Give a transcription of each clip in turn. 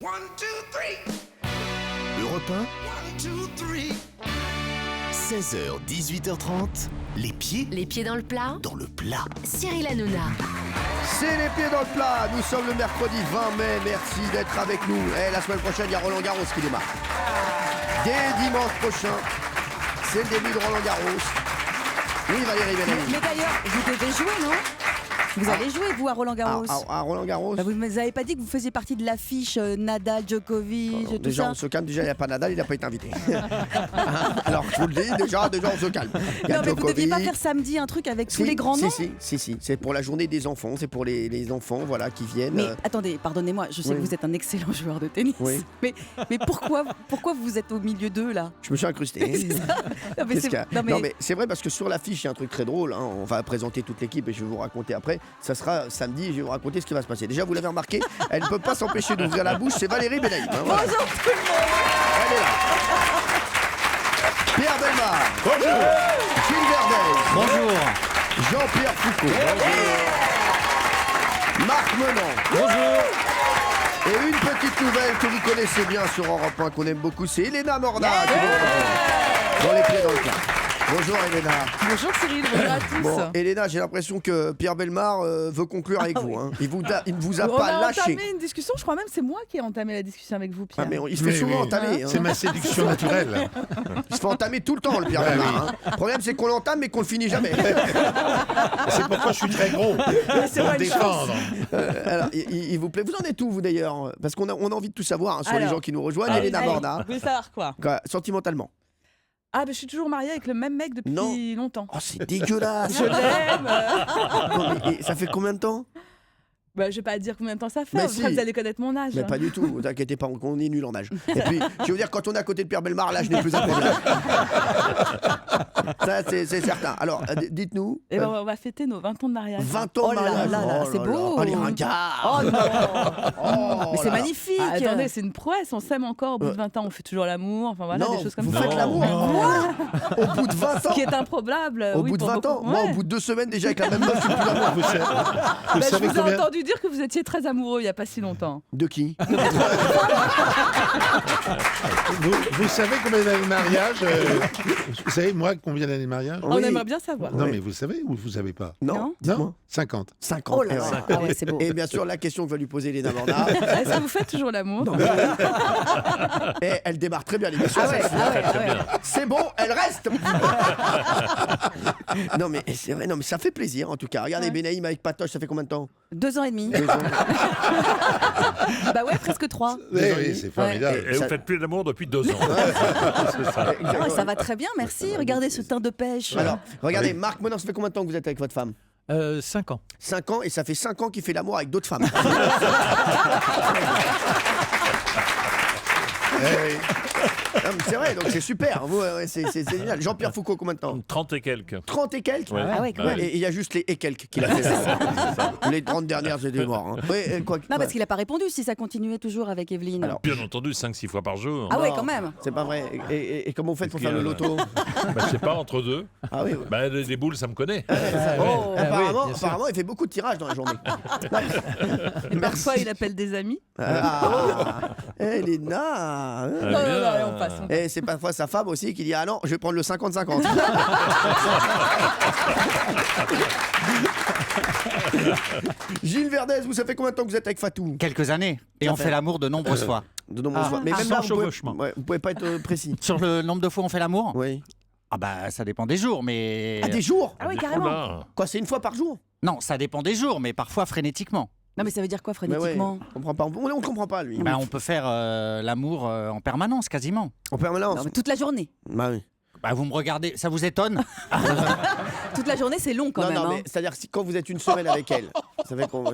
1, 2, 3. Europe 1, 2, 3. 16h, 18h30, les pieds Les pieds dans le plat, dans le plat. Cyril Hanouna. C'est les pieds dans le plat. Nous sommes le mercredi 20 mai. Merci d'être avec nous. Et la semaine prochaine, il y a Roland Garros qui démarre. Dès dimanche prochain, c'est le début de Roland Garros. Oui, Valérie Benami. Mais d'ailleurs, vous devez jouer, non ? Vous allez jouer, vous, à Roland Garros. À Roland Garros. Bah, vous n'avez pas dit que vous faisiez partie de l'affiche Nadal, Djokovic, tout Déjà, ça. on se calme. Déjà, il n'y a pas Nadal, il n'a pas été invité. Alors, je vous le dis, déjà, on se calme. Il y a Non, mais vous ne deviez pas Djokovic. faire samedi un truc avec tous Si, les grands noms. Si. C'est pour la journée des enfants. C'est pour les enfants, voilà, qui viennent. Mais attendez, pardonnez-moi, je sais Oui. que vous êtes un excellent joueur de tennis. Oui. Mais pourquoi vous êtes au milieu d'eux, là ? Je me suis incrusté. Non, mais Qu'est-ce c'est- qu'il y a non, mais- Non, mais c'est vrai parce que sur l'affiche, il y a un truc très drôle. Hein. On va présenter toute l'équipe et je vais vous raconter après. Ça sera samedi, je vais vous raconter ce qui va se passer. Déjà, vous l'avez remarqué, elle ne peut pas s'empêcher d'ouvrir la bouche. C'est Valérie Benami. Hein, voilà. Bonjour tout le monde. Elle est là. Pierre Bellemare. Bonjour. Gilles Verdez. Bonjour. Jean-Pierre Foucault. Marc Menant. Bonjour. Et une petite nouvelle que vous connaissez bien sur Europe 1, qu'on aime beaucoup, c'est Elena Morda. qui vous représente dans les pieds dans le plat. Bonjour Elena. Bonjour Cyril, bonjour à tous. Bon, Elena, j'ai l'impression que Pierre Bellemare veut conclure avec vous. Hein. Il ne vous a On pas a lâché. entamé une discussion, je crois même c'est moi qui ai entamé la discussion avec vous, Ah, Pierre. mais il se fait souvent entamer. Hein. C'est ma séduction naturelle. Il se fait entamer tout le temps, le Pierre Bah Bellemare. Hein. Le problème, c'est qu'on l'entame, mais qu'on le finit jamais. C'est pourquoi je suis très gros. c'est Pour pas me une défendre. Alors, il vous plaît. Vous en êtes où, vous d'ailleurs? Parce qu'on a envie de tout savoir hein, sur les Alors, gens qui nous rejoignent. ah, Elena Allez, Morda. vous voulez savoir quoi? Quoi, sentimentalement. Ah, je suis toujours mariée avec le même mec depuis Non. longtemps. Oh, c'est dégueulasse. Je l'aime. Non, mais, et ça fait combien de temps? Je vais pas dire combien de temps ça fait, Mais après si. vous allez connaître mon âge. Mais pas du tout, vous inquiétez pas, on est nul en âge. Et puis, je veux dire, quand on est à côté de Pierre Bellemare, là, je n'ai plus un problème. Ça, c'est certain. Alors, dites-nous. Et on va fêter nos 20 ans de mariage. 20 ans Oh de là mariage. là, c'est beau. Oh, les ringards. Oh non. Oh Mais c'est là là. magnifique. Ah, attendez, c'est une prouesse, on s'aime encore au bout de 20 ans, on fait toujours l'amour, enfin voilà, Non, des choses comme vous ça. faites l'amour. Quoi? Au bout de 20 Ce ans. qui est improbable. Au oui, bout de pour 20 ans, beaucoup. moi, Ouais. au bout de 2 semaines déjà avec la même meuf, je suis plus l'amour. Vous Je savez vous ai combien entendu dire que vous étiez très amoureux il y a pas si longtemps. De qui? vous savez combien d'années de mariage Vous savez, moi, combien d'années de mariage On Oui. aimerait bien savoir. Non, Oui. mais vous savez ou vous savez pas Non, Non. dites-moi. 50. 50. Oh là Eh là. ouais. Ah ouais, c'est beau. Et bien sûr, la question que va lui poser Elena Morda, Est-ce que vous faites toujours l'amour? et elle démarre très bien l'émission. Ah ouais, ça, ah ouais, ah ouais. C'est bon, elle reste. Non mais c'est vrai, non mais ça fait plaisir en tout cas. Regardez Ouais. Benaïm avec Patoche, ça fait combien de temps? 2 ans et demi. 2 ans. Bah ouais, presque 3. Oui, c'est formidable. Et Et ça- vous faites plus l'amour depuis 2 ans. Ah, ça va très bien, merci. Regardez ce teint de pêche. Alors, regardez, Marc Menant, ça fait combien de temps que vous êtes avec votre femme? 5 ans. 5 ans, et ça fait 5 ans qu'il fait l'amour avec d'autres femmes. Non, mais c'est vrai, donc c'est super. Vous, ouais, c'est génial. Jean-Pierre Foucault, combien de temps? 30 et quelques. 30 et quelques. Ouais. Ah ouais, quand Bah même. oui. Et il y a juste les et quelques qu'il a fait ça. Les 30 dernières, c'était mort. Hein. Oui, quoi, Non, parce qu'il n'a pas répondu si ça continuait toujours avec Evelyne. Alors, Bien entendu, 5-6 fois par jour. Ah ouais, Non, quand même. C'est pas vrai. Et comment vous faites pour Qu'est-ce faire le qu'il y a, loto? Je sais pas, entre deux. Ah oui. Bah, les boules, ça me connaît. Oh, apparemment, il fait beaucoup de tirages dans la journée. Et parfois, il appelle des amis. Ah, Elena. Non, allez, on passe. Et c'est parfois sa femme aussi qui dit ah non, je vais prendre le 50-50. Gilles Verdez, vous savez combien de temps que vous êtes avec Fatou? Quelques années. Et Ça on fait- fait l'amour de nombreuses fois. De nombreuses fois. Mais ah, même sans là, chevauchement. vous pouvez pas être précis. Sur le nombre de fois on fait l'amour Oui. Ah bah ça dépend des jours, mais... Ah, des jours? Ah oui, carrément. Oula. Quoi, c'est une fois par jour? Non, ça dépend des jours, mais parfois frénétiquement. Non, mais ça veut dire quoi, Mais ouais, frénétiquement? on comprend pas. On comprend pas lui. Bah, on peut faire l'amour en permanence, quasiment. En permanence. Non, mais toute la journée. Bah oui. Bah, vous me regardez, ça vous étonne? Toute la journée, c'est long quand non, même. non, hein. mais c'est-à-dire que quand vous êtes une semaine avec elle, ça fait quoi?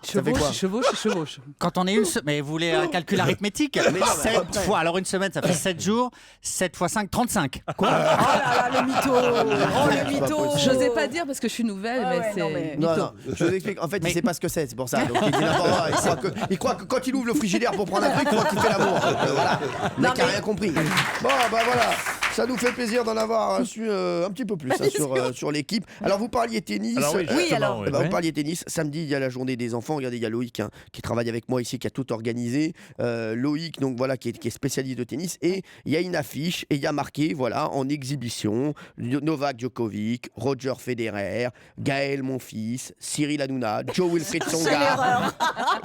Ça fait quoi? Chevauche. Quand on est mais vous voulez un calcul arithmétique? Mais non, mais 7 après. fois, alors une semaine, ça fait 7 jours. 7 fois 5, 35. Oh là là, le mytho. Oh, le mytho. J'osais pas dire parce que je suis nouvelle, Ah mais ouais, c'est. non, mais- Non, non, je vous explique. En fait, il sait pas ce que c'est pour ça. Donc il dit n'importe quoi. Il croit que quand il ouvre le frigidaire pour prendre un truc, il croit qu'il fait l'amour. Voilà. Le mec a rien compris. Bon, bah voilà. Ça nous fait plaisir d'en avoir su un petit peu plus sur l'équipe. Alors vous parliez tennis. Alors, oui, alors. oui. Vous parliez tennis. Samedi, il y a la journée des enfants. Regardez, il y a Loïc qui travaille avec moi ici, qui a tout organisé. Loïc, donc voilà, qui est spécialiste de tennis. Et il y a une affiche et il y a marqué, voilà, en exhibition, Novak Djokovic, Roger Federer, Gaël Monfils, Cyril Hanouna, Joe Wilfried Tsonga.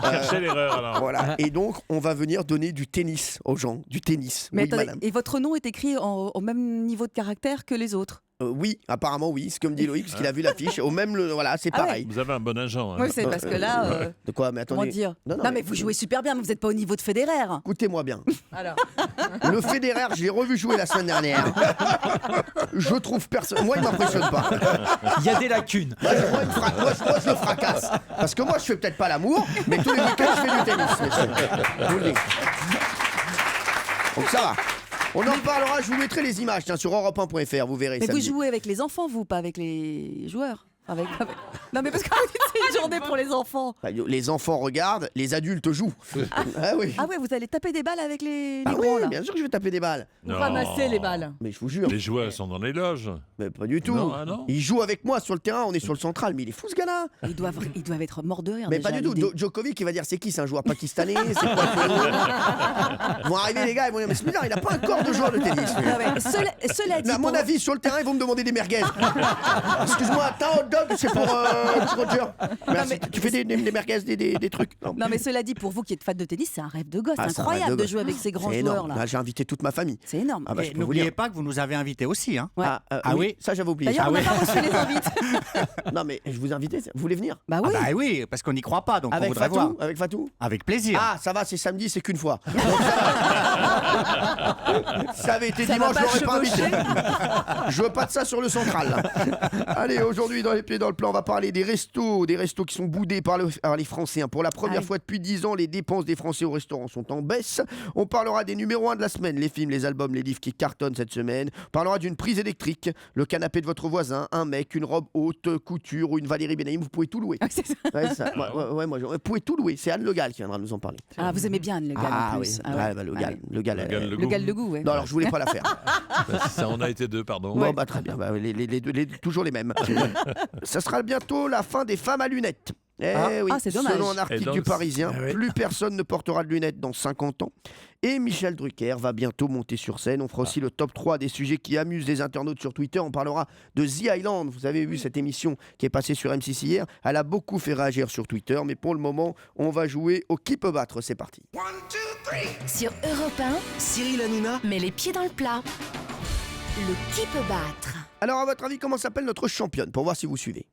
Cherchez l'erreur alors. Voilà. Et donc, on va venir donner du tennis aux gens, du tennis. Mais Oui, attendez, madame. et votre nom est écrit au même niveau de caractère que les autres? Oui, apparemment oui, ce que me dit Loïc, parce qu'il a vu l'affiche. Au même, voilà, c'est Ah ouais. pareil. Vous avez un bon agent. hein. Oui, c'est parce que là, De quoi? Mais comment attendez. dire? Non, Non, non, mais vous jouez super bien, mais vous n'êtes pas au niveau de Federer. Écoutez-moi bien. Alors. Le Federer, je l'ai revu jouer la semaine dernière. Je trouve personne. Moi, il m'impressionne pas. Il y a des lacunes. Moi, je le fracasse. Parce que moi, je fais peut-être pas l'amour, mais tous les week-ends, je fais du tennis, messieurs. Je vous le dis. Donc ça va. On en parlera, je vous mettrai les images tiens, sur europe1.fr, vous verrez. Mais vous samedi. jouez avec les enfants, vous, pas avec les joueurs. Non, mais parce que c'est une journée pour les enfants. Bah, les enfants regardent, les adultes jouent. Ah oui. Ah ouais, vous allez taper des balles avec les Ah gros, oui, là. bien sûr que je vais taper des balles. Vous Non. ramassez les balles. Mais je vous jure. Les joueurs sont dans les loges. Mais pas du tout. Non, ah non. Il joue avec moi sur le terrain, on est sur le central, mais il est fou ce gars-là. Ils doivent être morts de rire. Mais déjà, pas du tout. l'idée. Djokovic, il va dire c'est qui? C'est un joueur pakistanais? C'est quoi ce nom? Ils vont arriver les gars, ils vont dire mais c'est bizarre, il a pas un corps de joueur de tennis. lui. Ah ouais. Cela dit, Mais à mon pour- avis, sur le terrain, ils vont me demander des merguez. Excuse-moi, t'as un hot dog? C'est pour Roger. Merci. mais- Tu fais des merguez, des trucs? Non. Non, mais cela dit, pour vous qui êtes fan de tennis, c'est un rêve de gosse. Ah, C'est c'est un rêve incroyable de de gosse. jouer avec ces grands C'est joueurs énorme. là. Là, j'ai invité toute ma famille. C'est énorme. Ah bah, je Et peux vous n'oubliez dire. pas que vous nous avez invités aussi. Hein. Ouais. Ah oui. Ça, j'avais oublié. D'ailleurs, ça. on n'a pas reçu les invites. Non, mais je vous invitais. Vous voulez venir? Bah Ah oui. bah oui, parce qu'on n'y croit pas, donc on Avec voudrait voir. Fatou? Avec Fatou? Avec plaisir. Ah, ça va, c'est samedi, c'est qu'une fois. Donc, ça avait été Ça dimanche, va je pas l'aurais pas invité. chevaucher. Je veux pas de ça sur le central. Là. Allez, aujourd'hui, dans les pieds dans le plan, on va parler des restos qui sont boudés par les Français. Pour la première Ah oui. fois depuis 10 ans, les dépenses des Français au restaurant sont en baisse. On parlera des numéros 1 de la semaine, les films, les albums, les livres qui cartonnent cette semaine. On parlera d'une prise électrique, le canapé de votre voisin, un mec, une robe haute couture ou une Valérie Benaïm. Vous pouvez tout louer. Ah, c'est ça. Ouais, ça. Ouais, moi, vous pouvez tout louer. C'est Anne Le Gall qui viendra nous en parler. Ah, vous aimez bien Anne Le Gall Ah en oui, plus. ouais, bah, le Gall. Le Gall, Le Gall de goût, ouais. Non, alors je voulais pas la faire. Ça en a été deux, pardon. Bon, bah très bien, bah, toujours les mêmes. Ça sera bientôt la fin des femmes à lunettes. Oui, Ah, c'est dommage. selon un article Et donc, du Parisien, ah ouais. plus personne ne portera de lunettes dans 50 ans. Et Michel Drucker va bientôt monter sur scène. On fera aussi le top 3 des sujets qui amusent les internautes sur Twitter. On parlera de The Island. Vous avez vu cette émission qui est passée sur M6 hier. Elle a beaucoup fait réagir sur Twitter. Mais pour le moment, on va jouer au qui peut battre. C'est parti. 1, 2, 3. Sur Europe 1, Cyril Hanouna met les pieds dans le plat. Le qui peut battre. Alors, à votre avis, comment s'appelle notre championne? Pour voir si vous suivez.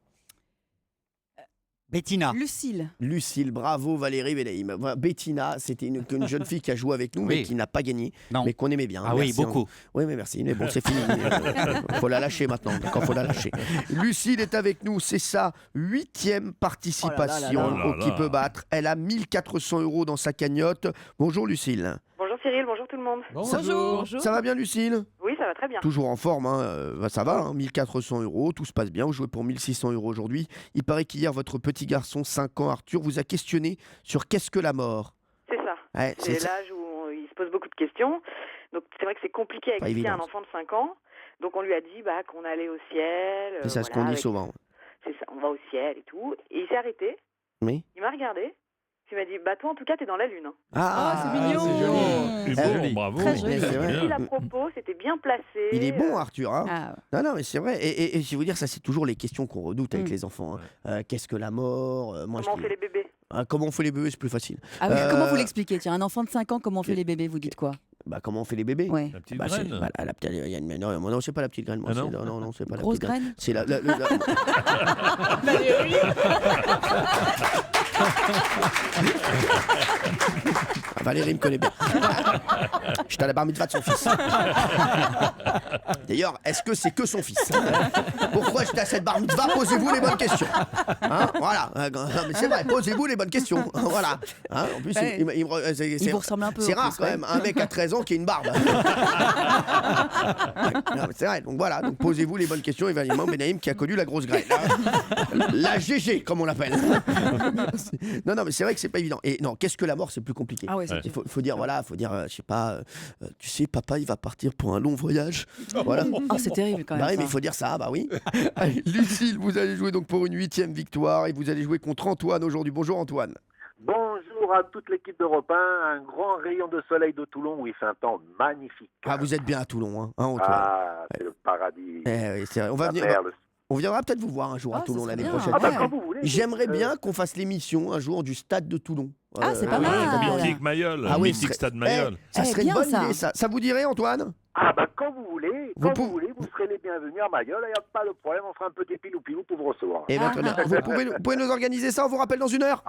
Bettina. Lucille. Lucille, bravo Valérie Benaïm. Bettina, c'était une jeune fille qui a joué avec nous, mais Oui. qui n'a pas gagné, Non. mais qu'on aimait bien. Ah oui, Merci, beaucoup. Oui, mais merci. Mais bon, c'est fini. Faut la lâcher maintenant. D'accord, faut la lâcher. Lucille est avec nous. C'est sa 8e participation Oh là là. au qui peut battre. Elle a 1400 € dans sa cagnotte. Bonjour Lucille. Bonjour Cyril, bonjour tout le monde. Bonjour. Ça va bien Lucille? Oui, ça va très bien. Toujours en forme, hein. Ça va, hein, 1400 €, tout se passe bien. Vous jouez pour 1600 € aujourd'hui. Il paraît qu'hier, votre petit garçon, 5 ans, Arthur, vous a questionné sur qu'est-ce que la mort. C'est ça. Ouais, C'est l'âge où il se pose beaucoup de questions. Donc c'est vrai que c'est compliqué à Pas expliquer à un évident. enfant de 5 ans. Donc on lui a dit qu'on allait au ciel. C'est ça ce voilà, qu'on dit avec- souvent. C'est ça, on va au ciel et tout. Et il s'est arrêté, Oui. il m'a regardé. Il m'a dit, toi en tout cas t'es dans la lune. Ah, c'est mignon. c'est joli. Et Ah, bon, joli. bravo. Très joli. Mais c'est vrai. Il à propos, c'était bien placé. Il est bon Arthur, hein. Ah, Non, mais c'est vrai. Et je vais vous dire, ça c'est toujours les questions qu'on redoute avec les enfants. Hein. Qu'est-ce que la mort? Moi, Comment on je fait les bébés? comment on fait les bébés, c'est plus facile. Ah oui, comment vous l'expliquez? Tiens, un enfant de 5 ans, comment on fait les bébés? Vous dites quoi? Bah, comment on fait les bébés? Ouais. La petite Bah, c'est- graine. bah, la petite, il y a une, non, c'est pas la petite graine. Moi, Ah non c'est- non, c'est pas la Grosse petite graine. graine? C'est la. Ah, Valérie me connaît bien. J'étais à la bar mitzvah de son fils. D'ailleurs, est-ce que c'est que son fils? Pourquoi j'étais à cette bar mitzvah? Posez-vous les bonnes questions. Hein, voilà. Non, mais c'est vrai, posez-vous les bonnes questions. Voilà. Hein, en plus, Ouais. il me- c'est- Il c'est- vous ressemble un peu. c'est en rare plus, quand ouais. même, un mec à 13 ans qui a une barbe. Non, mais c'est vrai, donc voilà, donc posez-vous les bonnes questions. Évidemment, Benaïm qui a connu la grosse graine. La GG, comme on l'appelle. Non, mais c'est vrai que c'est pas évident. Et non, qu'est-ce que la mort, c'est plus compliqué. Ah ouais, c'est Ouais. faut dire, voilà, je sais pas, tu sais, papa, il va partir pour un long voyage. Voilà. Oh, c'est terrible quand même. Bah oui, ça. mais il faut dire ça, bah oui. Allez, Lucille, vous allez jouer donc pour une 8e victoire et vous allez jouer contre Antoine aujourd'hui. Bonjour Antoine. Bonjour à toute l'équipe d'Europe 1, un grand rayon de soleil de Toulon où il fait un temps magnifique. Ah, vous êtes bien à Toulon, hein, Antoine. Ah, c'est le paradis. Oui, c'est vrai. On viendra peut-être vous voir un jour à Oh, Toulon ça serait l'année bien. prochaine. Ah bah quand vous voulez. J'aimerais bien qu'on fasse l'émission un jour du stade de Toulon. Ah, c'est pas mal. Mythique Mayol, Ah oui, mythique ce stade serait- Mayol. Ça serait une bien, bonne ça. idée, ça. Ça vous dirait, Antoine? Ah bah quand vous voulez, Vous vous serez les bienvenus à Mayol, il n'y a pas de problème, on fera un petit pilou-pilou pour vous recevoir. Eh bien, très bien. Vous pouvez nous organiser ça, on vous rappelle dans une heure?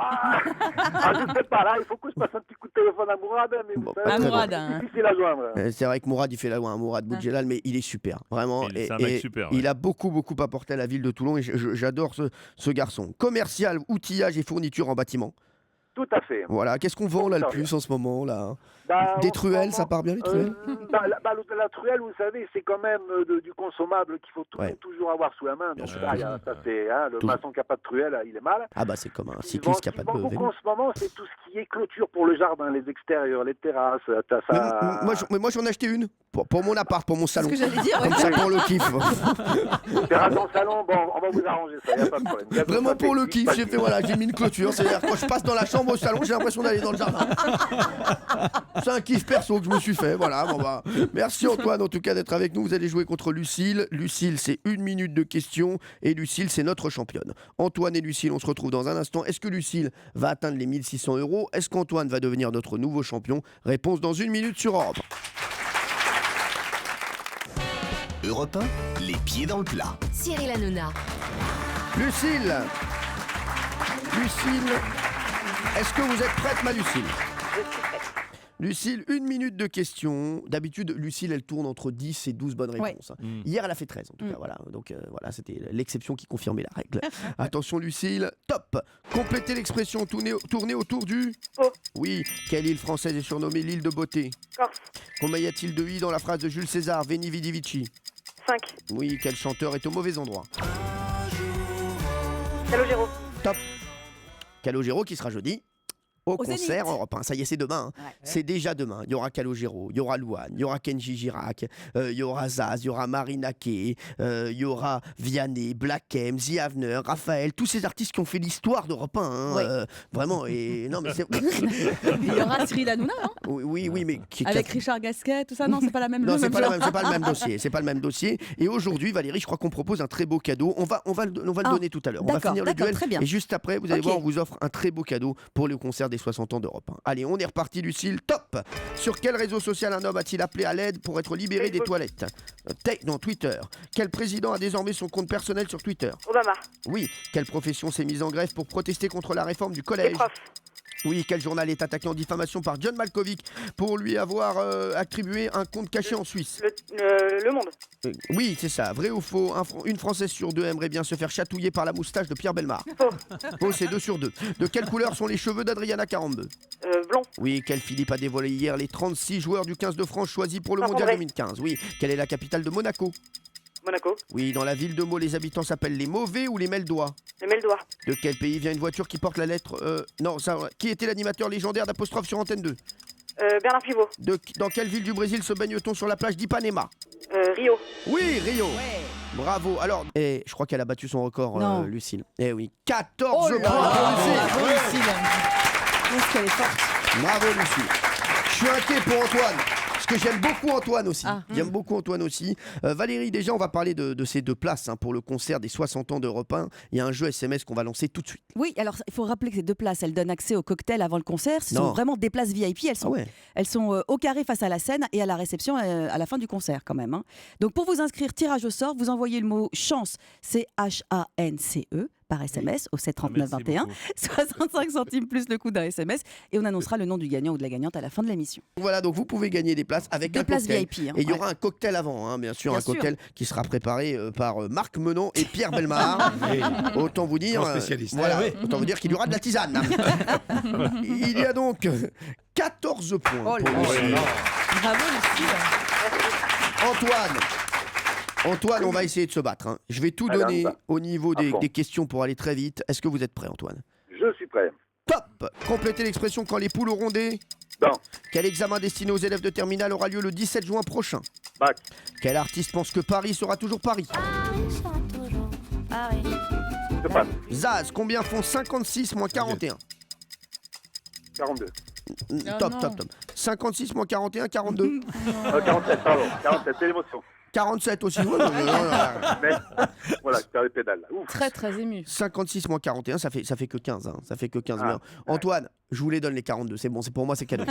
Je sais pas, là, il faut que je passe un petit coup de téléphone à Mourad, mais vous Bon, savez, à Mourad, c'est hein. difficile à joindre. C'est vrai que Mourad, il fait la loi, Mourad Boudjelal, mais il est super, vraiment. C'est un mec super, Il ouais. a beaucoup apporté à la ville de Toulon et j'adore ce garçon. Commercial, outillage et fourniture en bâtiment. Tout à fait. Voilà, qu'est-ce qu'on vend là le plus en ce moment là? Des En truelles, ce ça part bien les truelles? La truelle, vous savez, c'est quand même du consommable qu'il faut Ouais. toujours avoir sous la main. Bien Donc sûr, là, toujours. ça c'est le Toujours. maçon qui n'a pas de truelle, il est mal. Ah bah c'est comme un Ce qui cycliste qui a pas de manque vélo. beaucoup en ce moment, c'est tout ce qui est clôture pour le jardin, les extérieurs, les terrasses. Moi j'en ai acheté une pour mon appart, pour mon C'est salon. ce que j'allais dire. ouais. Comme ça pour le kiff. terrasse dans le salon, bon, on va vous arranger ça, il n'y a pas de problème. Gazon Vraiment pour le synthétique, kiff, j'ai fait voilà, j'ai mis une clôture. C'est-à-dire quand je passe dans la chambre au salon, j'ai l'impression d'aller dans le jardin. C'est un kiff perso que je me suis fait. Voilà, bon bah. Merci Antoine en tout cas d'être avec nous. Vous allez jouer contre Lucille. Lucille, c'est 1 minute de questions et Lucille, c'est notre championne. Antoine et Lucille, on se retrouve dans un instant. Est-ce que Lucille va atteindre les 1600 €? Est-ce qu'Antoine va devenir notre nouveau champion? Réponse dans 1 minute sur Europe. Europe 1, les pieds dans le plat. Cyril Hanouna. Lucille, est-ce que vous êtes prête, ma Lucille? Je suis prête. Lucille, 1 minute de questions. D'habitude, Lucille, elle tourne entre 10 et 12 bonnes Ouais. réponses. Hier, elle a fait 13, en tout cas. Voilà. Donc, voilà, c'était l'exception qui confirmait la règle. Attention, Lucille, top. Complétez l'expression tourner autour du... Pot. Oui. Quelle île française est surnommée l'île de beauté? Corse. Combien y a-t-il de i dans la phrase de Jules César, Veni Vidi Vici? 5. Oui. Quel chanteur est au mauvais endroit? Calogero. Top. Calogero qui sera jeudi au concert Zénith. Europe 1. Ça y est, c'est demain. hein. Ouais. C'est déjà demain. Il y aura Calogero, il y aura Louane, il y aura Kenji Girac, il y aura Zaz, il y aura Marina Kaye, il y aura Vianney, Black M, The Avener, Raphaël, tous ces artistes qui ont fait l'histoire d'Europe 1. hein, Oui. Vraiment. Et non, mais c'est. Il y aura Cyril Hanouna, hein, oui, mais avec Richard Gasquet, tout ça. Non, c'est pas la même. Non, le c'est même pas, genre. c'est pas le même dossier. C'est pas le même dossier. Et aujourd'hui, Valérie, je crois qu'on propose un très beau cadeau. On va le donner tout à l'heure. On va d'accord, finir le d'accord, duel. très bien. Et juste après, vous allez Ok. voir, on vous offre un très beau cadeau pour le concert des 60 ans d'Europe 1. Allez, on est reparti, Lucille. Top. Sur quel réseau social un homme a-t-il appelé à l'aide pour être libéré des Facebook. toilettes? Non, Twitter. Quel président a désormais son compte personnel sur Twitter? Obama. Oui. Quelle profession s'est mise en grève pour protester contre la réforme du Les collège? profs. Oui, quel journal est attaqué en diffamation par John Malkovich pour lui avoir attribué un compte caché en Suisse? Le Monde. Oui, c'est ça. Vrai ou faux? Une Française sur 2 aimerait bien se faire chatouiller par la moustache de Pierre Bellemare. Faux. Faux, c'est 2 sur 2. De quelle couleur sont les cheveux d'Adriana 42? Blond. Oui, quel Philippe a dévoilé hier les 36 joueurs du 15 de France choisis pour le Mondial Marc-André. 2015? Oui, quelle est la capitale de Monaco? Monaco. Oui, dans la ville de Meaux, les habitants s'appellent les Mauvais ou les Meldois? Le Meldois. De quel pays vient une voiture qui porte la lettre... Non, ça... Qui était l'animateur légendaire d'Apostrophe sur Antenne 2? Bernard Pivot. Dans quelle ville du Brésil se baigne-t-on sur la plage d'Ipanema? Rio. Oui, Rio. Bravo. Alors, je crois qu'elle a battu son record, Non. Lucille. Eh oui, 14 Oh points là pour là, Lucille. bravo, Lucille. Qu'est-ce qu'elle est forte. Bravo, Lucille. Je suis inquiet pour Antoine. Parce que j'aime beaucoup Antoine aussi. J'aime beaucoup Antoine aussi. Valérie, déjà, on va parler de ces 2 places pour le concert des 60 ans d'Europe 1. Il y a un jeu SMS qu'on va lancer tout de suite. Oui, alors il faut rappeler que ces 2 places, elles donnent accès au cocktail avant le concert. Ce Non. sont vraiment des places VIP. Elles sont, Ah ouais. elles sont au carré face à la scène et à la réception à la fin du concert quand même. hein. Donc pour vous inscrire, tirage au sort, vous envoyez le mot chance, CHANCE, par SMS au 739 Merci 21. beaucoup. 65 centimes plus le coût d'un SMS. Et on annoncera le nom du gagnant ou de la gagnante à la fin de l'émission. Voilà, donc vous pouvez gagner des places avec 2 un places cocktail. VIP. hein, Et il y ouais. aura un cocktail avant, bien sûr, Bien un sûr. cocktail qui sera préparé par Marc Menon et Pierre Bellemare. Autant vous dire, Grand spécialiste. voilà, Ah oui. autant vous dire qu'il y aura de la tisane. Il y a donc 14 points. Oh là pour là. Lucille. Bravo, Lucille. Antoine, on va essayer de se battre. hein. Je vais tout Alors, donner ça. au niveau À fond. des questions pour aller très vite. Est-ce que vous êtes prêt, Antoine? Je suis prêt. Top. top. Complétez l'expression quand les poules auront des... Dans. Quel examen destiné aux élèves de terminale aura lieu le 17 juin prochain? Bac. Quel artiste pense que Paris sera toujours Paris? Je passe. Zaz, combien font 56 moins 41? 42. Top, non. top, top. 56 moins 41, 42. 47, pardon. 47, c'est l'émotion. 47 aussi. Ouais, non, Mais voilà, je perds les pédales là. Ouf. Très très ému. 56 moins 41, ça fait que 15. Hein. Ça fait que 15 Ah. millions. Antoine, je vous les donne les 42. C'est bon, c'est pour moi, c'est cadeau.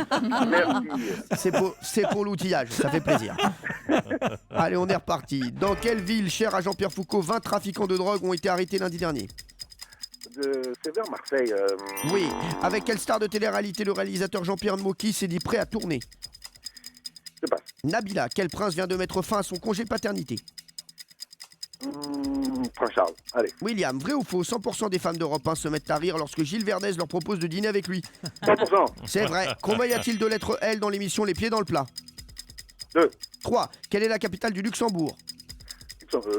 Merci. C'est pour l'outillage, ça fait plaisir. Allez, on est reparti. Dans quelle ville, chère à Jean-Pierre Foucault, 20 trafiquants de drogue ont été arrêtés lundi dernier? C'est vers Marseille. Oui. Avec quelle star de télé-réalité le réalisateur Jean-Pierre Mocky s'est dit prêt à tourner? Je passe. Nabila, quel prince vient de mettre fin à son congé paternité? Prince Charles. Allez. William, vrai ou faux, 100% des femmes d'Europe 1 se mettent à rire lorsque Gilles Verdez leur propose de dîner avec lui? 100%. C'est vrai. Combien y a-t-il de lettres L dans l'émission Les Pieds dans le Plat? 2. 3. Quelle est la capitale du Luxembourg? Luxembourg.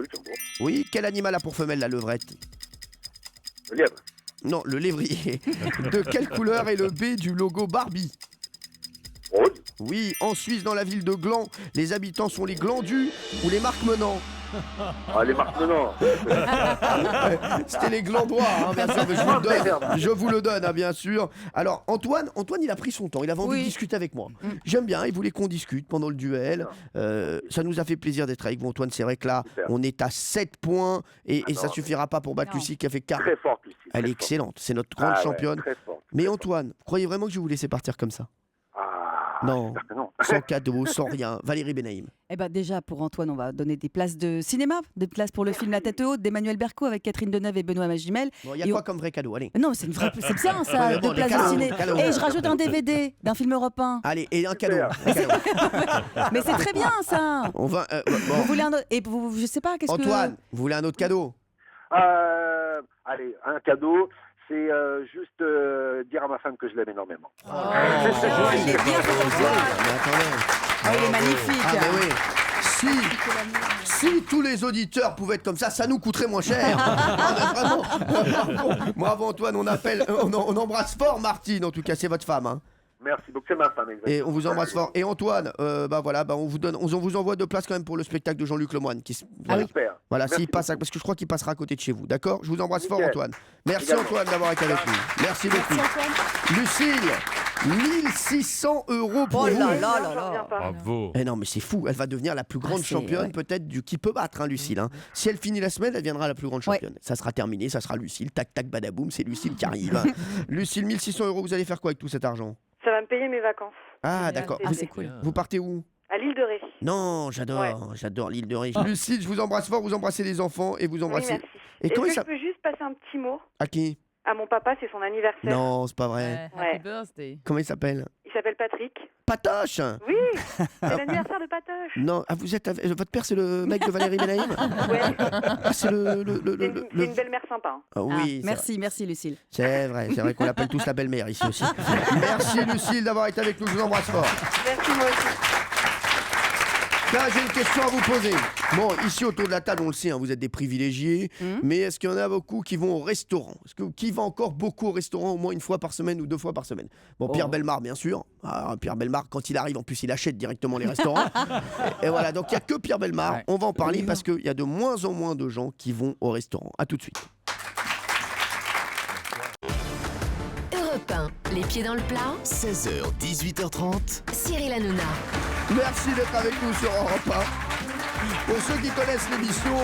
Oui. Quel animal a pour femelle la levrette? Le lièvre. Non, le lévrier. De quelle couleur est le B du logo Barbie? Rose. Oui, en Suisse, dans la ville de Gland, les habitants sont les Glandus ou les Marquemenants? Ah, les marques, non. C'était les Glandois, hein, bien sûr, mais je vous le donne. Je vous le donne, hein, bien sûr. Alors, Antoine, il a pris son temps. Il avait envie de discuter avec moi. J'aime bien, il voulait qu'on discute pendant le duel. Ça nous a fait plaisir d'être avec vous, Antoine. C'est vrai que là, on est à 7 points et ça suffira pas pour battre Lucie qui a fait 4. Très forte, Lucie. Elle est excellente, c'est notre grande championne. Très forte. Mais Antoine, croyez vraiment que je vais vous laisser partir comme ça? Non, j'espère que non. sans cadeau, sans rien. Valérie Benaïm. Eh ben déjà, pour Antoine, on va donner des places de cinéma, des places pour le film La tête haute d'Emmanuel Berco avec Catherine Deneuve et Benoît Magimel. Bon, il y a quoi comme vrai cadeau? Allez. Non, c'est une vraie, c'est bien ça, Ouais, bon, deux places les de cadeaux, ciné. cadeaux. Et je rajoute un DVD d'un film européen. Allez, et un cadeau. Mais c'est très bien ça. On va. Vous voulez un autre... Et je sais pas, qu'est-ce que... Antoine, vous voulez un autre cadeau? Allez, un cadeau. C'est juste dire à ma femme que je l'aime énormément. Il est bien fait Antoine. Il est magnifique. Ah, mais oui. Si tous les auditeurs pouvaient être comme ça nous coûterait moins cher. Vraiment. Bravo Antoine, on embrasse fort Martine, en tout cas c'est votre femme. Hein. Merci beaucoup, c'est ma femme, exactement. Et on vous embrasse fort. Et Antoine, on vous envoie 2 places quand même pour le spectacle de Jean-Luc Lemoyne. Voilà, s'il passe, parce que je crois qu'il passera à côté de chez vous. D'accord? Je vous embrasse fort Antoine. Merci Antoine d'avoir été avec nous. Merci beaucoup. Lucille, 1600 € pour vous. Bravo. Eh non, mais c'est fou. Elle va devenir la plus grande championne peut-être du qui peut battre, hein, Lucille. Hein. Si elle finit la semaine, elle deviendra la plus grande championne. Ça sera terminé, ça sera Lucille. Tac, tac, badaboum, c'est Lucille qui arrive. Hein. Lucille, 1600 €, vous allez faire quoi avec tout cet argent? Ça va me payer mes vacances. Ah, d'accord. C'est cool. Vous partez où? À l'île de Ré. Non, j'adore l'île de Ré. Lucille, je vous embrasse fort, vous embrassez les enfants et vous embrassez. Oui, merci. Et comment je peux juste passer un petit mot À qui? à mon papa, c'est son anniversaire. Non, c'est pas vrai. Happy birthday. Comment il s'appelle? Il s'appelle Patrick. Patoche. Oui, c'est l'anniversaire de Patoche. Non, vous êtes votre père, c'est le mec de Valérie Benaïm? Ouais. Ah, c'est le. C'est une belle-mère sympa. Hein. Ah, oui. Merci Lucille. C'est vrai qu'on l'appelle tous la belle-mère ici aussi. Merci Lucille d'avoir été avec nous, je vous embrasse fort. Merci moi aussi. Là, j'ai une question à vous poser. Bon, ici autour de la table, on le sait, hein, vous êtes des privilégiés, mais est-ce qu'il y en a beaucoup qui vont au restaurant? Qui va encore beaucoup au restaurant au moins 1 fois par semaine ou 2 fois par semaine? Bon, Pierre Bellemare, bien sûr. Pierre Bellemare, quand il arrive, en plus, il achète directement les restaurants. et voilà, donc il n'y a que Pierre Bellemare. Ouais. On va en parler parce qu'il y a de moins en moins de gens qui vont au restaurant. À tout de suite. Europe 1, les pieds dans le plat. 16h, 18h30. Cyril Hanouna. Merci d'être avec nous sur Europe 1. Pour ceux qui connaissent l'émission,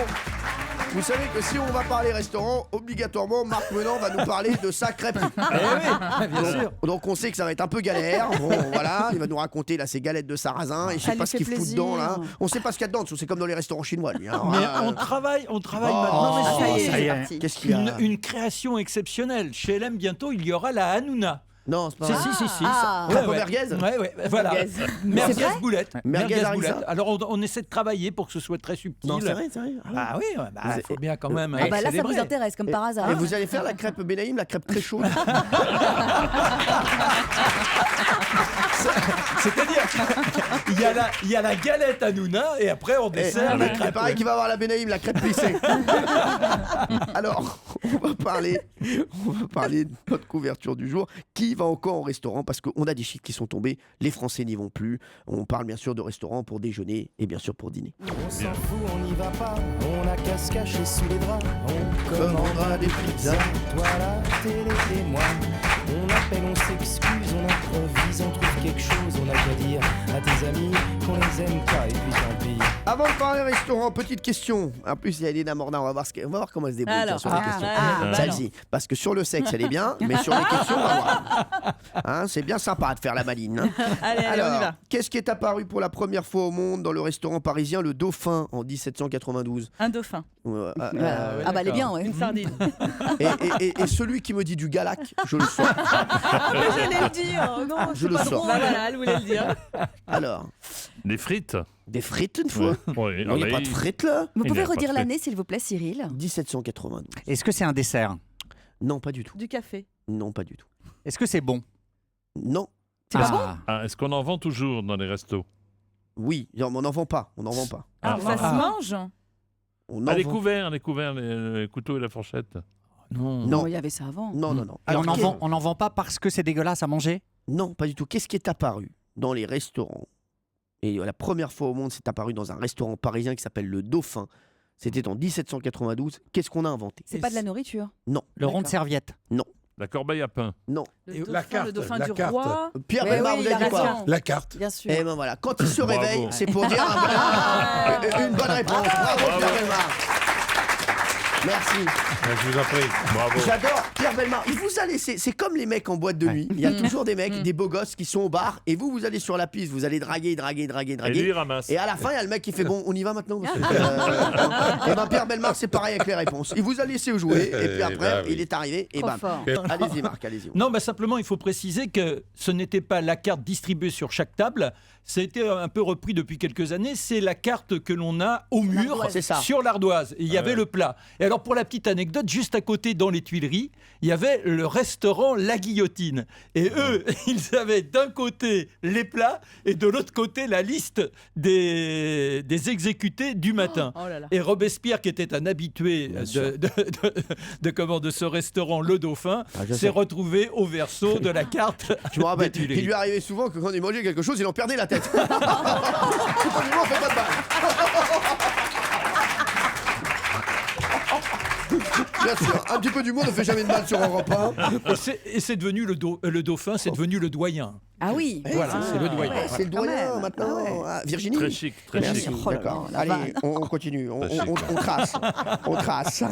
vous savez que si on va parler restaurant, obligatoirement, Marc Menant va nous parler de sa crêpe. Oui, bien sûr. Donc on sait que ça va être un peu galère. Bon, voilà, il va nous raconter là ses galettes de sarrasin et je sais pas ce qu'il fout dedans là. On sait pas ce qu'il y a dedans, c'est comme dans les restaurants chinois. Lui, hein. Mais on travaille maintenant. Mais ça y est. Qu'est-ce qu'il y a? Une création exceptionnelle. Chez LM, bientôt, il y aura la Hanouna. Non, c'est pas vrai. Si. Merguez. Ouais, voilà. Merguez boulette. Merguez boulette. Alors, on essaie de travailler pour que ce soit très subtil. Non, c'est vrai. Ah oui, il faut bien quand même. Là, ça vous intéresse, comme par hasard. Et vous allez faire la crêpe Benaïm, la crêpe très chaude. C'est-à-dire, il y a la galette Hanouna et après, on dessert la crêpe. Pareil qu'il va avoir la Benaïm, la crêpe plissée. Alors, on va parler de notre couverture du jour. Qui va encore au restaurant? Parce qu'on a des chiffres qui sont tombés. Les Français n'y vont plus. On parle bien sûr de restaurant pour déjeuner et bien sûr pour dîner. On s'en fout, on n'y va pas. On a qu'à se cacher sous les draps. On commandera des pizzas. Toi la télé et moi. On appelle, on s'excuse, on improvise, on trouve quelque chose. On a qu'à dire à tes amis qu'on les aime pas et puis tant pis. Avant de parler restaurant, petite question. En plus, il y a Elena Morna. On va voir comment elle se débrouille Alors, sur les questions. bah Celle-ci. Parce que sur le sexe, elle est bien, mais sur les questions, on va voir. Hein, c'est bien sympa de faire la maline. Hein. Allez, Alors, on y va. qu'est-ce qui est apparu pour la première fois au monde dans le restaurant parisien Le Dauphin en 1792? Un dauphin. Elle est bien, ouais. Une sardine. Et celui qui me dit du Galac, je le sors. Mais j'allais le dire. Non, Je c'est le pas sors. drôle. Bah voilà, elle voulait le dire. Alors, Des frites. des frites une fois? Oui. Non, il n'y a pas de frites là? Vous Il pouvez n'y a pas redire de l'année, s'il vous plaît, Cyril? 1792. Est-ce que c'est un dessert? Non, pas du tout. Du café. Non, pas du tout. Est-ce que c'est bon? Non. C'est pas bon? Ah, est-ce qu'on en vend toujours dans les restos? Oui, non, mais on n'en vend pas. On n'en vend pas. Ah, ça se mange? On Ah, en les vend- couverts, les couteaux et la fourchette. Non. Non. Il y avait ça avant. Non. Et Alors, on n'en vend pas parce que c'est dégueulasse à manger? Non, pas du tout. Qu'est-ce qui est apparu dans les restaurants? Et la première fois au monde, c'est apparu dans un restaurant parisien qui s'appelle le Dauphin. C'était en 1792. Qu'est-ce qu'on a inventé? C'est pas de la nourriture? Non. Le rond de serviette? La corbeille à pain. Non. Le dauphin du carte. roi. Pierre Mais Bellemare, oui, vous il a avez dit quoi? raison. La carte. Bien sûr. Eh ben voilà, quand il se Bravo. réveille, c'est pour dire une bonne réponse. Bravo Pierre Bellemare. Merci. Je vous en prie. Bravo. J'adore Pierre Bellemare. Il vous a laissé. C'est comme les mecs en boîte de nuit. Il y a toujours des mecs, des beaux gosses qui sont au bar. Et vous allez sur la piste. Vous allez draguer. Et lui, il ramasse. Et à la fin, il y a le mec qui fait bon, on y va maintenant. Et ben Pierre Bellemare, c'est pareil avec les réponses. Il vous a laissé jouer. Et puis après, Bah oui. il est arrivé. Et Trop bam. fort. Allez-y, Marc, allez-y. Non, mais simplement, il faut préciser que ce n'était pas la carte distribuée sur chaque table. Ça a été un peu repris depuis quelques années. C'est la carte que l'on a au mur L'ardoise. C'est ça. sur l'ardoise. Et il y avait le plat. Et alors, pour la petite anecdote, juste à côté, dans les Tuileries, il y avait le restaurant La Guillotine. Et eux, ils avaient d'un côté les plats et de l'autre côté la liste des exécutés du matin. Oh là là. Et Robespierre, qui était un habitué de ce restaurant Le Dauphin, je s'est sais. retrouvé au verso de la carte. Je me rappelle, des Tuileries. il lui arrivait souvent que quand il mangeait quelque chose, il en perdait la tête. Franchement, on fait pas de mal. Bien sûr, un petit peu d'humour ne fait jamais de mal sur Europe 1. Et c'est devenu le Dauphin, c'est devenu le doyen. Ah oui. Voilà, c'est le doyen. Ouais, c'est le Quand doyen même. maintenant. Ah ouais. Ah, Virginie. Très chic, très Merci. chic. Oh là là, D'accord. la Allez, vanne. on continue. On Très chic. trace. On trace.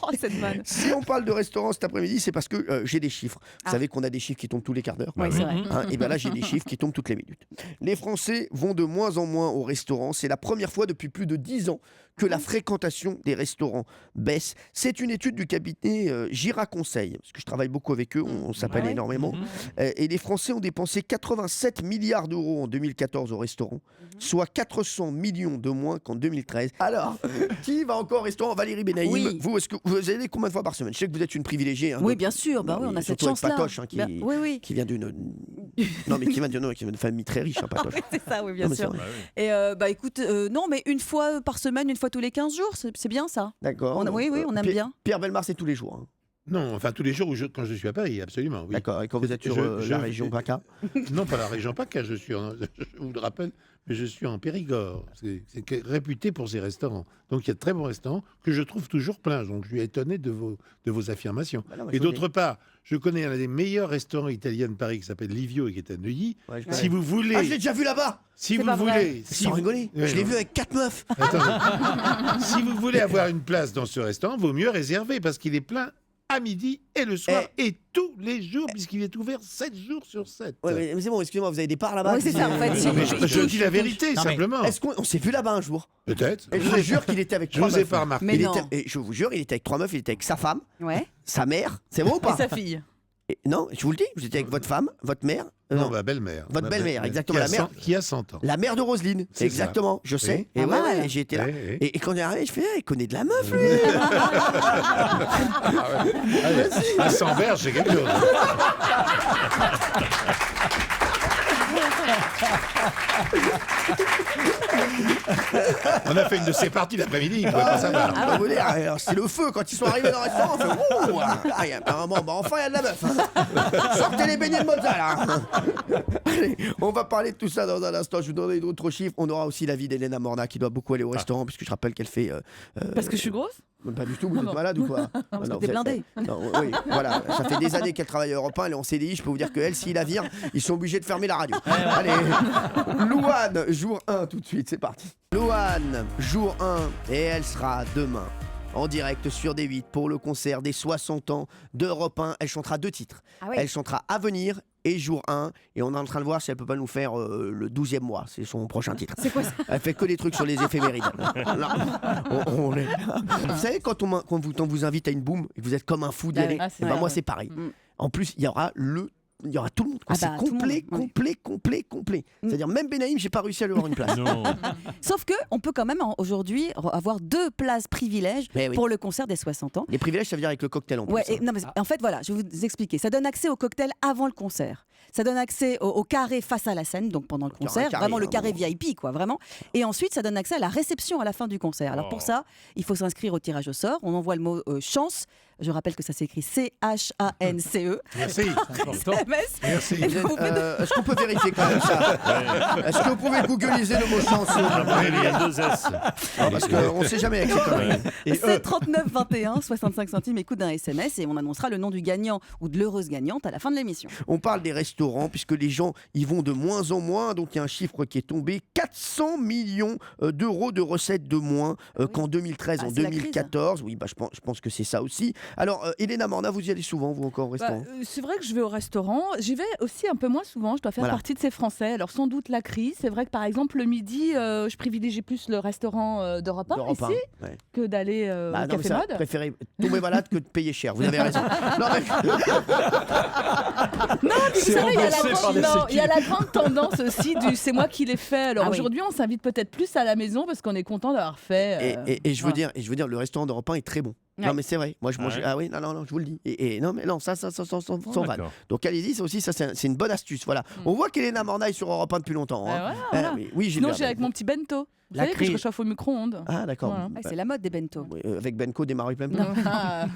Oh, cette vanne. Si on parle de restaurant cet après-midi, c'est parce que j'ai des chiffres. Vous savez qu'on a des chiffres qui tombent tous les quarts d'heure. Oui, c'est vrai. Et bien là, j'ai des chiffres qui tombent toutes les minutes. Les Français vont de moins en moins au restaurant. C'est la première fois depuis plus de 10 ans que la fréquentation des restaurants baisse. C'est une étude du cabinet Gira Conseil, parce que je travaille beaucoup avec eux, on s'appelle énormément. Et les Français ont dépensé 87 milliards d'euros en 2014 au restaurant, soit 400 millions de moins qu'en 2013. Alors, qui va encore au restaurant? Valérie Benaïm, Oui. vous, est-ce que vous allez combien de fois par semaine? Je sais que vous êtes une privilégiée. Hein, Oui, de- bien sûr. Bah oui, on a cette surtout avec chance-là. Patoche, hein, qui, Bien- Oui, oui. qui vient d'une... Non, mais qui vient d'une famille très riche, hein, Patoche. C'est ça, oui, bien Non, mais c'est sûr. vrai. Et bah écoute, non, mais une fois par semaine, une fois tous les 15 jours, c'est bien ça. D'accord. Oui, on aime bien. Pierre Bellemare, c'est tous les jours. hein. Non, enfin tous les jours quand je suis à Paris, absolument. Oui. D'accord. Et quand vous êtes sur la région PACA? Non, pas la région PACA, je vous le rappelle, mais je suis en Périgord. C'est réputé pour ses restaurants. Donc il y a de très bons restaurants que je trouve toujours pleins. Donc je suis étonné de vos affirmations. Bah non, mais Et je d'autre part, je connais un des meilleurs restaurants italiens de Paris qui s'appelle Livio et qui est à Neuilly. Ouais, je Si connais. vous voulez... Ah, je l'ai déjà vu là-bas. Si C'est vous pas vrai. voulez... Si Sans vous- rigoler. Ouais, Je l'ai non. vu avec 4 meufs. Attendez. Si vous voulez avoir une place dans ce restaurant, vaut mieux réserver parce qu'il est plein à midi et le soir et tous les jours puisqu'il est ouvert 7 jours sur 7. Ouais, mais c'est bon, excusez-moi, vous avez des parts là-bas. Oui, c'est ça, en fait, Non, mais il je touche, dis la il vérité, Non, mais- simplement. Est-ce qu'on s'est vu là-bas un jour? Peut-être. Et je vous jure qu'il était avec Je 3 vous ai meufs. pas remarqué. Mais Il non. était- et je vous jure, il était avec 3 meufs, il était avec sa femme, Ouais. sa mère. C'est vrai ou Et pas? sa fille. Non, je vous le dis, vous étiez avec votre femme, votre mère. Non, ma belle-mère. Votre Ma belle-mère, exactement, Qui a la mère. 100 Qui a 100 ans. La mère de Roselyne. C'est Exactement, je sais. Oui. Et Pas mal. et j'ai été là. Oui, oui. Et quand on est arrivé, je fais, il connaît de la meuf, lui. À 100 verges, c'est quelque chose. On a fait une de ces parties l'après-midi, il ne pouvait pas savoir. Ah, vous dire, alors, c'est le feu quand ils sont arrivés dans le restaurant. On fait ouh, ah, y a un moment, bah, enfin il y a de la bœuf. Sortez les beignets de mozza là. Allez, on va parler de tout ça dans un instant. Je vous donnerai d'autres chiffres. On aura aussi l'avis d'Elena Morna qui doit beaucoup aller au restaurant, puisque je rappelle qu'elle fait. Parce que je suis grosse? Pas du tout, vous êtes malade ou quoi? Parce que t'es blindé. Non, oui, voilà. Ça fait des années qu'elle travaille à Europe 1, elle est en CDI. Je peux vous dire qu'elle, s'ils la virent, ils sont obligés de fermer la radio. Allez, Louane, jour 1 tout de suite, c'est parti. Louane, jour 1, et elle sera demain en direct sur D8 pour le concert des 60 ans d'Europe 1. Elle chantera 2 titres. Ah oui. Elle chantera Avenir et jour 1. Et on est en train de voir si elle peut pas nous faire le 12e mois. C'est son prochain titre. C'est quoi ça? Elle fait que des trucs sur les éphémérides. Vous savez, quand on vous invite à une boum et que vous êtes comme un fou d'y aller, moi c'est pareil. En plus, il y aura tout le monde. C'est complet. C'est-à-dire même Benaïm, j'ai pas réussi à lui avoir une place. Non. Sauf que on peut quand même aujourd'hui avoir 2 places privilèges pour le concert des 60 ans. Les privilèges, ça veut dire avec le cocktail en plus. Non, mais en fait, voilà, je vais vous expliquer. Ça donne accès au cocktail avant le concert. Ça donne accès au carré face à la scène, donc pendant le concert, vraiment le carré VIP, quoi, vraiment. Et ensuite, ça donne accès à la réception à la fin du concert. Alors pour ça, il faut s'inscrire au tirage au sort. On envoie le mot chance. Je rappelle que ça s'écrit CHANCE. Merci. Merci. Est-ce qu'on peut vérifier quand même ça? Est-ce que vous pouvez googliser le mot chance? Il y a 2 S. Parce qu'on ne sait jamais avec ces conneries. C'est 39 21 65 centimes, écoute d'un SMS, et on annoncera le nom du gagnant ou de l'heureuse gagnante à la fin de l'émission. On parle des restaurants puisque les gens y vont de moins en moins, donc il y a un chiffre qui est tombé, 400 millions d'euros de recettes de moins qu'en 2013, en 2014. Oui, je pense que c'est ça aussi. Alors, Elena Morna, vous y allez souvent, vous, encore au restaurant? C'est vrai que je vais au restaurant. J'y vais aussi un peu moins souvent. Je dois faire partie de ces Français. Alors, sans doute la crise. C'est vrai que, par exemple, le midi, je privilégie plus le restaurant d'Europe 1 ici que d'aller au Café Mode. Préférez tomber malade que de payer cher. Vous avez raison. Non, vous savez, il y a la grande tendance aussi du c'est moi qui l'ai fait. Alors aujourd'hui, on s'invite peut-être plus à la maison parce qu'on est content d'avoir fait. Et je veux dire, le restaurant d'Europe 1 est très bon. Non mais c'est vrai, moi je mange. Ah oui, non, je vous le dis. Et non mais non, ça sans vanne. Donc allez-y, c'est une bonne astuce. Voilà. On voit qu'Elena Morna est sur Europe 1 depuis longtemps. Voilà. Oui, sinon j'ai avec mon petit bento. Vous savez que je réchauffe au micro-ondes. Ah d'accord. Voilà. C'est la mode des bento. Avec Benco démarrer plein de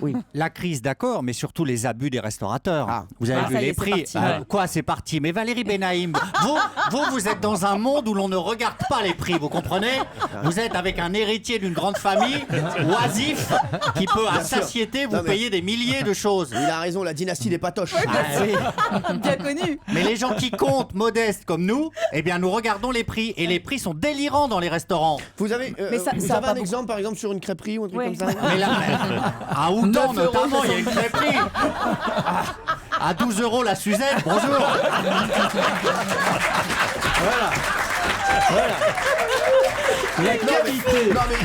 Oui. La crise, d'accord, mais surtout les abus des restaurateurs. Vous avez vu les prix. Quoi, c'est parti. Mais Valérie Benaïm, vous êtes dans un monde où l'on ne regarde pas les prix, vous comprenez? Vous êtes avec un héritier d'une grande famille, oisif, qui peut à satiété vous payer des milliers de choses. Il a raison, la dynastie des patoches. Bien connu. Mais les gens qui comptent, modestes comme nous, eh bien nous regardons les prix. Et les prix sont délirants dans les restaurants. Vous avez, un exemple, par exemple, sur une crêperie ou un truc comme ça? Mais là, à Houtan notamment, il y a une crêperie. À 12 € la Suzette, bonjour. Voilà. La qualité. Non, mais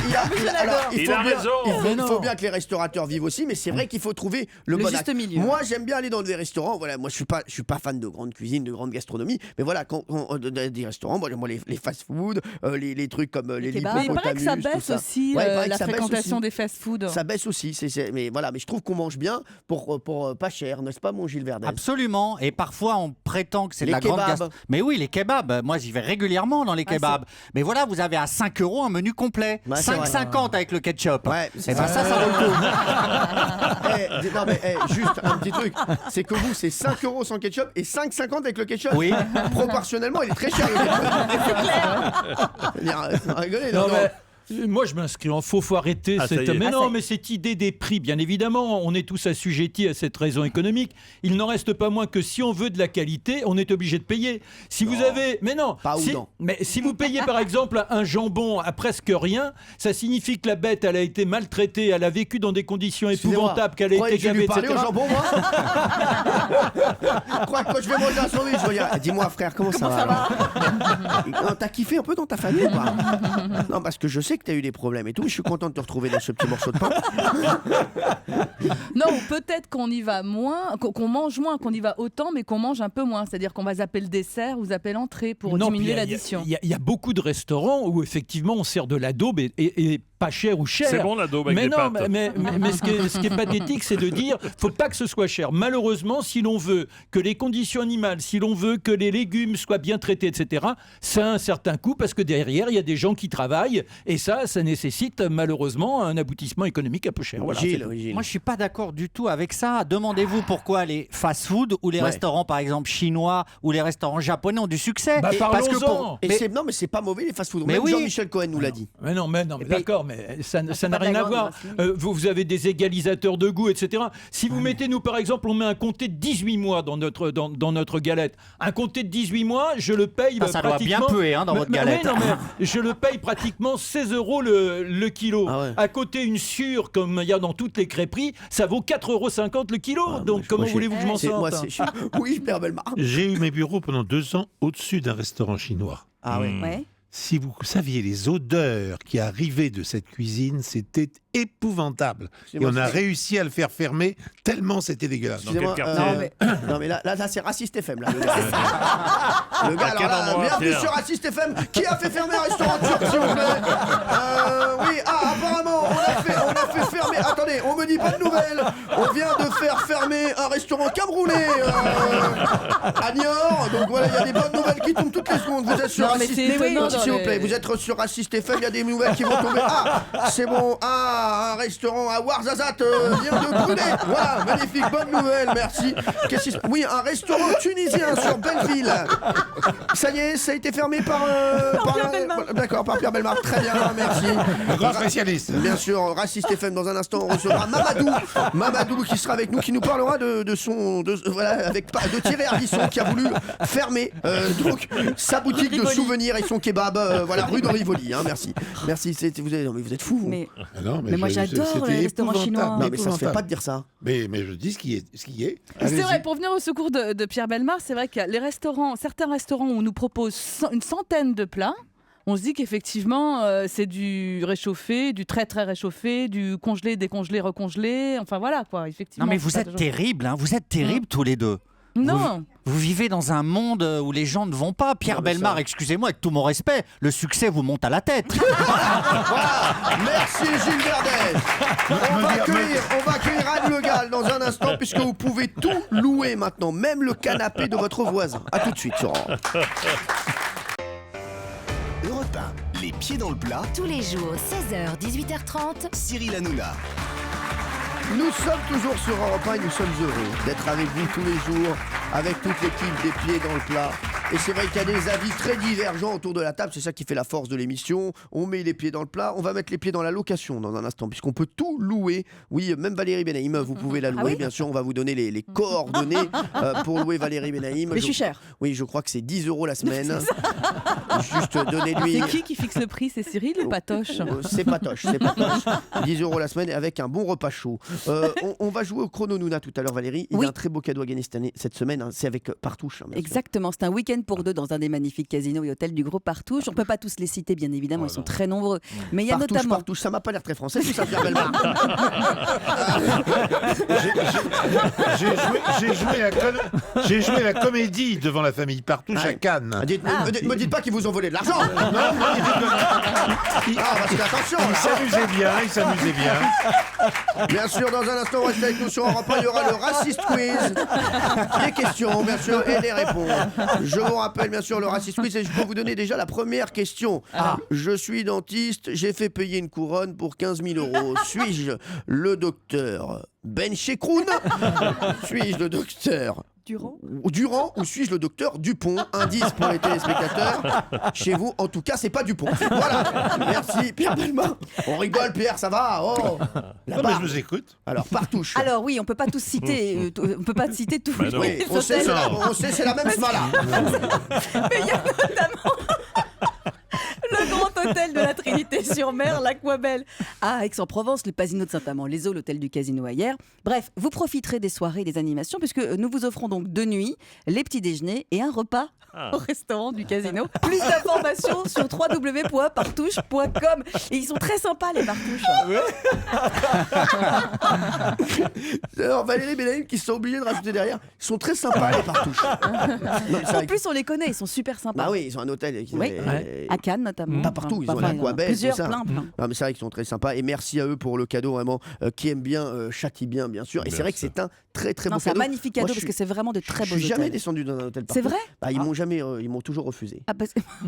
il a raison. Il faut bien que les restaurateurs vivent aussi, mais c'est vrai qu'il faut trouver le bon juste milieu. Moi, j'aime bien aller dans des restaurants. Voilà, moi, je suis pas fan de grande cuisine, de grande gastronomie, mais voilà, quand des restaurants, moi, les fast-food, les trucs comme les Mais il paraît que ça baisse aussi la fréquentation des fast-food. Ça baisse aussi. Mais voilà, mais je trouve qu'on mange bien pour pas cher, n'est-ce pas, mon Gilles Verdez? Absolument. Et parfois, on prétend que c'est de la grande gastronomie. Mais oui, les kebabs. Moi, j'y vais régulièrement dans les kebabs. Mais voilà, vous avez à 5 € un menu complet. 5,50 avec le ketchup. Et ben ça vaut le coup. Non mais juste un petit truc, c'est que vous, c'est 5 € sans ketchup et 5,50 avec le ketchup. Oui. Proportionnellement, il est très cher le ketchup. C'est clair. Rigoler, non. Moi, je m'inscris en faux. Faut arrêter cette. Mais non, mais cette idée des prix, bien évidemment, on est tous assujettis à cette raison économique. Il n'en reste pas moins que si on veut de la qualité, on est obligé de payer. Si vous avez, mais non, mais si vous payez par exemple un jambon à presque rien, ça signifie que la bête, elle a été maltraitée, elle a vécu dans des conditions épouvantables, qu'elle a été gavée, etc. Au jambon, moi. Quand je vais manger un sandwich, je vais dire, dis-moi frère, comment ça va? T'as kiffé un peu dans ta famille ou pas? Non, parce que je sais que tu as eu des problèmes et tout, je suis content de te retrouver dans ce petit morceau de pain. Non, peut-être qu'on y va moins, qu'on mange moins, qu'on y va autant, mais qu'on mange un peu moins. C'est-à-dire qu'on va zapper le dessert ou zapper l'entrée pour diminuer l'addition. Il y a beaucoup de restaurants où effectivement on sert de la daube et pas cher ou cher. C'est bon l'ado avec mais des non, pâtes. mais ce qui est pathétique, c'est de dire faut pas que ce soit cher. Malheureusement, si l'on veut que les conditions animales, si l'on veut que les légumes soient bien traités, etc., ça a un certain coût parce que derrière, il y a des gens qui travaillent et ça nécessite malheureusement un aboutissement économique un peu cher. Voilà, Gilles. Moi, je suis pas d'accord du tout avec ça. Demandez-vous pourquoi les fast-food ou les restaurants, par exemple, chinois ou les restaurants japonais ont du succès. Parce que non, mais c'est pas mauvais les fast-food. Même Jean-Michel Cohen nous l'a dit. Mais non, d'accord, mais ça n'a rien à voir. Vous avez des égalisateurs de goût, etc. Si vous mettez, nous par exemple, on met un comté de 18 mois dans notre galette. Un comté de 18 mois, je le paye ça doit bien puer dans votre galette. Mais je le paye pratiquement 16 € le kilo. À côté, une sûre, comme il y a dans toutes les crêperies, ça vaut 4,50 € le kilo. Donc comment voulez-vous que je m'en sorte? Oui, Père Bellemare. J'ai eu mes bureaux pendant 2 ans au-dessus d'un restaurant chinois. Ah oui. Si vous saviez les odeurs qui arrivaient de cette cuisine, c'était épouvantable. Et on a réussi à le faire fermer tellement c'était dégueulasse. Non mais là c'est Raciste FM là. Le gars alors là, bienvenue sur Raciste FM. Qui a fait fermer un restaurant turc s'il vous plaît? Oui, apparemment on a fait fermer. Attendez, on me dit pas de nouvelles. On vient de faire fermer un restaurant camerounais à Niort. Donc voilà, il y a des bonnes nouvelles qui tombent toutes les secondes. Vous êtes sur Raciste FM, s'il vous plaît. Vous êtes sur Raciste FM, il y a des nouvelles qui vont tomber. C'est bon. Un restaurant à Ouarzazate vient de brûler. Voilà, magnifique, bonne nouvelle, merci. Oui, un restaurant tunisien sur Belleville. Ça y est, ça a été fermé par Pierre Bellemare. D'accord, par Pierre Bellemare. Très bien, merci. Un grand spécialiste. Bien sûr, Raciste FM. Dans un instant, on recevra Mamadou qui sera avec nous, qui nous parlera de Thierry Ardisson qui a voulu fermer sa boutique de souvenirs et son kebab, rue de Rivoli. Merci. Vous êtes fous. Mais moi j'adore les restaurants chinois. Non mais ça se fait pas de dire ça. Mais je dis ce qui est. C'est vrai, pour venir au secours de Pierre Bellemare, c'est vrai que certains restaurants où on nous propose une centaine de plats, on se dit qu'effectivement c'est du réchauffé, du très très réchauffé, du congelé, décongelé, recongelé, enfin voilà quoi, effectivement. Non mais vous êtes terribles, vous êtes terribles tous les deux. Non. Vous vivez dans un monde où les gens ne vont pas. Pierre Bellemare, excusez-moi, avec tout mon respect, le succès vous monte à la tête. Voilà. Merci Gilles Verdez. On va accueillir Anne Le Gall dans un instant puisque vous pouvez tout louer maintenant, même le canapé de votre voisin. A tout de suite sur Europe 1, les pieds dans le plat. Tous les jours, 16h, 18h30. Cyril Hanouna. Nous sommes toujours sur Europe 1 et nous sommes heureux d'être avec vous tous les jours, avec toute l'équipe des Pieds dans le plat. Et c'est vrai qu'il y a des avis très divergents autour de la table, c'est ça qui fait la force de l'émission. On met les pieds dans le plat, on va mettre les pieds dans la location dans un instant, puisqu'on peut tout louer. Oui, même Valérie Benaïm, vous pouvez la louer, bien sûr, on va vous donner les coordonnées pour louer Valérie Benaïm. Mais je suis cher. Oui, je crois que c'est 10 € la semaine. Juste donnez-lui... C'est qui fixe le prix? C'est Cyril ou Patoche? C'est Patoche. 10 € la semaine avec un bon repas chaud. On va jouer au chrono Nouna tout à l'heure, Valérie. Il y a un très beau cadeau à gagner cette semaine, c'est avec Partouche. Exactement, c'est un week-end pour deux dans un des magnifiques casinos et hôtels du groupe Partouche. On ne peut pas tous les citer, bien évidemment, ils sont très nombreux. Mais il y a notamment... Partouche, ça m'a pas l'air très français, tout ça, Pierre Bellemare. J'ai joué la comédie devant la famille Partouche à Cannes. Me dites pas qu'ils vous ont volé de l'argent. Parce que attention, il s'amusait bien. Bien sûr, dans un instant, restez avec nous sur Europe 1, il y aura le Raciste Quiz. Les questions, bien sûr, et les réponses. Je vous rappelle, bien sûr, le Raciste Quiz, et je peux vous donner déjà la première question. Je suis dentiste, j'ai fait payer une couronne pour 15 000 €. Suis-je le docteur Ben Chekroun? Suis-je le docteur Durand ou suis-je le docteur Dupont? Indice pour les téléspectateurs. Chez vous, en tout cas, c'est pas Dupont. Voilà. Merci, Pierre Bellemare. On rigole, Pierre, ça va? Mais je vous écoute. Alors, Partouche. Alors oui, on peut pas tous citer, on peut pas citer tous. Oui, on sait, c'est la même smala. Mais il y a notamment le grand hôtel de la Trinité-sur-Mer, l'Aquabelle. À Aix-en-Provence, le Pasino de Saint-Amand, les Eaux, l'hôtel du Casino à Hyères. Bref, vous profiterez des soirées et des animations puisque nous vous offrons donc 2 nuits, les petits déjeuners et un repas au restaurant du Casino. Plus d'informations sur www.partouche.com. Et ils sont très sympas, les Partouches. Alors Valérie Benaïm qui sont obligés de rajouter derrière, ils sont très sympas, les Partouches. En plus, on les connaît, ils sont super sympas. Bah oui, ils ont un hôtel. À Cannes notamment. Pas partout, ils ont l'Aquabelle. plusieurs, plein. Non, mais c'est vrai qu'ils sont très sympas et merci à eux pour le cadeau vraiment. Qui aime bien châtie bien, bien sûr. Et c'est vrai que c'est un très très beau cadeau. C'est un magnifique cadeau parce que c'est vraiment de très beaux hôtels. Je suis jamais descendu dans un hôtel. C'est vrai? Ils m'ont toujours refusé.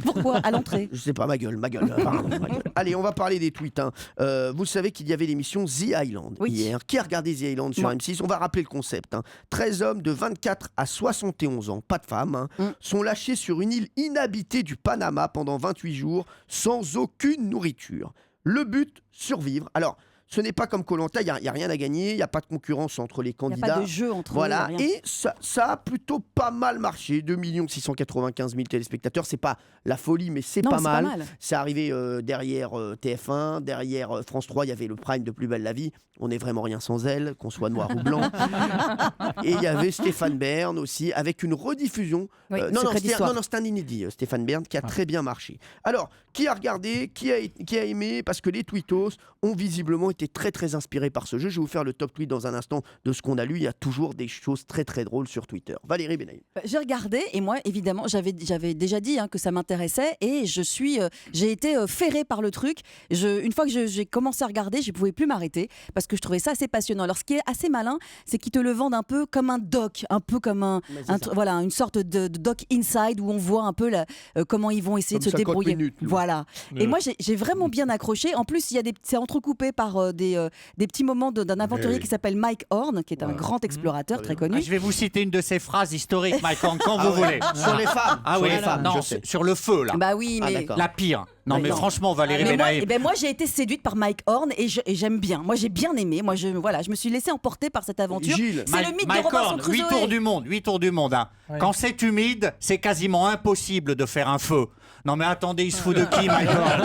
Pourquoi? À l'entrée? Je sais pas, ma gueule. Pardon, ma gueule. Allez, on va parler des tweets. Vous savez qu'il y avait l'émission The Island hier. Qui a regardé The Island sur M6? On va rappeler le concept. 13 hommes de 24 à 71 ans, pas de femmes, sont lâchés sur une île inhabitée du Panama pendant 28 jours sans aucune nourriture. Le but, survivre. Alors, ce n'est pas comme Koh-Lanta, il n'y a rien à gagner, il n'y a pas de concurrence entre les candidats. Il n'y a pas de jeu entre eux. Voilà, et ça a plutôt pas mal marché. 2 695 000 téléspectateurs, c'est pas la folie, mais c'est pas mal. C'est arrivé derrière TF1, derrière France 3, il y avait le prime de Plus belle la vie. On n'est vraiment rien sans elle, qu'on soit noir ou blanc. Et il y avait Stéphane Bern aussi, avec une rediffusion. Non, c'est un inédit, Stéphane Bern, qui a très bien marché. Alors, qui a regardé, qui a aimé? Parce que les tweetos ont visiblement été très très inspirés par ce jeu. Je vais vous faire le top tweet dans un instant de ce qu'on a lu. Il y a toujours des choses très très drôles sur Twitter. Valérie Benaïm. J'ai regardé et moi, évidemment, j'avais déjà dit que ça m'intéressait et j'ai été ferrée par le truc. Une fois que j'ai commencé à regarder, je ne pouvais plus m'arrêter parce que je trouvais ça assez passionnant. Alors, ce qui est assez malin, c'est qu'ils te le vendent un peu comme un doc, un peu comme une sorte de doc inside où on voit un peu comment ils vont essayer de se débrouiller. Voilà. Et moi, j'ai vraiment bien accroché. En plus, c'est entrecoupé par des petits moments d'un aventurier qui s'appelle Mike Horn, qui est un grand explorateur très connu. Je vais vous citer une de ses phrases historiques, Mike Horn, quand vous voulez. Sur les femmes. Ah oui, non, sur le feu, là. Bah oui, mais... la pire. Non, mais franchement, Valérie Benaïm. Moi, j'ai été séduite par Mike Horn et j'aime bien. Moi, j'ai bien aimé. Moi, je me suis laissée emporter par cette aventure. C'est le mythe de Robinson Crusoe. 8 tours du monde. Quand c'est humide, c'est quasiment impossible de faire un feu. Non mais attendez, il se fout de qui, Mike Horn?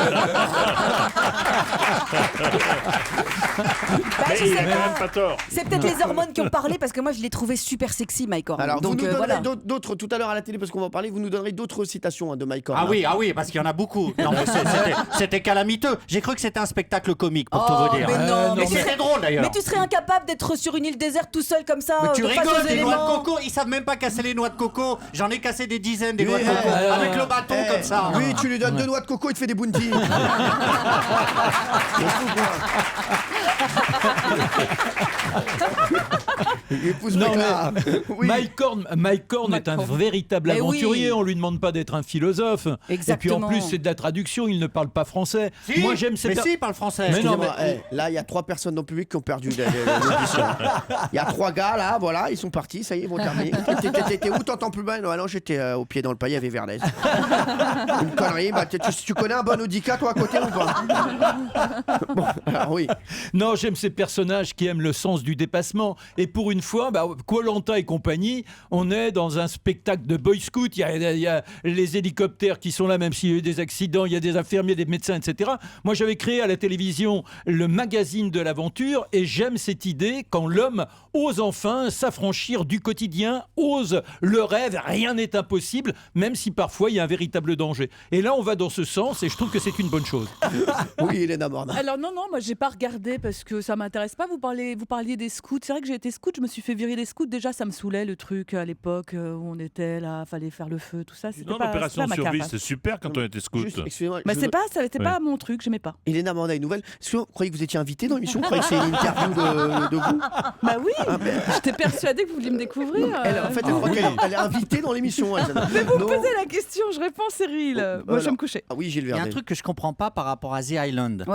C'est peut-être les hormones qui ont parlé parce que moi je l'ai trouvé super sexy, Mike Horn. Alors vous nous donnerez d'autres tout à l'heure à la télé parce qu'on va en parler. Vous nous donnerez d'autres citations de Mike Horn. Ah oui, parce qu'il y en a beaucoup. Non mais c'était calamiteux. J'ai cru que c'était un spectacle comique pour tout vous dire. Mais non, mais c'était drôle d'ailleurs. Mais tu serais incapable d'être sur une île déserte tout seul comme ça. Mais tu rigoles, des noix de coco. Ils savent même pas casser les noix de coco. J'en ai cassé des dizaines des noix de coco avec le bâton comme ça. Oui, tu lui donnes 2 noix de coco, il te fait des bounties. Mike Horn est un véritable aventurier. On lui demande pas d'être un philosophe. Exactement. Et puis en plus, c'est de la traduction. Il ne parle pas français. Si, moi j'aime ces il parle français. Mais non, là, il y a 3 personnes dans le public qui ont perdu l'audition. Il y a 3 gars là, voilà, ils sont partis. Ça y est, ils vont terminer. T'étais où? T'entends plus bien? Non, j'étais au pied dans le paillet avec Verlaise. Une connerie. Tu connais un bon Audica, toi, à côté ou pas? Bon, alors oui. Non, j'aime ces personnages qui aiment le sens du dépassement. Et pour une fois, Koh-Lanta et compagnie, on est dans un spectacle de Boy Scout. Il y a les hélicoptères qui sont là, même s'il y a eu des accidents, il y a des infirmiers, des médecins, etc. Moi, j'avais créé à la télévision le magazine de l'aventure et j'aime cette idée quand l'homme ose enfin s'affranchir du quotidien, ose le rêve, rien n'est impossible, même si parfois il y a un véritable danger. Et là, on va dans ce sens et je trouve que c'est une bonne chose. Oui, Elena Morna. Alors non, moi j'ai pas regardé parce que ça m'intéresse pas. Vous parliez des scouts. C'est vrai que j'ai été scout, je me suis fait virer des scouts. Déjà, ça me saoulait le truc à l'époque où on était là, fallait faire le feu, tout ça. Non, l'opération survie, c'est super quand on était scout. Mais c'était pas mon truc, j'aimais pas. Elena Morna, une nouvelle. Est-ce que vous croyez que vous étiez invitée dans l'émission? Vous croyez que c'est une interview de vous? Bah oui, j'étais persuadée que vous vouliez me découvrir. En fait, elle croit qu'elle est invitée dans l'émission. Mais vous me posez la question, je réponds, Cyril. Moi, je vais me coucher. Ah oui, Gilles Vernet. Il y a un truc que je comprends pas par rapport à The Island.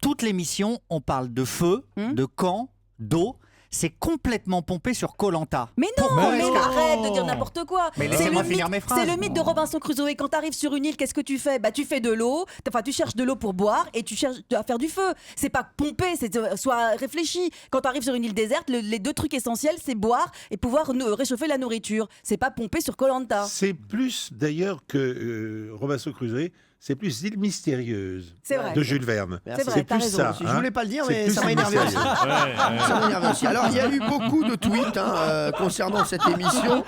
Toute l'émission, on parle de feu, de camp, d'eau. C'est complètement pompé sur Koh-Lanta. Mais non, arrête de dire n'importe quoi. Mais laissez-moi finir mes phrases. C'est le mythe de Robinson Crusoe. Et quand tu arrives sur une île, qu'est-ce que tu fais? Tu fais de l'eau, tu cherches de l'eau pour boire et tu cherches à faire du feu. C'est pas pompé, soit réfléchi. Quand tu arrives sur une île déserte, les 2 trucs essentiels, c'est boire et pouvoir réchauffer la nourriture. C'est pas pompé sur Koh-Lanta. C'est plus d'ailleurs que Robinson Crusoe. C'est plus Île mystérieuse de Jules Verne. C'est plus ça. Je voulais pas le dire, mais ça m'a énervé aussi. Ça m'a énervé aussi. Alors, il y a eu beaucoup de tweets concernant cette émission.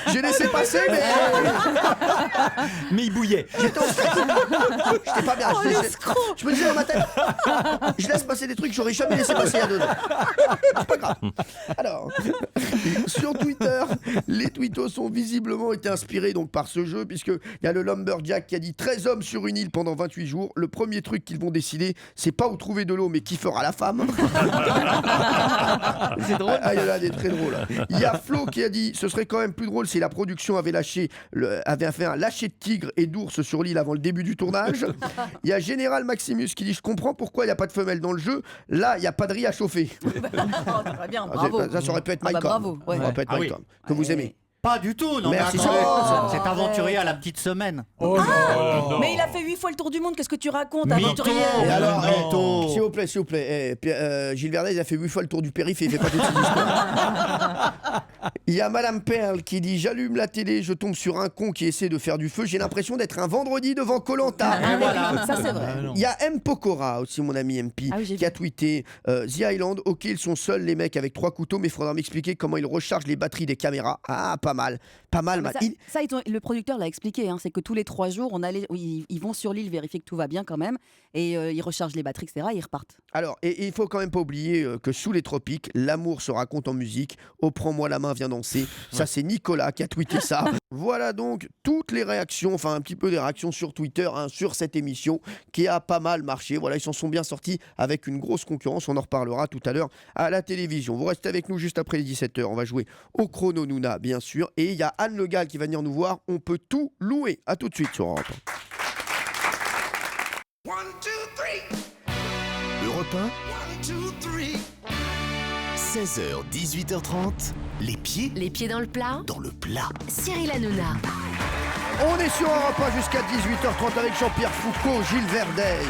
J'ai laissé passer, mais... Mais il bouillait. J'étais pas bien. Je me disais dans ma tête, je laisse passer des trucs que j'aurais jamais laissé passer il y a 2 ans. C'est pas grave. Alors, sur Twitter, les tweetos ont visiblement été inspirés donc par ce jeu, puisqu'il y a le Lumberjack qui a dit 13 hommes sur une île pendant 28 jours. Le premier truc qu'ils vont décider, c'est pas où trouver de l'eau, mais qui fera la femme. C'est drôle. Ah, il y en a des très drôles. Il y a Flo qui a dit, ce serait quand même plus drôle si la production avait fait un lâcher de tigres et d'ours sur l'île avant le début du tournage. Il y a Général Maximus qui dit, je comprends pourquoi il n'y a pas de femelle dans le jeu. Là, il n'y a pas de riz à chauffer. Très bien, bravo. Ça aurait pu être Mike bravo. Ouais. Ça aurait pu être Mike que vous aimez. Pas du tout, non. Merci, c'est aventurier à la petite semaine. Mais il a fait 8 fois le tour du monde, qu'est-ce que tu racontes, Mytho. aventurier? Et alors, s'il vous plaît, Gilles Verdez, il a fait 8 fois le tour du périph' et il fait pas toute cette histoire. Il y a Madame Perle qui dit, j'allume la télé, je tombe sur un con qui essaie de faire du feu, j'ai l'impression d'être un vendredi devant Koh-Lanta. Voilà. Ça c'est vrai. Il y a M. Pokora aussi, mon ami MP, qui a tweeté The Island, ok, ils sont seuls les mecs avec 3 couteaux, mais il faudra m'expliquer comment ils rechargent les batteries des caméras. Ah, pas mal. Le producteur l'a expliqué, c'est que tous les 3 jours, ils vont sur l'île vérifier que tout va bien quand même, et ils rechargent les batteries, etc., et ils repartent. Alors, et il faut quand même pas oublier que sous les tropiques, l'amour se raconte en musique. Oh, prends-moi la main, viens danser. Ça, c'est Nicolas qui a tweeté ça. Voilà donc toutes les réactions, enfin un petit peu des réactions sur Twitter, sur cette émission qui a pas mal marché. Voilà, ils s'en sont bien sortis avec une grosse concurrence. On en reparlera tout à l'heure à la télévision. Vous restez avec nous juste après les 17h. On va jouer au Chrono Nouna, bien sûr. Et il y a Anne Le Gall qui va venir nous voir. On peut tout louer. À tout de suite sur Europe 1, 2, 3. Europe 1. 1, 2, 3. 16h, 18h30. Les pieds dans le plat. Dans le plat. Cyril Hanouna. On est sur Europe 1 jusqu'à 18h30 avec Jean-Pierre Foucault, Gilles Verdez,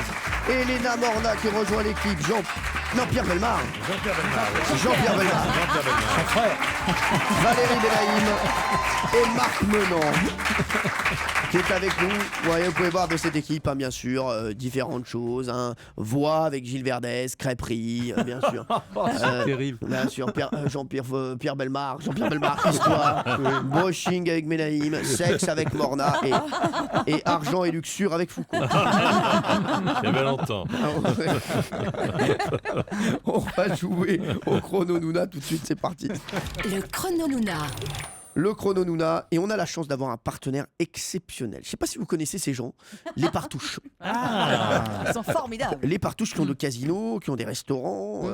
Elena Morna qui rejoint l'équipe, Pierre Bellemare. Jean-Pierre Bellemare. Son frère. Valérie Benaïm et Marc Menant qui est avec nous. Ouais, vous pouvez voir de cette équipe, bien sûr, différentes choses. Voix avec Gilles Verdez, crêperie, bien sûr. C'est terrible. Bien sûr, Jean-Pierre Bellemare, histoire, brushing avec Benaïm, sexe avec Morna et argent et luxure avec Foucault. Il y avait longtemps. On va jouer au Chrono Nouna tout de suite, c'est parti. Le Chrono Nouna. Le Chrono Nouna, et on a la chance d'avoir un partenaire exceptionnel. Je ne sais pas si vous connaissez ces gens, les Partouches. Ils sont formidables. Les Partouches qui ont des casinos, qui ont des restaurants,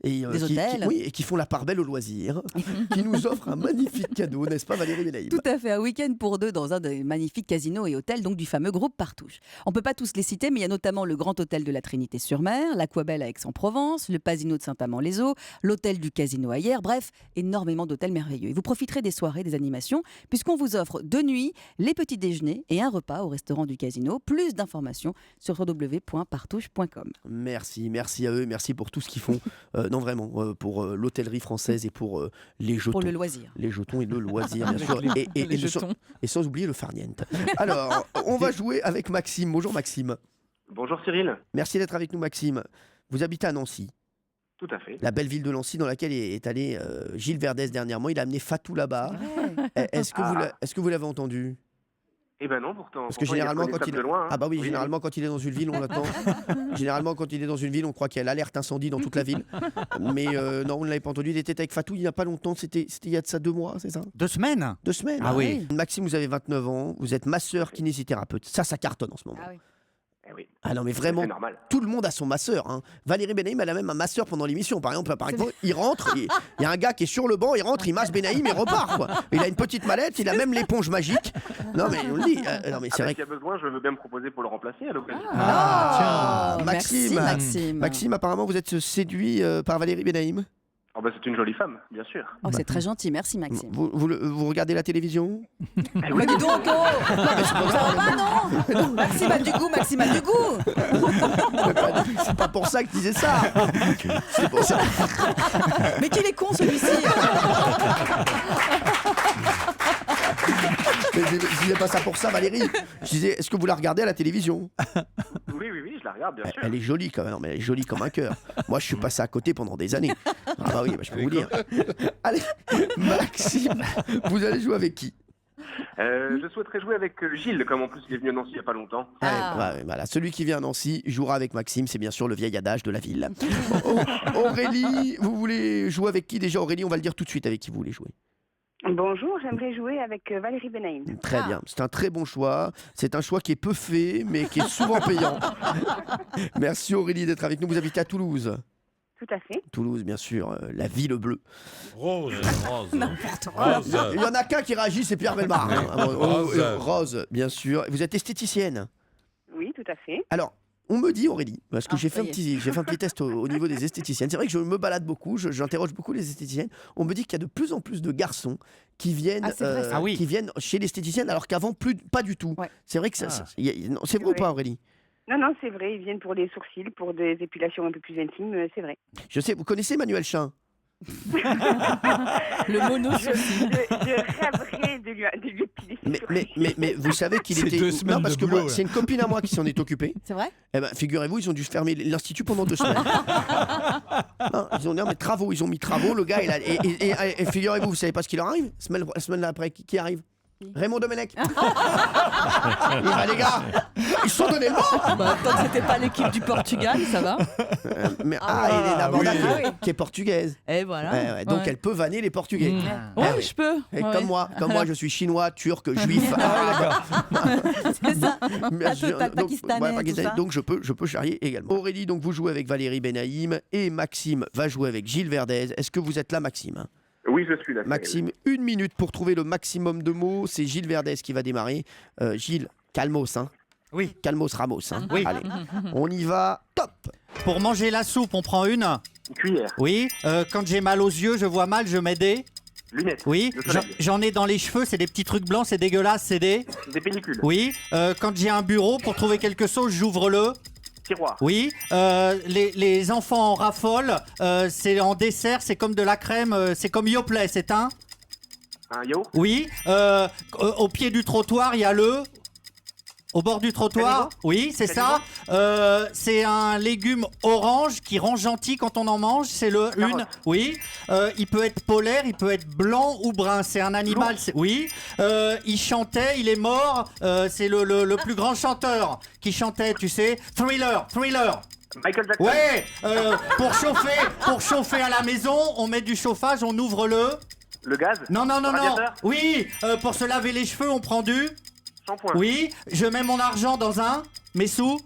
des hôtels. Et qui font la part belle aux loisirs, qui nous offrent un magnifique cadeau, n'est-ce pas Valérie Benaïm? Tout à fait, un week-end pour 2 dans un des magnifiques casinos et hôtels donc du fameux groupe Partouche. On ne peut pas tous les citer, mais il y a notamment le Grand Hôtel de la Trinité-sur-Mer, l'Aquabelle à Aix-en-Provence, le Pasino de Saint-Amand-les-Eaux, l'Hôtel du Casino à Hyères, bref, énormément d'hôtels merveilleux. Et vous profiterez des soirées, des animations, puisqu'on vous offre 2 nuits, les petits déjeuners et un repas au restaurant du casino. Plus d'informations sur www.partouche.com. Merci à eux, merci pour tout ce qu'ils font. Non, vraiment, pour l'hôtellerie française et pour les jetons. Pour le loisir. Les jetons et le loisir, bien sûr. Et sans oublier le farniente. Alors, on va jouer avec Maxime. Bonjour Maxime. Bonjour Cyril. Merci d'être avec nous Maxime. Vous habitez à Nancy. Tout à fait. La belle ville de Nancy dans laquelle est allé Gilles Verdez dernièrement. Il a amené Fatou là-bas. Est-ce que vous l'avez entendu? Eh ben non, pourtant. Parce que généralement, quand il est loin, quand il est dans une ville, on l'attend. Généralement, quand il est dans une ville, on croit qu'il y a l'alerte incendie dans toute la ville. Mais non, on ne l'avait pas entendu. Il était avec Fatou il n'y a pas longtemps. C'était il y a de ça 2 mois, c'est ça? 2 semaines. 2 semaines. Ah oui. Maxime, vous avez 29 ans. Vous êtes masseur kinésithérapeute. Ça cartonne en ce moment. Ah oui. Oui. Ah non mais vraiment, tout le monde a son masseur. Valérie Benaïm, elle a même un masseur pendant l'émission. Par exemple, il rentre, il y a un gars qui est sur le banc, il rentre, il masse Benaïm et repart. Quoi. Il a une petite mallette, il a même l'éponge magique. Non mais on le dit. Non mais c'est vrai. S'il y a besoin, je veux bien me proposer pour le remplacer à l'occasion. Tiens, Maxime. Merci, Maxime. Maxime, apparemment, vous êtes séduit par Valérie Benaïm. Oh bah, c'est une jolie femme, bien sûr. Oh, c'est très gentil, merci Maxime. Vous regardez la télévision? Mais dis donc, ça va pas, non? Maxime a du goût, Maxime a du goût. C'est pas pour ça que tu disais ça. C'est pour ça. Mais qu'il est con celui-ci. Je disais pas ça pour ça, Valérie. Je disais, est-ce que vous la regardez à la télévision? Oui, je la regarde, bien sûr. Elle est jolie quand même, mais elle est jolie comme un cœur. Moi, je suis passé à côté pendant des années. Ah bah oui, je peux vous dire. Allez, Maxime, vous allez jouer avec qui ? Je souhaiterais jouer avec Gilles, comme en plus il est venu à Nancy il n'y a pas longtemps. Voilà, celui qui vient à Nancy jouera avec Maxime, c'est bien sûr le vieil adage de la ville. Aurélie, vous voulez jouer avec qui déjà? Aurélie, on va le dire tout de suite avec qui vous voulez jouer. Bonjour, j'aimerais jouer avec Valérie Benaïm. Très bien, c'est un très bon choix. C'est un choix qui est peu fait, mais qui est souvent payant. Merci Aurélie d'être avec nous. Vous habitez à Toulouse? Tout à fait. Toulouse, bien sûr, la ville bleue. Rose. N'importe quoi. Il y en a qu'un qui réagit, c'est Pierre Bellemare. Rose, bien sûr. Vous êtes esthéticienne? Oui, tout à fait. Alors, on me dit, Aurélie, parce que j'ai fait un petit test au niveau des esthéticiennes. C'est vrai que je me balade beaucoup, j'interroge beaucoup les esthéticiennes. On me dit qu'il y a de plus en plus de garçons qui viennent, qui viennent chez l'esthéticienne, alors qu'avant, pas du tout. Ouais. C'est vrai que c'est vrai ou pas, Aurélie? Non, c'est vrai, ils viennent pour des sourcils, pour des épilations un peu plus intimes, c'est vrai. Je sais, vous connaissez Manuel Chin? Le mono-sourcil. Je rêverais de lui épiler. Mais vous savez qu'il était... Non, parce que c'est une copine à moi qui s'en est occupée. C'est vrai? Eh ben, figurez-vous, ils ont dû fermer l'institut pendant 2 semaines. Non, ils ont mis travaux, le gars, et figurez-vous, vous savez pas ce qui leur arrive? La semaine après, qui arrive? Raymond Domenech. Les gars, ils se sont donné le mot. Tant que c'était pas l'équipe du Portugal, ça va. Elena Borda qui est portugaise. Et voilà. Donc elle peut vanner les Portugais. Oui, je peux. Et comme moi, je suis chinois, turc, juif. C'est ça. Pakistanais. Donc je peux charrier également. Aurélie, donc vous jouez avec Valérie Benaïm et Maxime va jouer avec Gilles Verdez. Est-ce que vous êtes là, Maxime? Oui, je suis là. Maxime, 1 minute pour trouver le maximum de mots. C'est Gilles Verdez qui va démarrer. Gilles, calmos, hein? Oui. Calmos Ramos, hein? Oui. Allez, on y va. Top. Pour manger la soupe, on prend une cuillère. Oui. Quand j'ai mal aux yeux, je vois mal, je mets des lunettes. Oui. J'en ai dans les cheveux, c'est des petits trucs blancs, c'est dégueulasse, c'est des pellicules. Oui. Quand j'ai un bureau, pour trouver quelque chose, j'ouvre le tiroir. Oui, les enfants en raffolent, c'est en dessert, c'est comme de la crème, c'est comme Yoplait, c'est un yaourt. Oui, au pied du trottoir, il y a au bord du trottoir, oui, c'est ça. C'est un légume orange qui rend gentil quand on en mange. C'est oui. Il peut être polaire, il peut être blanc ou brun. C'est un animal. Oui. Il chantait, il est mort. C'est le plus grand chanteur qui chantait, tu sais. Thriller. Michael Jackson. Ouais. Pour chauffer à la maison, on met du chauffage, on ouvre le gaz. Non. Oui. Pour se laver les cheveux, on prend du shampoing. Oui, je mets mon argent dans mes sous.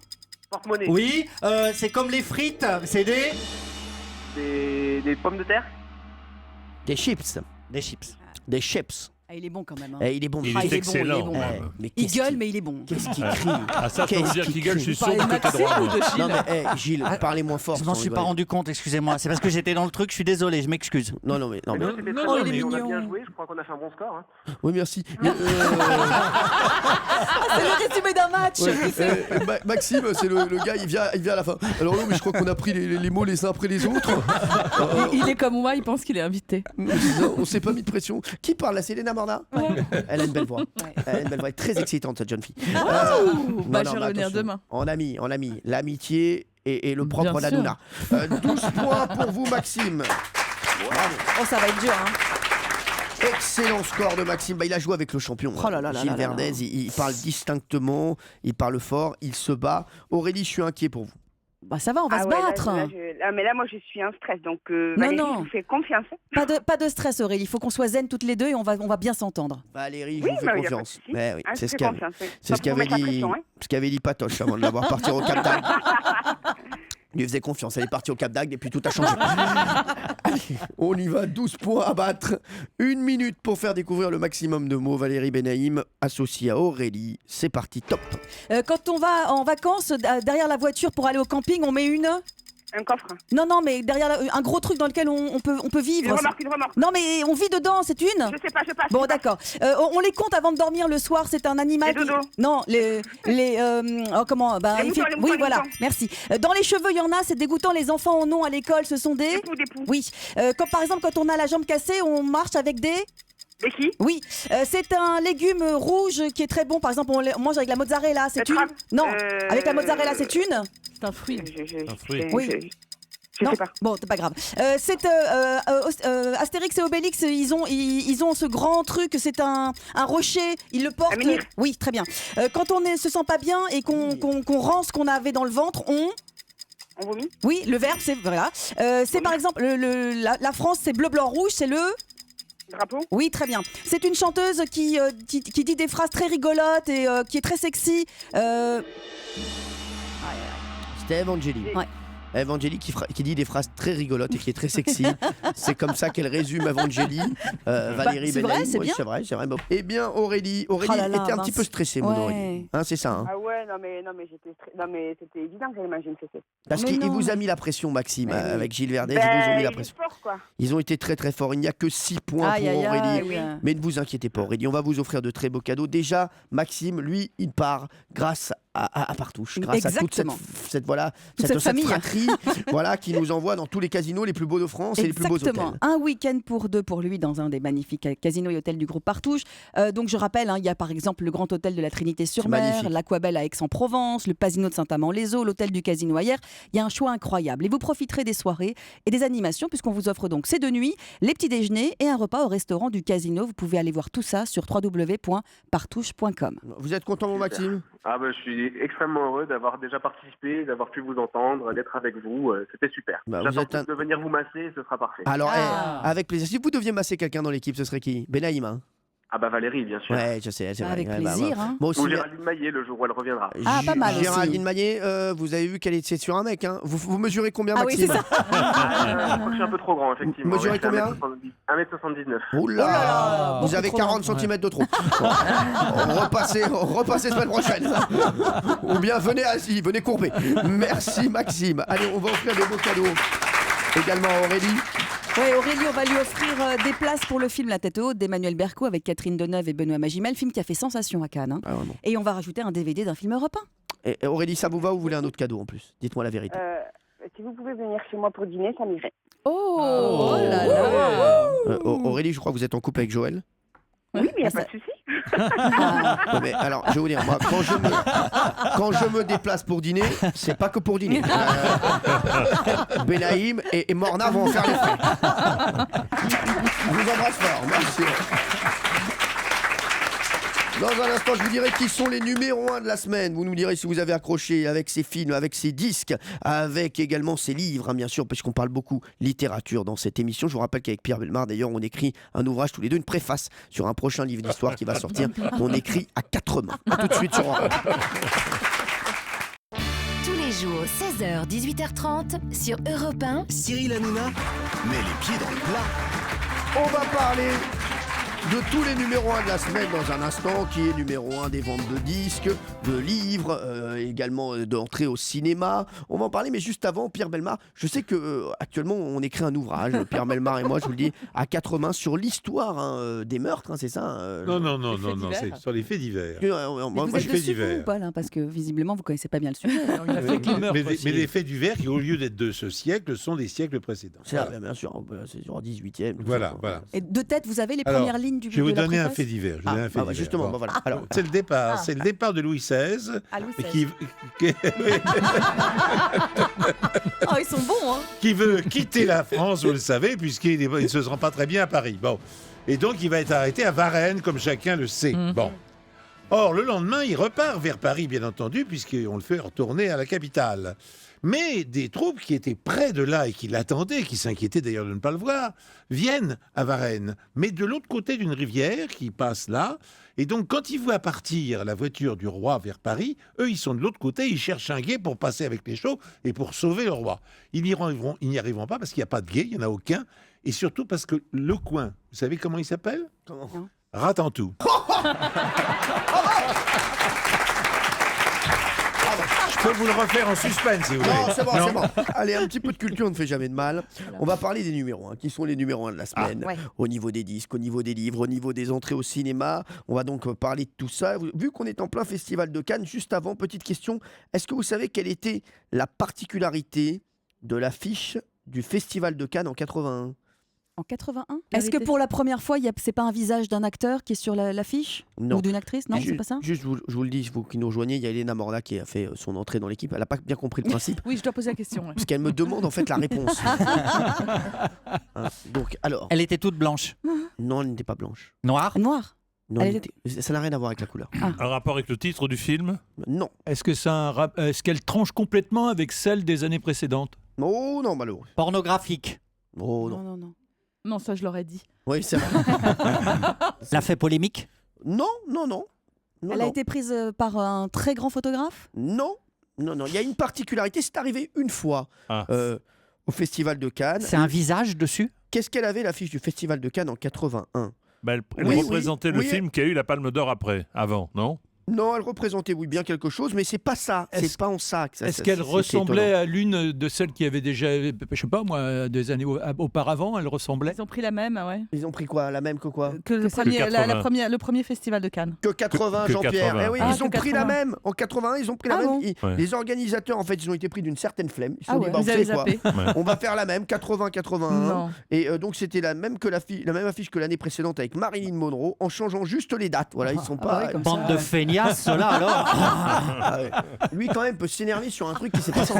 Porte-monnaie. Oui, c'est comme les frites, c'est des pommes de terre. Des chips. Il est bon quand même. Il est bon. Il est excellent. Il gueule, mais il est bon. Qu'est-ce qu'il crie? Ça veut dire qu'il gueule, je suis sûr que t'es droit. Non mais Gilles, parlez moins fort. Je m'en suis pas rendu compte, excusez-moi. C'est parce que j'étais dans le truc, je suis désolé, je m'excuse. Non. Il est mignon. On a bien joué, je crois qu'on a fait un bon score. Hein. Oui, merci. C'est le résumé d'un match. Maxime, c'est le gars, il vient à la fin. Alors non, mais je crois qu'on a pris les mots les uns après les autres. Il est comme moi, il pense qu'il est invité. Non, on s'est pas mis de pression. Qui parle là? C'est Elena Borda? Elle a une belle voix. Elle a une belle voix. Très excitante, cette jeune fille. Je vais revenir demain. En ami, l'amitié et le propre d'Anouna. 12 points pour vous, Maxime. Bravo. Oh, ça va être dur, hein. Excellent score de Maxime. Il a joué avec le champion. Gilles Verdez, il parle distinctement, il parle fort, il se bat. Aurélie, je suis inquiet pour vous. Ça va, on va se battre. Mais là, moi, je suis en stress, donc Valérie, je vous fais confiance. Pas de stress, Aurélie. Il faut qu'on soit zen toutes les deux et on va bien s'entendre. Valérie, je vous fais confiance. C'est ce qu'avait dit Patoche avant de l'avoir parti au Cap d'Agde. Il lui faisait confiance, elle est partie au Cap d'Agde et puis tout a changé. Allez, on y va, 12 points à battre. 1 minute pour faire découvrir le maximum de mots. Valérie Benaïm, associée à Aurélie. C'est parti, top. Quand on va en vacances, derrière la voiture pour aller au camping, on met un coffre. Non, mais derrière un gros truc dans lequel on peut vivre. Une remorque. Non, mais on vit dedans, c'est une. Je sais pas, je passe. Bon, d'accord. On les compte avant de dormir le soir, c'est un animal. Les dodos. Non, comment les moutons, oui, voilà, moutons. merci. Dans les cheveux, il y en a, c'est dégoûtant, les enfants en ont à l'école, ce sont des poux. Oui. Comme par exemple, quand on a la jambe cassée, on marche avec des béquilles. Oui. C'est un légume rouge qui est très bon, par exemple, on mange avec la mozzarella, c'est une. Non, avec la mozzarella, c'est une. C'est un fruit. Un fruit. Oui. Je Non. sais pas. Bon, c'est pas grave. C'est Astérix et Obélix. Ils ont ce grand truc. C'est un rocher. Ils le portent. Oui, très bien. Quand on se sent pas bien et qu'on rend ce qu'on avait dans le ventre, on vomit. Oui, le verbe, c'est voilà. C'est par exemple la France, c'est bleu, blanc, rouge. C'est le drapeau. Oui, très bien. C'est une chanteuse qui dit des phrases très rigolotes et qui est très sexy. C'était Evangélie. Ouais. Evangélie qui dit des phrases très rigolotes et qui est très sexy. C'est comme ça qu'elle résume Evangélie. Valérie c'est vrai, Benaïm. c'est Oui, bien. c'est vrai. Bon. Eh bien, Aurélie Oh là là, était un petit mince. peu stressée, mon Ouais. Aurélie. Hein, c'est ça. Hein. Ah ouais, non mais c'était évident que j'allais manger une fessée. Parce Mais qu'il non. vous a mis la pression, Maxime, Mais oui. avec Gilles Verdez. Ils vous ont mis la il est pression. fort, quoi. Ils ont été très très forts. Il n'y a que 6 points Aïe, pour aïe, Aurélie. aïe. Mais ne vous inquiétez pas, Aurélie. On va vous offrir de très beaux cadeaux. Déjà, Maxime, lui, il part grâce à Partouche, grâce à toute cette famille. fratrie voilà, qui nous envoie dans tous les casinos les plus beaux de France et les plus beaux hôtels. Un week-end pour deux pour lui dans un des magnifiques casinos et hôtels du groupe Partouche. Donc je rappelle, il y a par exemple le Grand Hôtel de la Trinité-sur-Mer, l'Aquabelle à Aix-en-Provence, le Pasino de Saint-Amand-les-Eaux, l'Hôtel du Casino à Hyères. Il y a un choix incroyable. Et vous profiterez des soirées et des animations puisqu'on vous offre donc ces 2 nuits, les petits déjeuners et un repas au restaurant du casino. Vous pouvez aller voir tout ça sur www.partouche.com. Vous êtes content, mon Maxime ? Ah bah, je suis extrêmement heureux d'avoir déjà participé, d'avoir pu vous entendre, d'être avec vous. C'était super. J'attends plus de venir vous masser, ce sera parfait. Alors, avec plaisir. Si vous deviez masser quelqu'un dans l'équipe, ce serait qui ? Benaïm, hein ? Ah bah Valérie, bien sûr. Ouais, je sais, c'est vrai. Avec plaisir. Hein. Moi aussi. Ou Géraldine Maillet, le jour où elle reviendra. Pas mal aussi. Géraldine Maillet, vous avez vu qu'elle était sur un mec. Hein. Vous mesurez combien, Maxime? Oui, c'est ça. Je crois que je suis un peu trop grand, effectivement. Mesurez combien? 1m79. Oh là, vous avez 40 cm de trop. Bon. Repassez semaine prochaine. Ou bien venez assis, venez courber. Merci, Maxime. Allez, on va offrir des beaux cadeaux. Également à Aurélie. Oui, Aurélie, on va lui offrir des places pour le film La Tête haute d'Emmanuel Berco avec Catherine Deneuve et Benoît Magimel, film qui a fait sensation à Cannes. Hein. Et on va rajouter un DVD d'un film européen. Et Aurélie, ça vous va ou vous voulez un autre cadeau en plus? Dites-moi la vérité. Si vous pouvez venir chez moi pour dîner, ça m'irait. Oh là là. Aurélie, je crois que vous êtes en couple avec Joël. Oui, mais il n'y a pas de souci. Ouais, mais alors, je vais vous dire, moi, quand je me déplace pour dîner, c'est pas que pour dîner. Benaïm et Morna vont en faire les frais. Je vous embrasse fort, merci. Dans un instant, je vous dirai qui sont les numéros 1 de la semaine. Vous nous direz si vous avez accroché avec ces films, avec ces disques, avec également ces livres, hein, bien sûr, parce qu'on parle beaucoup littérature dans cette émission. Je vous rappelle qu'avec Pierre Bellemare, d'ailleurs, on écrit un ouvrage tous les deux, une préface sur un prochain livre d'histoire qui va sortir. On écrit à 4 mains. A tout de suite sur Europe 1. Tous les jours, 16h, 18h30, sur Europe 1. Cyril Hanouna met les pieds dans le plat. On va parler de tous les numéros 1 de la semaine dans un instant, qui est numéro 1 des ventes de disques, de livres, également d'entrée au cinéma. On va en parler, mais juste avant, Pierre Bellemare, je sais que actuellement on écrit un ouvrage, Pierre Bellemare et moi, je vous le dis, à 4 mains sur l'histoire des meurtres, hein, c'est ça Non, c'est sur les faits divers. Moi, vous êtes dessus, vous, Paul, hein, parce que visiblement vous connaissez pas bien le sujet. Mais les faits divers, qui au lieu d'être de ce siècle, sont des siècles précédents. C'est voilà. Bien sûr, c'est sur 18e. Voilà. Et de tête, vous avez les premières lignes du je vais vous donner un fait divers. Justement, bon. Voilà. Alors, c'est le départ de Louis XVI. Louis XVI. Oh, ils sont bons, hein. Qui veut quitter la France, vous le savez, puisqu'il ne se sent pas très bien à Paris. Bon. Et donc, il va être arrêté à Varennes, comme chacun le sait. Bon. Or, le lendemain, il repart vers Paris, bien entendu, puisqu'on le fait retourner à la capitale. Mais des troupes qui étaient près de là et qui l'attendaient, qui s'inquiétaient d'ailleurs de ne pas le voir, viennent à Varennes, mais de l'autre côté d'une rivière qui passe là. Et donc, quand ils voient partir la voiture du roi vers Paris, eux, ils sont de l'autre côté, ils cherchent un gué pour passer avec les chevaux et pour sauver le roi. Ils n'y arriveront pas parce qu'il n'y a pas de gué, il n'y en a aucun. Et surtout parce que le coin, vous savez comment il s'appelle? Comment? Ratentou. Je peux vous le refaire en suspense, si vous voulez. Non, c'est bon. Allez, un petit peu de culture ne fait jamais de mal. On va parler des numéros 1, qui sont les numéros 1 de la semaine. Au niveau des disques, au niveau des livres, au niveau des entrées au cinéma. On va donc parler de tout ça. Vu qu'on est en plein festival de Cannes, juste avant, petite question. Est-ce que vous savez quelle était la particularité de l'affiche du festival de Cannes en 81? En 81. Est-ce que pour la première fois, c'est pas un visage d'un acteur qui est sur l'affiche? Non. Ou d'une actrice? Non, c'est pas ça? Juste, je vous le dis, vous qui nous rejoignez, il y a Elena Morla qui a fait son entrée dans l'équipe. Elle n'a pas bien compris le principe. Oui, je dois poser la question. Parce qu'elle me demande en fait la réponse. Donc, alors. Elle était toute blanche. Non, elle n'était pas blanche. Noire? Noire. Non, ça n'a rien à voir avec la couleur. Un rapport avec le titre du film? Non. Est-ce qu'elle tranche complètement avec celle des années précédentes? Oh non, malheureux. Pornographique? Oh non. Non, ça je l'aurais dit. Oui, c'est vrai. Ça fait polémique? Non. Elle a été prise par un très grand photographe? Non. Il y a une particularité, c'est arrivé une fois au Festival de Cannes. C'est un visage dessus? Qu'est-ce qu'elle avait l'affiche du Festival de Cannes en 81? Elle représentait le film qui a eu la Palme d'Or avant, non? Non, elle représentait bien quelque chose, mais c'est pas ça. C'est pas en ça que ça. Est-ce qu'elle ressemblait à l'une de celles qui avaient déjà, je sais pas moi, des années auparavant? Elle ressemblait. Ils ont pris la même, ouais. Ils ont pris quoi? La même que quoi? Que le premier festival de Cannes. Que 80, Jean-Pierre. Eh oui, ils ont pris la même. En 80, ils ont pris la même. Bon Les organisateurs, en fait, ils ont été pris d'une certaine flemme. Ils se sont dit, vous avez quoi, on va faire la même, 80-81. Et donc c'était la même affiche que l'année précédente avec Marilyn Monroe, en changeant juste les dates. Voilà, ils sont pas. Bande de feignasses, ceux-là alors. Lui quand même peut s'énerver sur un truc qui s'est passé en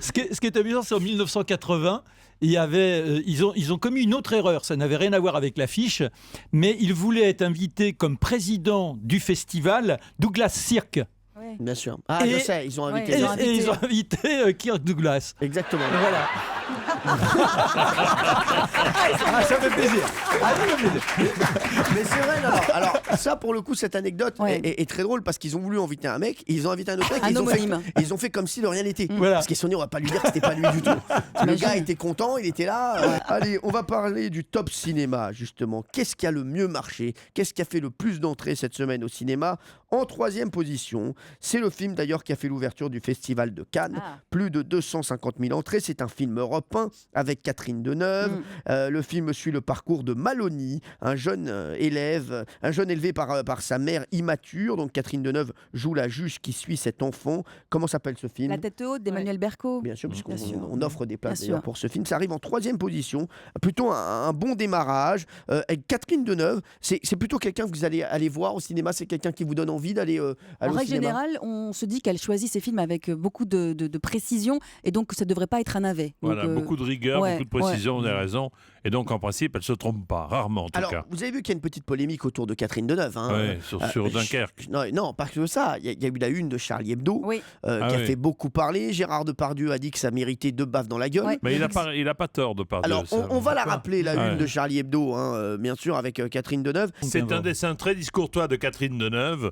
Ce qui est amusant, c'est en 1980, ils ont commis une autre erreur. Ça n'avait rien à voir avec l'affiche, mais ils voulaient être invités comme président du festival Douglas Sirk. Bien sûr. Ah, je sais, ils ont invité. Ils ont invité Kirk Douglas. Exactement. Voilà. Ça fait plaisir. Mais c'est vrai, non. Alors, ça, pour le coup, cette anecdote est très drôle parce qu'ils ont voulu inviter un mec, ils ont invité un autre mec, ils ont fait comme si de rien n'était. Voilà. Parce qu'ils se sont dit, on va pas lui dire que c'était pas lui du tout. Le gars était content, il était là. Allez, on va parler du top cinéma, justement. Qu'est-ce qui a le mieux marché? Qu'est-ce qui a fait le plus d'entrées cette semaine au cinéma? En 3e position, c'est le film d'ailleurs qui a fait l'ouverture du Festival de Cannes. Plus de 250 000 entrées. C'est un film européen avec Catherine Deneuve. Le film suit le parcours de Maloney, un jeune élevé par sa mère immature. Donc Catherine Deneuve joue la juge qui suit cet enfant. Comment s'appelle ce film? La tête haute d'Emmanuel Berco. Bien sûr, puisqu'on offre des places d'ailleurs pour ce film. Ça arrive en 3e position. Plutôt un bon démarrage. Avec Catherine Deneuve, c'est plutôt quelqu'un que vous allez aller voir au cinéma. C'est quelqu'un qui vous donne envie d'aller au cinéma. En règle générale, on se dit qu'elle choisit ses films avec beaucoup de précision et donc ça ne devrait pas être un navet. Voilà, beaucoup de rigueur, beaucoup de précision, on a raison. Et donc, en principe, elle ne se trompe pas, rarement en tout cas. Vous avez vu qu'il y a une petite polémique autour de Catherine Deneuve. Sur Dunkerque. Non, pas que ça. Il y a eu la une de Charlie Hebdo qui a fait beaucoup parler. Gérard Depardieu a dit que ça méritait 2 baffes dans la gueule. Mais il n'a pas tort, Depardieu. Alors, on va la rappeler, la une de Charlie Hebdo, bien sûr, avec Catherine Deneuve. C'est un dessin très discourtois de Catherine Deneuve.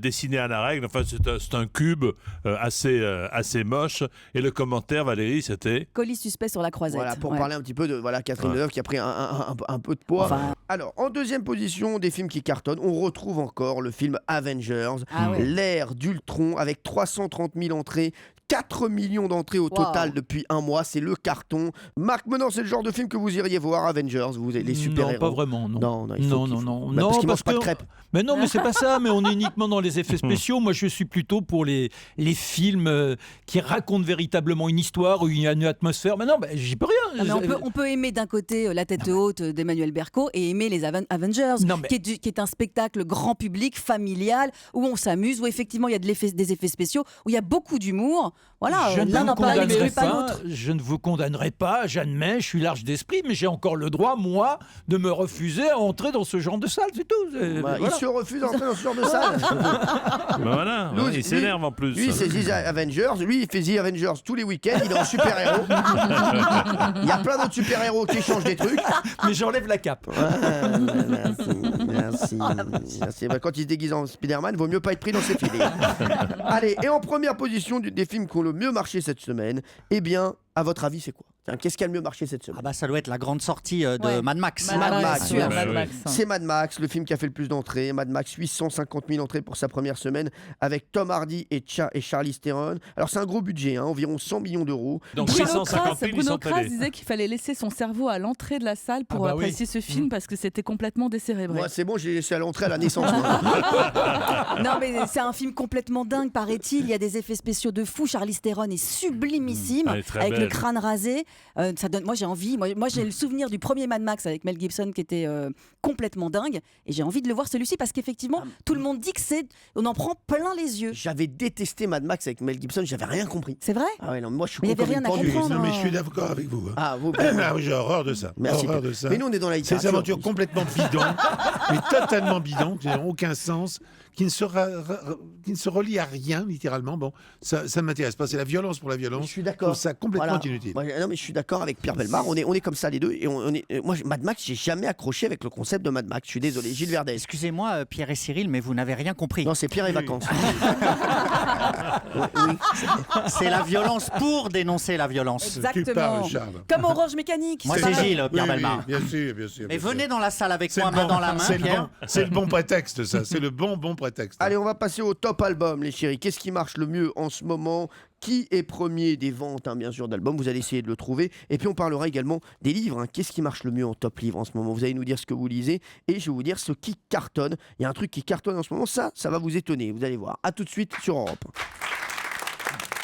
Dessiné à la règle, enfin c'est un cube assez moche. Et le commentaire, Valérie, c'était colis suspect sur la croisette. Voilà, pour parler un petit peu de Catherine Deneuve qui a pris un peu de poids. Alors, en 2e position des films qui cartonnent, on retrouve encore le film Avengers, l'ère d'Ultron, avec 330 000 entrées. 4 millions d'entrées au total depuis un mois, c'est le carton. Marc Menant, c'est le genre de film que vous iriez voir, Avengers, les super-héros? Non, pas vraiment, non. Non, parce qu'ils mangent pas de crêpes. Mais non, mais c'est pas ça, mais on est uniquement dans les effets spéciaux. Moi, je suis plutôt pour les films qui racontent véritablement une histoire ou une atmosphère. Mais non, j'y peux rien. On peut aimer d'un côté La tête haute d'Emmanuel Berco et aimer les Avengers, qui est un spectacle grand public, familial, où on s'amuse, où effectivement il y a des effets spéciaux, où il y a beaucoup d'humour. Voilà, l'un n'en pas l'autre. Je ne vous condamnerai pas, j'admets, je suis large d'esprit, mais j'ai encore le droit, moi, de me refuser à entrer dans ce genre de salle, c'est tout. Il se refuse d'entrer dans ce genre de salle. Voilà, il s'énerve en plus. Lui, c'est The Avengers, lui, il fait The Avengers tous les week-ends, il est en super-héros. Il y a plein d'autres super-héros qui échangent des trucs. Mais j'enlève la cape. Merci. Quand il se déguise en Spider-Man, il vaut mieux pas être pris dans ses filets. Allez, et en première position des films qui ont le mieux marché cette semaine, eh bien, à votre avis, c'est quoi? Qu'est-ce qui a le mieux marché cette semaine? Ça doit être la grande sortie de Mad Max. Mad Max. Max. C'est Mad Max, le film qui a fait le plus d'entrées. Mad Max, 850 000 entrées pour sa première semaine, avec Tom Hardy et Charlize Theron. Alors c'est un gros budget, environ 100 millions d'euros. Donc 650 000, Bruno Kras disait qu'il fallait laisser son cerveau à l'entrée de la salle pour apprécier ce film parce que c'était complètement décérébré. Moi c'est bon, j'ai laissé à l'entrée à la naissance. Non mais c'est un film complètement dingue, paraît-il. Il y a des effets spéciaux de fou. Charlize Theron est sublimissime, avec le crâne rasé. Ça donne, moi j'ai envie, moi j'ai le souvenir du premier Mad Max avec Mel Gibson qui était complètement dingue, et j'ai envie de le voir celui-ci parce qu'effectivement tout le monde dit que on en prend plein les yeux. J'avais détesté Mad Max avec Mel Gibson, j'avais rien compris. C'est vrai? Ah ouais, non, moi je suis Mais il y avait rien à comprendre. Non, mais je suis d'accord avec vous. Hein. Ah, vous, Ah oui, j'ai horreur de ça. Merci. Horreur de ça. Mais nous on est dans la littérature. Ces aventures complètement bidons, mais totalement bidons, qui n'ont aucun sens, qui ne se relient à rien, littéralement. Bon, ça ne m'intéresse pas. C'est la violence pour la violence. Je suis d'accord. Je trouve ça complètement inutile. Moi, non, mais je suis d'accord avec Pierre Bellemare. On est comme ça les deux. Et moi, Mad Max, j'ai jamais accroché avec le concept de Mad Max. Je suis désolé, Gilles Verdez. Excusez-moi, Pierre et Cyril, mais vous n'avez rien compris. Non, c'est Pierre et Vacances. Oui. C'est la violence pour dénoncer la violence. Exactement. Tu parles, Charles. Comme Orange Mécanique. Moi, c'est Gilles, Pierre Bellemare. Bien sûr, bien sûr. Mais bien venez sûr. dans la salle avec C'est moi, le main bon- dans la main, c'est le Pierre. bon- C'est le bon prétexte, ça. C'est le bon prétexte. Allez, on va passer au top album, les chéris. Qu'est-ce qui marche le mieux en ce moment? Qui est premier des ventes, bien sûr, d'albums? Vous allez essayer de le trouver. Et puis, on parlera également des livres. Qu'est-ce qui marche le mieux en top livre en ce moment? Vous allez nous dire ce que vous lisez et je vais vous dire ce qui cartonne. Il y a un truc qui cartonne en ce moment. Ça va vous étonner. Vous allez voir. À tout de suite sur Europe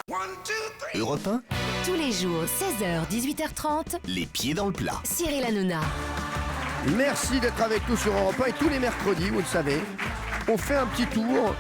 1. Europe 1, Tous les jours, 16h, 18h30, les pieds dans le plat. Cyril Hanouna. Merci d'être avec nous sur Europe 1. Et tous les mercredis, vous le savez, on fait un petit tour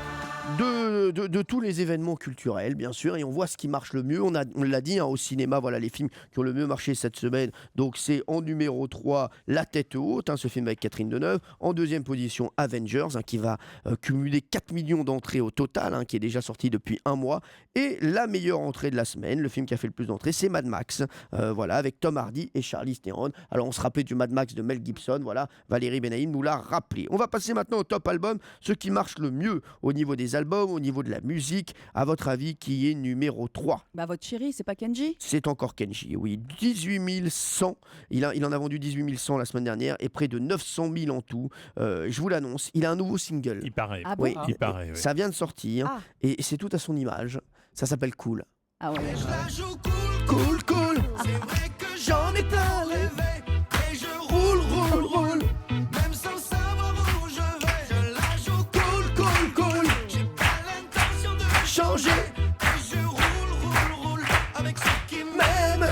de tous les événements culturels, bien sûr, et on voit ce qui marche le mieux. On l'a dit, au cinéma, voilà les films qui ont le mieux marché cette semaine. Donc c'est en numéro 3, La tête haute, ce film avec Catherine Deneuve. En deuxième position, Avengers, qui va cumuler 4 millions d'entrées au total, qui est déjà sorti depuis un mois. Et la meilleure entrée de la semaine, le film qui a fait le plus d'entrées, c'est Mad Max, voilà, avec Tom Hardy et Charlize Theron. Alors on se rappelait du Mad Max de Mel Gibson, voilà, Valérie Benaïm nous l'a rappelé. On va passer maintenant au top album, ce qui marche le mieux au niveau des albums, au niveau de la musique. À votre avis, qui est numéro 3? Bah votre chéri, c'est pas Kenji? C'est encore Kenji, oui. 18 100. Il en a vendu 18 100 la semaine dernière et près de 900 000 en tout. Je vous l'annonce, il a un nouveau single. Il paraît. Ah bon? Oui, Il paraît, oui. ça vient de sortir et c'est tout à son image. Ça s'appelle Cool. Ah ouais. Cool, cool. C'est vrai que j'en ai plein rêvé et je roule. Même sans savoir où je vais, je la joue cool. J'ai pas l'intention de changer et je roule avec ceux qui m'aiment.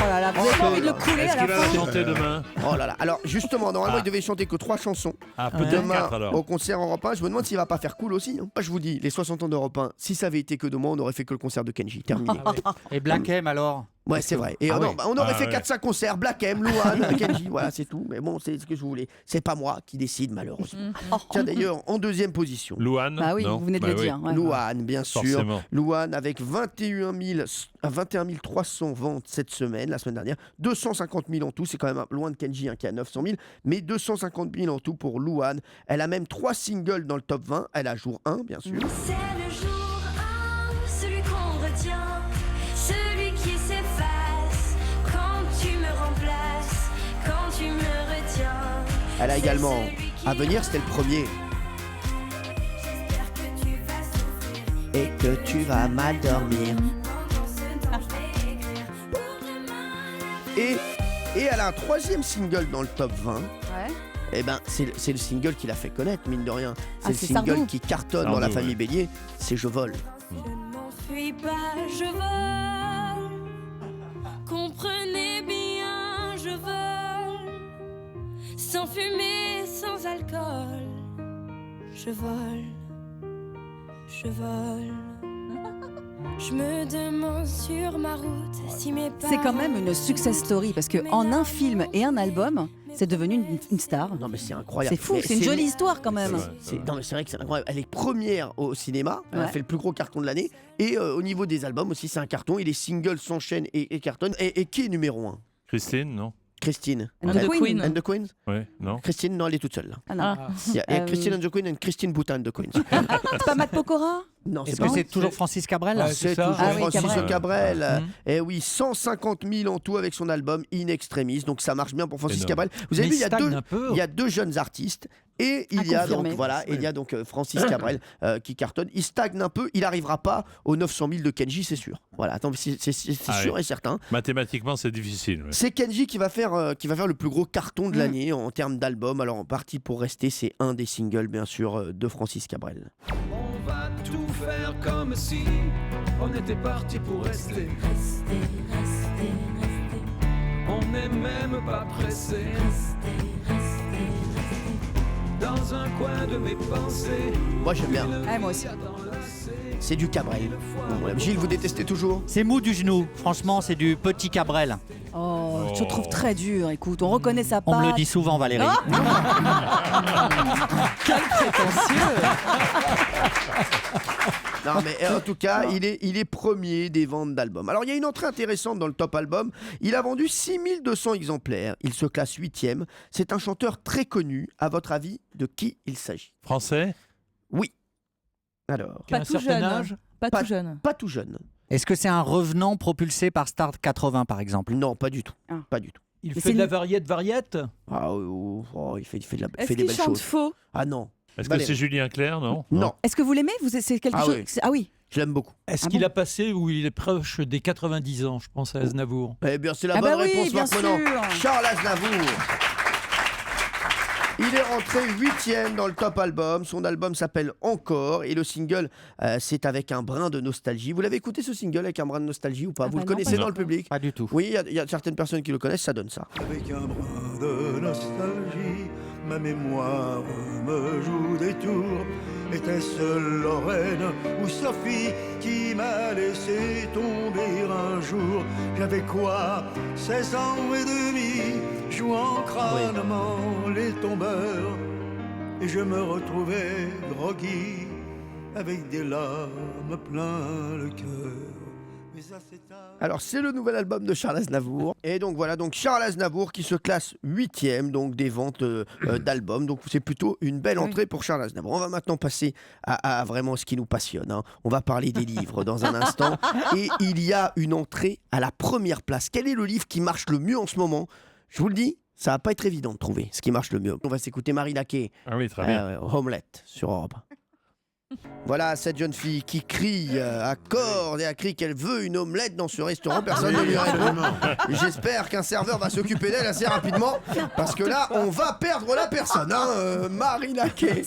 Oh là là, vous avez pas envie de le couler Est-ce à la qu'il va fin? chanter demain? Oh là là. Alors justement, normalement, il devait chanter que 3 chansons. Ah, peut-être Demain, 4 alors. au concert Europe 1, je me demande s'il va pas faire Cool aussi. Moi, je vous dis, les 60 ans d'Europe 1, si ça avait été que de moi, on aurait fait que le concert de Kenji. Terminé. Et Black M alors? Ouais, c'est vrai. Et Ah non, ouais. on aurait Ah fait ouais. 4-5 concerts, Black M, Louane, Kenji, voilà, c'est tout. Mais bon, c'est ce que je voulais. C'est pas moi qui décide, malheureusement. Tiens, d'ailleurs, en deuxième position. Louane? Bah oui, non vous venez de Bah le oui. dire. Ouais. Louane, bien sûr. Forcément. Louane avec 21 300 ventes cette semaine, la semaine dernière. 250 000 en tout, c'est quand même loin de Kenji qui a 900 000, mais 250 000 en tout pour Louane. Elle a même 3 singles dans le top 20. Elle a jour 1, bien sûr. C'est le jour 1, celui qu'on retient, celui qui s'efface quand tu me remplaces, quand tu me retiens. Elle a également À venir, c'était le premier. J'espère que tu vas souffrir Et que tu vas mal dormir. pendant ce temps je vais écrire pour demain. Et elle a un 3e single dans le top 20. Ouais. Eh ben, c'est le single qui l'a fait connaître, mine de rien. C'est Ah, le c'est single Sardou. qui cartonne Sardou, dans la ouais. famille Bélier. C'est Je vole. Je ne m'enfuis pas, je vole. Comprenez bien, je vole. Sans fumée, sans alcool. Je vole. Je vole. Je me demande sur ma route si mes C'est quand même une success story parce qu'en un film et un album, c'est devenu une star. Non mais c'est incroyable. C'est fou, Mais c'est une jolie histoire quand même. Non mais c'est vrai que c'est incroyable. Elle est première au cinéma, elle a Ouais. fait le plus gros carton de l'année. Et au niveau des albums aussi, c'est un carton. Et les singles s'enchaînent et cartonnent. Et qui est numéro 1? Christine, non? Christine. And the Queen. And the Queen. Oui, non? Christine, non, elle est toute seule. Là. Ah non. Il y a Christine and the Queen et Christine Boutin and the Queen. C'est pas Matt Pokora? Non, Est-ce c'est que pas. c'est toujours Francis Cabrel? Ouais, C'est ça. toujours Ah oui, Francis Cabrel. Cabrel. Mhm. Et oui, 150 000 en tout avec son album In Extremis. Donc ça marche bien pour Francis Énorme. Cabrel. Vous avez Mais vu, il stagne un peu. il y a deux jeunes artistes. Et il À y a donc, confirmer. voilà, il y a donc Francis Cabrel qui cartonne. Il stagne un peu. Il n'arrivera pas aux 900 000 de Kenji, c'est sûr. Voilà, attends, c'est Ah sûr oui. et certain. Mathématiquement, c'est difficile. ouais. C'est Kenji qui va faire le plus gros carton de l'année en termes d'album. Alors en partie pour rester, c'est un des singles bien sûr de Francis Cabrel. On va tout faire comme si on était parti pour rester. On n'est même pas pressé. Dans un coin de mes pensées. Moi j'aime bien. Moi aussi. C'est du Cabrel. Gilles, vous détestez toujours? C'est mou du genou. Franchement, c'est du petit Cabrel. Oh, je te trouve très dur. Écoute, on reconnaît sa patte. On me le dit souvent, Valérie. Quel prétentieux. Non mais en tout cas, il est premier des ventes d'albums. Alors il y a une entrée intéressante dans le top album. Il a vendu 6200 exemplaires. Il se classe 8e. C'est un chanteur très connu. À votre avis, de qui il s'agit? Français? Oui. Alors. Pas tout jeune. Pas tout jeune. Est-ce que c'est un revenant propulsé par Star 80 par exemple? Non, pas du tout. Pas du tout. Il fait de la variette. Ah, il fait de la Est-ce fait des qu'il belles chante choses. faux? Ah non. Est-ce que c'est Julien Clerc, non? Non. Est-ce que vous l'aimez? C'est quelque chose. Ah oui. Je l'aime beaucoup. Est-ce qu'il a passé ou il est proche des 90 ans, je pense, à Aznavour? Eh bien, c'est la bonne réponse maintenant. Charles Aznavour. Il est rentré 8e dans le top album. Son album s'appelle Encore et le single, c'est avec un brin de nostalgie. Vous l'avez écouté ce single avec un brin de nostalgie ou pas? Vous le connaissez dans le public? Pas du tout. Oui, il y a certaines personnes qui le connaissent, ça donne ça. Avec un brin de nostalgie, ma mémoire me joue des tours. Était-ce Lorraine ou Sophie qui m'a laissé tomber un jour? J'avais quoi, 16 ans et demi, jouant crânement les tombeurs. Et je me retrouvais groggy, avec des larmes plein le cœur. Alors c'est le nouvel album de Charles Aznavour. Et donc voilà, donc Charles Aznavour qui se classe 8e donc des ventes d'albums. Donc c'est plutôt une belle entrée pour Charles Aznavour. On va maintenant passer à vraiment ce qui nous passionne, hein. On va parler des livres dans un instant. Et il y a une entrée à la première place. Quel est le livre qui marche le mieux en ce moment? Je vous le dis, ça va pas être évident de trouver ce qui marche le mieux. On va s'écouter Marina Kaye. Ah oui, très bien. Omelette sur Europe. Voilà cette jeune fille qui crie à cordes et a crié qu'elle veut une omelette dans ce restaurant. Personne ne lui répond. J'espère qu'un serveur va s'occuper d'elle assez rapidement parce que là, on va perdre la personne. Hein. Marina Kaye,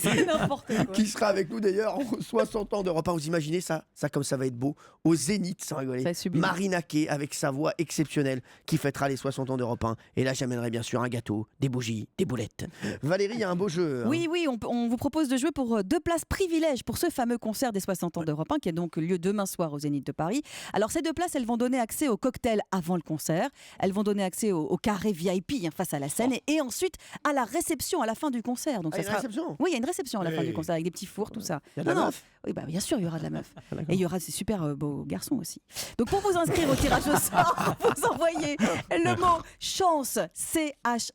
qui sera avec nous d'ailleurs en 60 ans d'Europe 1. Vous imaginez ça comme ça va être beau au Zénith, sans rigoler. Marina Kaye avec sa voix exceptionnelle qui fêtera les 60 ans d'Europe 1. Et là, j'amènerai bien sûr un gâteau, des bougies, des boulettes. Valérie, il y a un beau jeu. Hein. Oui, on vous propose de jouer pour 2 places privilèges pour ce fameux concert des 60 ans d'Europe 1 qui a donc lieu demain soir au Zénith de Paris. Alors ces 2 places, elles vont donner accès au cocktail avant le concert, elles vont donner accès au carré VIP face à la scène et ensuite à la réception à la fin du concert. Donc il y a une réception? Oui, il y a une réception à la fin du concert avec des petits fours, tout ça. Il y a de la meuf? Oui, bien sûr, il y aura de la meuf. Et il y aura ces super beaux garçons aussi. Donc pour vous inscrire au tirage au sort, vous envoyez le mot chance, CHANCE,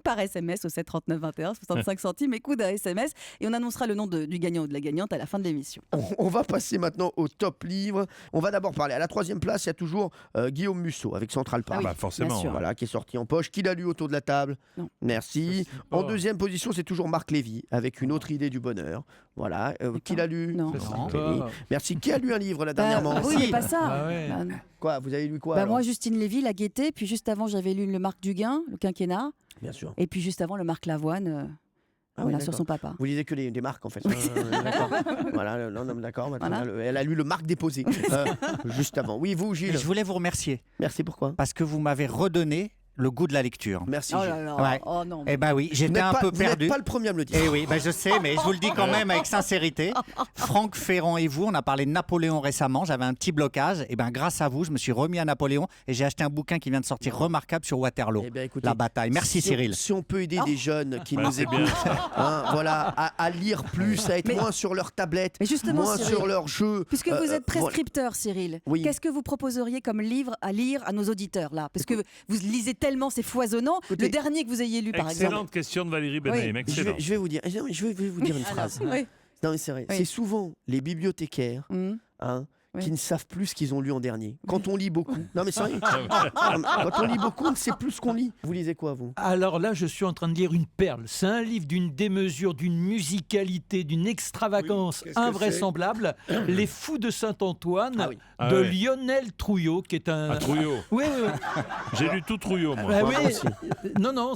par SMS au 73921, 65 centimes, écoute d'un SMS, et on annoncera le nom du gagnant ou de la gagnante à la fin de l'émission. On va passer maintenant au top livre. On va d'abord parler. À la 3e place, il y a toujours Guillaume Musso avec Central Park. Ah bah forcément. Voilà, qui est sorti en poche. Qui l'a lu autour de la table? Non. Merci. En 2e position, c'est toujours Marc Lévy avec Une autre idée du bonheur. Voilà. Qui l'a lu? Non. Merci. Qui a lu un livre là dernièrement? Oui, mais pas ça. Ah ouais. Quoi? Vous avez lu quoi? Moi, Justine Lévy, La Gaîté, puis juste avant, j'avais lu le Marc Duguin, le quinquennat. Bien sûr. Et puis juste avant, le Marc Lavoine, sur son papa. Vous lisez que des marques en fait. Oui. D'accord. Voilà, non, d'accord. Voilà. Elle a lu le Marc déposé juste avant. Oui, vous, Gilles. Je voulais vous remercier. Merci, pourquoi? Parce que vous m'avez redonné le goût de la lecture. Merci. Oh là là. Ouais. Oh non. Eh ben oui, j'étais un peu perdu. Vous n'êtes pas le premier à me le dire. Eh oui, je sais, mais je vous le dis quand même avec sincérité. Franck Ferrand et vous, on a parlé de Napoléon récemment. J'avais un petit blocage. Et ben grâce à vous, je me suis remis à Napoléon et j'ai acheté un bouquin qui vient de sortir remarquable sur Waterloo. Écoutez, la bataille. Merci Cyril. Si on peut aider des jeunes qui nous écoutent, voilà, à lire plus, à être moins sur leur tablette, moins Cyril, sur leur jeu. Puisque vous êtes prescripteur, Cyril, qu'est-ce que vous proposeriez comme livre à lire à nos auditeurs là? Parce que vous lisez tellement, c'est foisonnant. Le dernier que vous ayez lu, par exemple. Excellente question de Valérie Benaïm. Excellent. Je vais vous dire une phrase. Non, mais c'est vrai. Oui. C'est souvent les bibliothécaires qui ne savent plus ce qu'ils ont lu en dernier. Quand on lit beaucoup. Non mais sérieux. Quand on lit beaucoup, on ne sait plus ce qu'on lit. Vous lisez quoi, vous? Alors là, je suis en train de lire une perle. C'est un livre d'une démesure, d'une musicalité, d'une extravagance invraisemblable. Les Fous de Saint-Antoine de Lionel Trouillot, qui est un... Trouillot. Oui. J'ai lu tout Trouillot, moi. Non,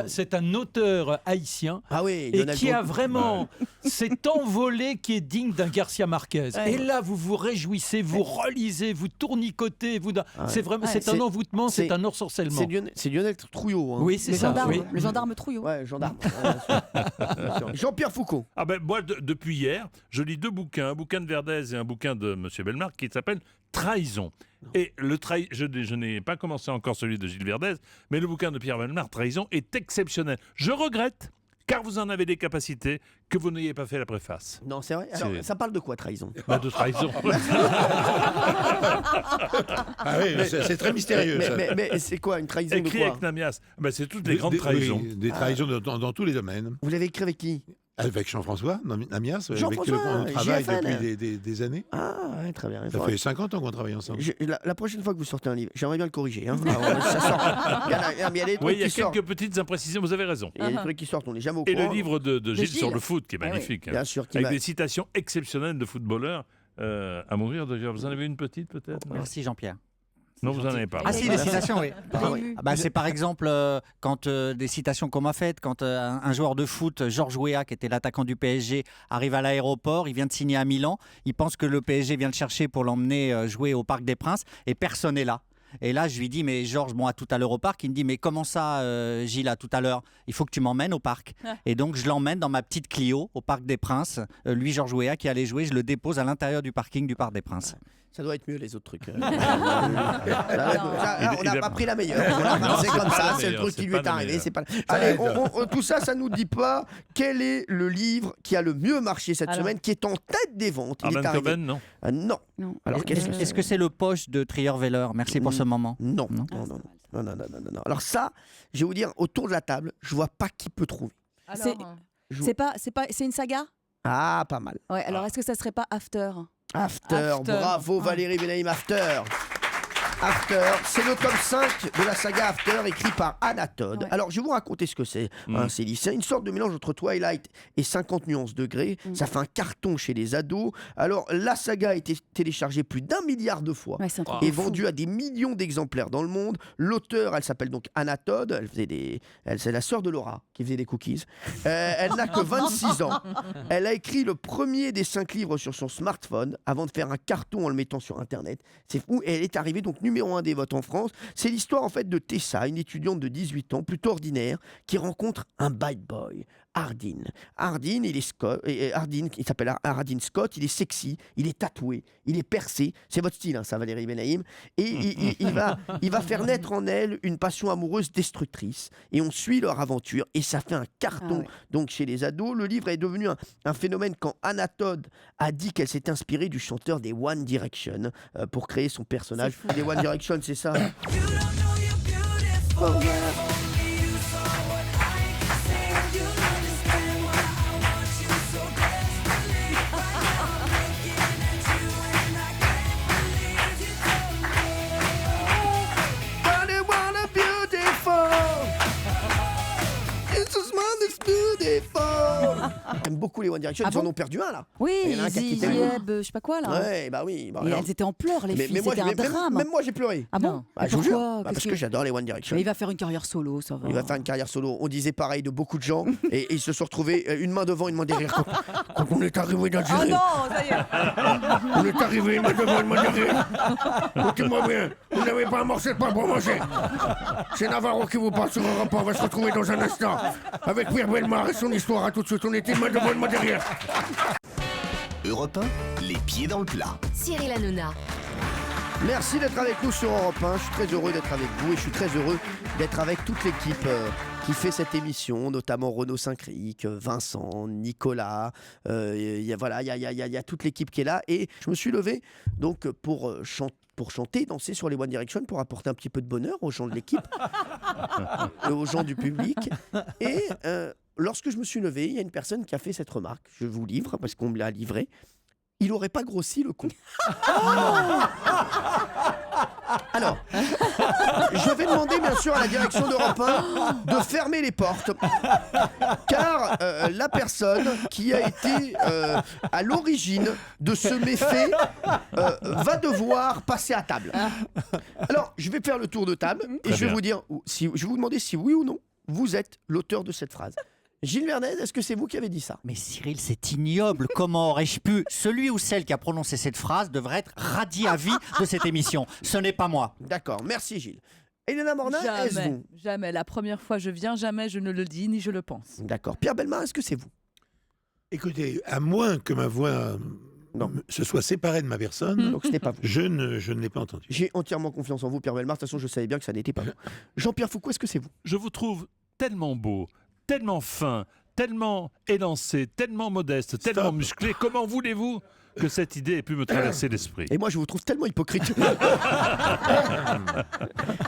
c'est un auteur haïtien et qui a vraiment cet envolé qui est digne d'un Garcia Marquez. Et là, vous vous réjouissez, vous relisez, vous tournicotez. C'est vraiment, c'est un envoûtement, c'est un ensorcellement. C'est Lionel Trouillot. Oui, c'est ça. Le gendarme Trouillot. Ouais, gendarme. Jean-Pierre Foucault. Moi, depuis hier, je lis 2 bouquins, un bouquin de Verdez et un bouquin de M. Bellemare qui s'appelle Trahison. Et je n'ai pas commencé encore celui de Gilles Verdez, mais le bouquin de Pierre Bellemare, Trahison, est exceptionnel. Je regrette, car vous en avez des capacités, que vous n'ayez pas fait la préface. Non, c'est vrai. Alors, ça parle de quoi, Trahison? De trahison. C'est très mystérieux. Mais c'est quoi, une trahison écrit de quoi? avec Namias. C'est toutes les grandes trahisons. Des trahisons dans tous les domaines. Vous l'avez écrit avec qui? Avec Jean-François Namias, avec qui on travaille depuis des années. Ah, ouais, très bien. Ça fait 50 ans qu'on travaille ensemble. La prochaine fois que vous sortez un livre, j'aimerais bien le corriger. Ça sort. Il y a des trucs il y a qui sortent. quelques petites imprécisions, vous avez raison. Il y a des trucs qui sortent, on n'est jamais au Et courant. le livre de Gilles sur le foot, qui est magnifique. Bien sûr, avec des citations exceptionnelles de footballeurs à mourir de rire. Vous en avez une petite, peut-être? Merci, Jean-Pierre. Non, vous n'en avez pas. Ah si, les citations, oui. C'est par exemple quand des citations qu'on m'a faites, quand un joueur de foot, Georges Weah, qui était l'attaquant du PSG, arrive à l'aéroport, il vient de signer à Milan, il pense que le PSG vient le chercher pour l'emmener jouer au Parc des Princes et personne n'est là. Et là, je lui dis, mais Georges, à tout à l'heure au parc. Il me dit, mais comment ça, Gilles, à tout à l'heure? Il faut que tu m'emmènes au parc. Et donc, je l'emmène dans ma petite Clio au Parc des Princes. Lui, Georges Weah, qui allait jouer, je le dépose à l'intérieur du parking du Parc des Princes. Ça doit être mieux, les autres trucs. On n'a pas pris la meilleure. C'est comme ça, c'est le truc qui lui est arrivé. Allez, tout ça, ça nous dit pas quel est le livre qui a le mieux marché cette semaine, qui est en tête des ventes. Coven, non. Non. Alors, est-ce que c'est le Poche de Trier-Weller? Merci pour ce moment. Non. Alors ça, je vais vous dire, autour de la table, je vois pas qui peut trouver. C'est une saga? Ah, pas mal. Ouais, alors est-ce que ça serait pas After? After, bravo Valérie Benaïm, After. After, c'est le tome 5 de la saga After, écrit par Anatode. Alors, je vais vous raconter ce que c'est. C'est une sorte de mélange entre Twilight et 50 nuances degrés. Ça fait un carton chez les ados. Alors, la saga a été téléchargée plus d'1 milliard de fois et vendue à des millions d'exemplaires dans le monde. L'auteur, elle s'appelle donc Anatode. C'est la sœur de Laura qui faisait des cookies. Elle n'a que 26 ans. Elle a écrit le premier des 5 livres sur son smartphone avant de faire un carton en le mettant sur Internet. C'est fou. Et elle est arrivée donc numéro 1 des votes en France. C'est l'histoire en fait de Tessa, une étudiante de 18 ans, plutôt ordinaire, qui rencontre un bad boy, Hardin. Hardin, il s'appelle Hardin Scott, il est sexy, il est tatoué, il est percé. C'est votre style, ça, Valérie Benaïm. Et il va faire naître en elle une passion amoureuse destructrice. Et on suit leur aventure et ça fait un carton donc chez les ados. Le livre est devenu un phénomène quand Anatode a dit qu'elle s'est inspirée du chanteur des One Direction pour créer son personnage. Les One Direction, c'est ça. J'aime beaucoup les One Direction, ils en ont perdu un là. Oui, je sais pas quoi là. Ouais, bah oui. Elles étaient en pleurs, les filles, c'était un drame. Même moi j'ai pleuré. Ah bon? Je vous jure, parce que j'adore les One Direction. Il va faire une carrière solo, ça va. Il va faire une carrière solo. On disait pareil de beaucoup de gens et ils se sont retrouvés une main devant, une main derrière. Quand on est arrivé d'Algérie. Ah non, ça y est. On est arrivé une main devant, une main derrière. Écoutez-moi bien, vous n'avez pas un morceau de pain pour manger. C'est Navarro qui vous parle sur Europe 1. On va se retrouver dans un instant avec Pierre Bellemare et son histoire. À tout de suite, on était une main devant, une main derrière. Europe 1, les pieds dans le plat. Cyril Hanouna. Merci d'être avec nous sur Europe 1. Je suis très heureux d'être avec vous et je suis très heureux d'être avec toute l'équipe qui fait cette émission, notamment Renaud Saint-Cric, Vincent, Nicolas. Il y a toute l'équipe qui est là et je me suis levé donc pour chanter, danser sur les One Direction, pour apporter un petit peu de bonheur aux gens de l'équipe et aux gens du public. Et lorsque je me suis levé, il y a une personne qui a fait cette remarque. Je vous livre parce qu'on me l'a livré. il n'aurait pas grossi le con. Alors, je vais demander bien sûr à la direction d'Europe 1 de fermer les portes, car la personne qui a été à l'origine de ce méfait va devoir passer à table. Alors, je vais faire le tour de table et je vais vous dire, je vais vous demander si oui ou non vous êtes l'auteur de cette phrase. Gilles Verdez, est-ce que c'est vous qui avez dit ça? Mais Cyril, c'est ignoble. Comment aurais-je pu? Celui ou celle qui a prononcé cette phrase devrait être radié à vie de cette émission. Ce n'est pas moi. D'accord, merci Gilles. Elena Mornin, est-ce vous? Jamais. La première fois je viens, jamais je ne le dis ni je le pense. D'accord. Pierre Bellemare, est-ce que c'est vous? Écoutez, à moins que ma voix se soit séparée de ma personne, donc ce n'est pas vous. Je ne l'ai pas entendu. J'ai entièrement confiance en vous, Pierre Bellemare. De toute façon, je savais bien que ça n'était pas vous. Jean-Pierre Foucault, est-ce que c'est vous? Je vous trouve tellement beau, tellement fin, tellement élancé, tellement modeste, tellement musclé. Comment voulez-vous que cette idée ait pu me traverser l'esprit? Et moi, je vous trouve tellement hypocrite.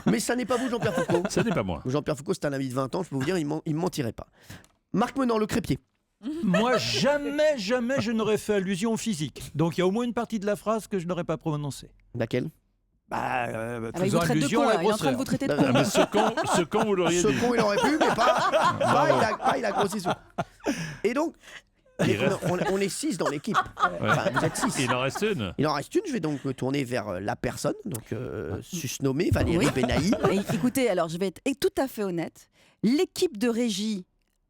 Mais ça n'est pas vous, Jean-Pierre Foucault. Ça n'est pas moi. Jean-Pierre Foucault, c'est un ami de 20 ans. Je peux vous dire, il ne mentirait pas. Marc Menant, le crépier. Moi, jamais je n'aurais fait allusion au physique. Donc, il y a au moins une partie de la phrase que je n'aurais pas prononcée. Laquelle? Il vous traite de con, là. Il est en train de vous traiter de con. Mais ce con, vous l'auriez dit. Ce con, il aurait pu, mais pas, il a grossi son. Et donc, on est 6 dans l'équipe. Enfin, vous êtes 6. Il en reste une. Il en reste une. Je vais donc me tourner vers la personne, donc susnommée Valérie Benahi. Écoutez, alors je vais être tout à fait honnête. L'équipe de régie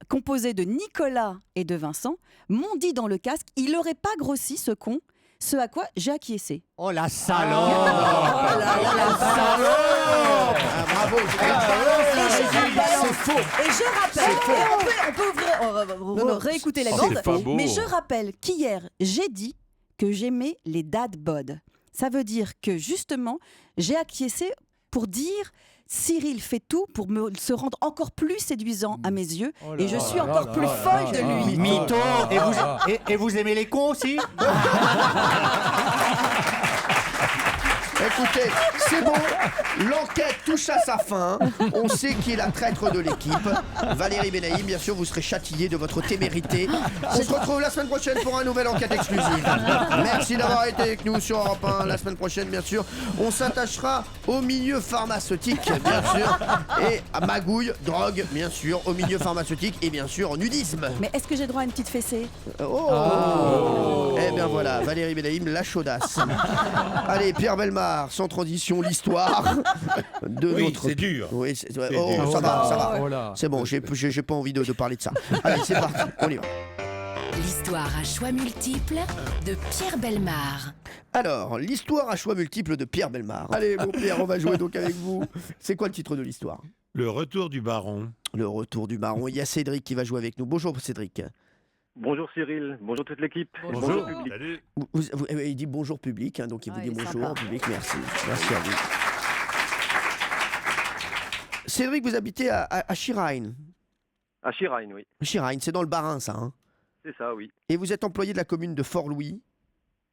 composée de Nicolas et de Vincent m'ont dit dans le casque, il n'aurait pas grossi ce con. Ce à quoi j'ai acquiescé. Oh la salope! Bravo! C'est faux! Et je rappelle, on peut réécouter les bandes, mais je rappelle qu'hier, j'ai dit que j'aimais les dad bod. Ça veut dire que justement, j'ai acquiescé pour dire Cyril fait tout pour se rendre encore plus séduisant à mes yeux et je suis encore plus folle de lui. Mytho. Et vous aimez les cons aussi? Écoutez, c'est bon, l'enquête touche à sa fin. On sait qui est la traître de l'équipe. Valérie Benahi, bien sûr, vous serez châtiée de votre témérité. On se retrouve la semaine prochaine pour une nouvelle enquête exclusive. Merci d'avoir été avec nous sur Europe 1. La semaine prochaine, bien sûr, on s'attachera au milieu pharmaceutique, bien sûr, et à magouille, drogue, bien sûr, au milieu pharmaceutique et bien sûr au nudisme. Mais est-ce que j'ai droit à une petite fessée? Eh bien voilà, Valérie Benahi, la chaudasse. Allez, Pierre Bellemare, sans transition, l'histoire de notre... c'est dur. Oui, dur. ça va. C'est bon, j'ai pas envie de parler de ça. Allez, c'est parti, on y va. L'histoire à choix multiples de Pierre Bellemare. Alors, l'histoire à choix multiples de Pierre Bellemare. Allez, mon Pierre, on va jouer donc avec vous. C'est quoi le titre de l'histoire? Le retour du baron. Le retour du baron. Il y a Cédric qui va jouer avec nous. Bonjour, Cédric. Bonjour Cyril, bonjour toute l'équipe. Bonjour. Public. Il dit bonjour public, hein, donc il vous dit bonjour sympa. Public, merci. Merci à vous. Cédric, vous habitez à Chirain. À Chirain, oui. Chirain, c'est dans le Bas-Rhin, ça, hein? C'est ça, oui. Et vous êtes employé de la commune de Fort-Louis.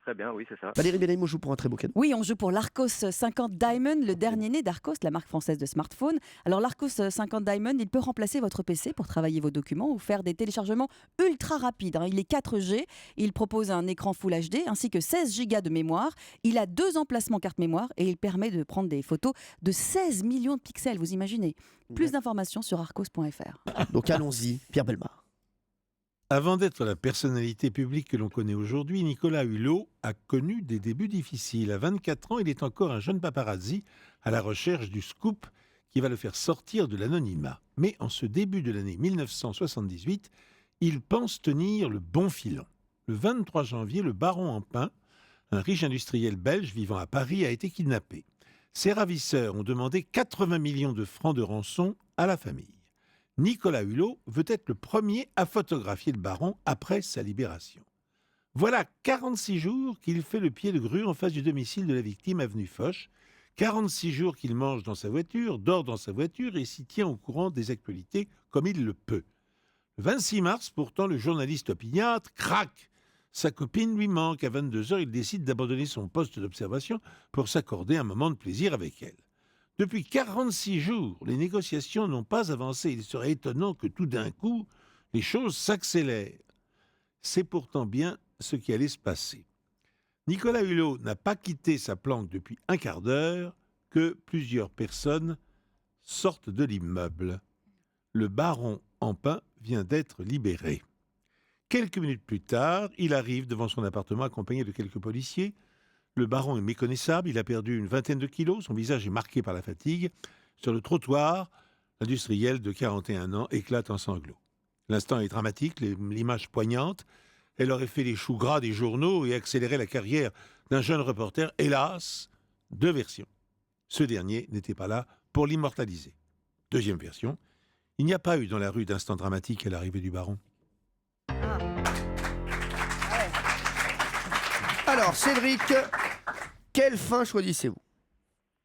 Très bien, oui, c'est ça. Valérie Benahi, on joue pour un très beau cadeau. Oui, on joue pour l'Arcos 50 Diamond, le dernier né d'Arcos, la marque française de smartphone. Alors l'Arcos 50 Diamond, il peut remplacer votre PC pour travailler vos documents ou faire des téléchargements ultra rapides. Il est 4G, il propose un écran Full HD ainsi que 16 Go de mémoire. Il a 2 emplacements carte mémoire et il permet de prendre des photos de 16 millions de pixels, vous imaginez. Plus d'informations sur arcos.fr. Donc allons-y, Pierre Bellemare. Avant d'être la personnalité publique que l'on connaît aujourd'hui, Nicolas Hulot a connu des débuts difficiles. À 24 ans, il est encore un jeune paparazzi à la recherche du scoop qui va le faire sortir de l'anonymat. Mais en ce début de l'année 1978, il pense tenir le bon filon. Le 23 janvier, le baron en pin, un riche industriel belge vivant à Paris, a été kidnappé. Ses ravisseurs ont demandé 80 millions de francs de rançon à la famille. Nicolas Hulot veut être le premier à photographier le baron après sa libération. Voilà 46 jours qu'il fait le pied de grue en face du domicile de la victime, avenue Foch. 46 jours qu'il mange dans sa voiture, dort dans sa voiture et s'y tient au courant des actualités comme il le peut. Le 26 mars, pourtant, le journaliste opiniâtre craque. Sa copine lui manque. À 22h, il décide d'abandonner son poste d'observation pour s'accorder un moment de plaisir avec elle. Depuis 46 jours, les négociations n'ont pas avancé. Il serait étonnant que tout d'un coup, les choses s'accélèrent. C'est pourtant bien ce qui allait se passer. Nicolas Hulot n'a pas quitté sa planque depuis un quart d'heure que plusieurs personnes sortent de l'immeuble. Le baron Ampin vient d'être libéré. Quelques minutes plus tard, il arrive devant son appartement accompagné de quelques policiers. Le baron est méconnaissable, il a perdu une vingtaine de kilos, son visage est marqué par la fatigue. Sur le trottoir, l'industriel de 41 ans éclate en sanglots. L'instant est dramatique, l'image poignante. Elle aurait fait les choux gras des journaux et accéléré la carrière d'un jeune reporter. Hélas, 2 versions. Ce dernier n'était pas là pour l'immortaliser. Deuxième version, il n'y a pas eu dans la rue d'instant dramatique à l'arrivée du baron. Alors, Cédric, quelle fin choisissez-vous?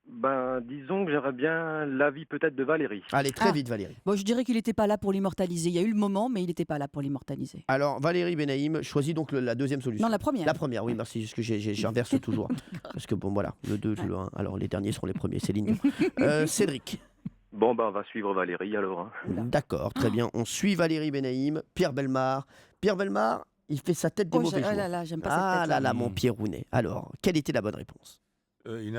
Ben, disons que j'aimerais bien l'avis peut-être de Valérie. Allez, très vite, Valérie. Bon, je dirais qu'il n'était pas là pour l'immortaliser. Il y a eu le moment, mais il n'était pas là pour l'immortaliser. Alors, Valérie Benaïm choisit donc la deuxième solution. Non, la première. La première, oui, merci, parce que j'inverse toujours. Parce que bon, voilà, le 2, le 1. Alors, les derniers seront les premiers, c'est l'ignon. Cédric. Bon, ben, on va suivre Valérie alors. Hein. D'accord, très bien. On suit Valérie Benaïm, Pierre Bellemare. Pierre Bellemare, il fait sa tête des mauvais jours. Là, j'aime pas cette Ah tête-là. là là, mon Pierre Rounet. Alors, quelle était la bonne réponse? Il n'y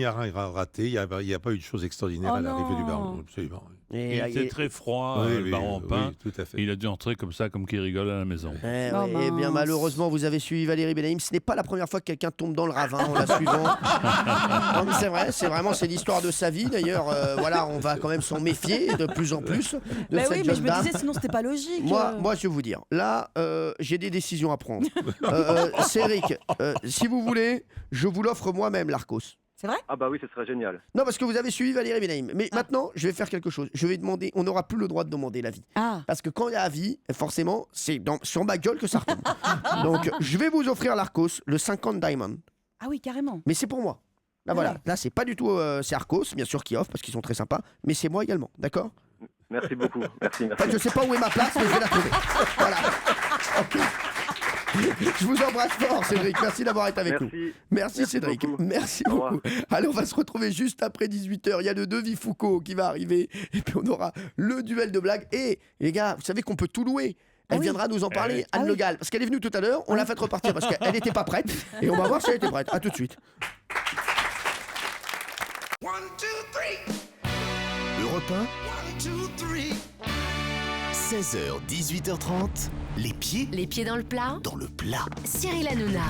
a rien raté, il n'y a pas eu de chose extraordinaire à l'arrivée du baron, absolument. Il était très froid, le baron Ampin. Oui, tout à fait. Il a dû entrer comme ça, comme qu'il rigole à la maison. Eh bien, malheureusement, vous avez suivi Valérie Benaïm. Ce n'est pas la première fois que quelqu'un tombe dans le ravin en la suivant. Non, mais c'est vrai, c'est l'histoire de sa vie. D'ailleurs, voilà, on va quand même s'en méfier de plus en plus de cette oui, mais jeune je me dame. disais, sinon c'était pas logique. Moi, je vais vous dire, là, j'ai des décisions à prendre. Cédric, si vous voulez, je vous l'offre moi-même, l'Arcos. C'est vrai? Ah bah oui, ce serait génial. Non, parce que vous avez suivi Valérie Benaïm. Mais maintenant, je vais faire quelque chose. Je vais demander, on n'aura plus le droit de demander l'avis. Parce que quand il y a avis, forcément, c'est sur ma gueule que ça retombe. Donc, je vais vous offrir l'Arcos, le 50 Diamond. Ah oui, carrément. Mais c'est pour moi. Là, voilà. Là, c'est pas du tout. C'est Arcos, bien sûr, qui offre, parce qu'ils sont très sympas. Mais c'est moi également, d'accord? Merci beaucoup. Merci. Enfin, je sais pas où est ma place, mais je vais la trouver. Voilà. Ok. Je vous embrasse fort, Cédric. Merci d'avoir été avec nous. Merci Cédric. Beaucoup. Merci beaucoup. Allez, on va se retrouver juste après 18h. Il y a le devis Foucault qui va arriver. Et puis on aura le duel de blagues. Et les gars, vous savez qu'on peut tout louer. Elle viendra nous en parler, Anne Le Gall. Parce qu'elle est venue tout à l'heure. On l'a fait repartir parce qu'elle n'était pas prête. Et on va voir si elle était prête. À tout de suite. Europe 1, 16h, 18h30, les pieds dans le plat. Dans le plat. Cyril Hanouna.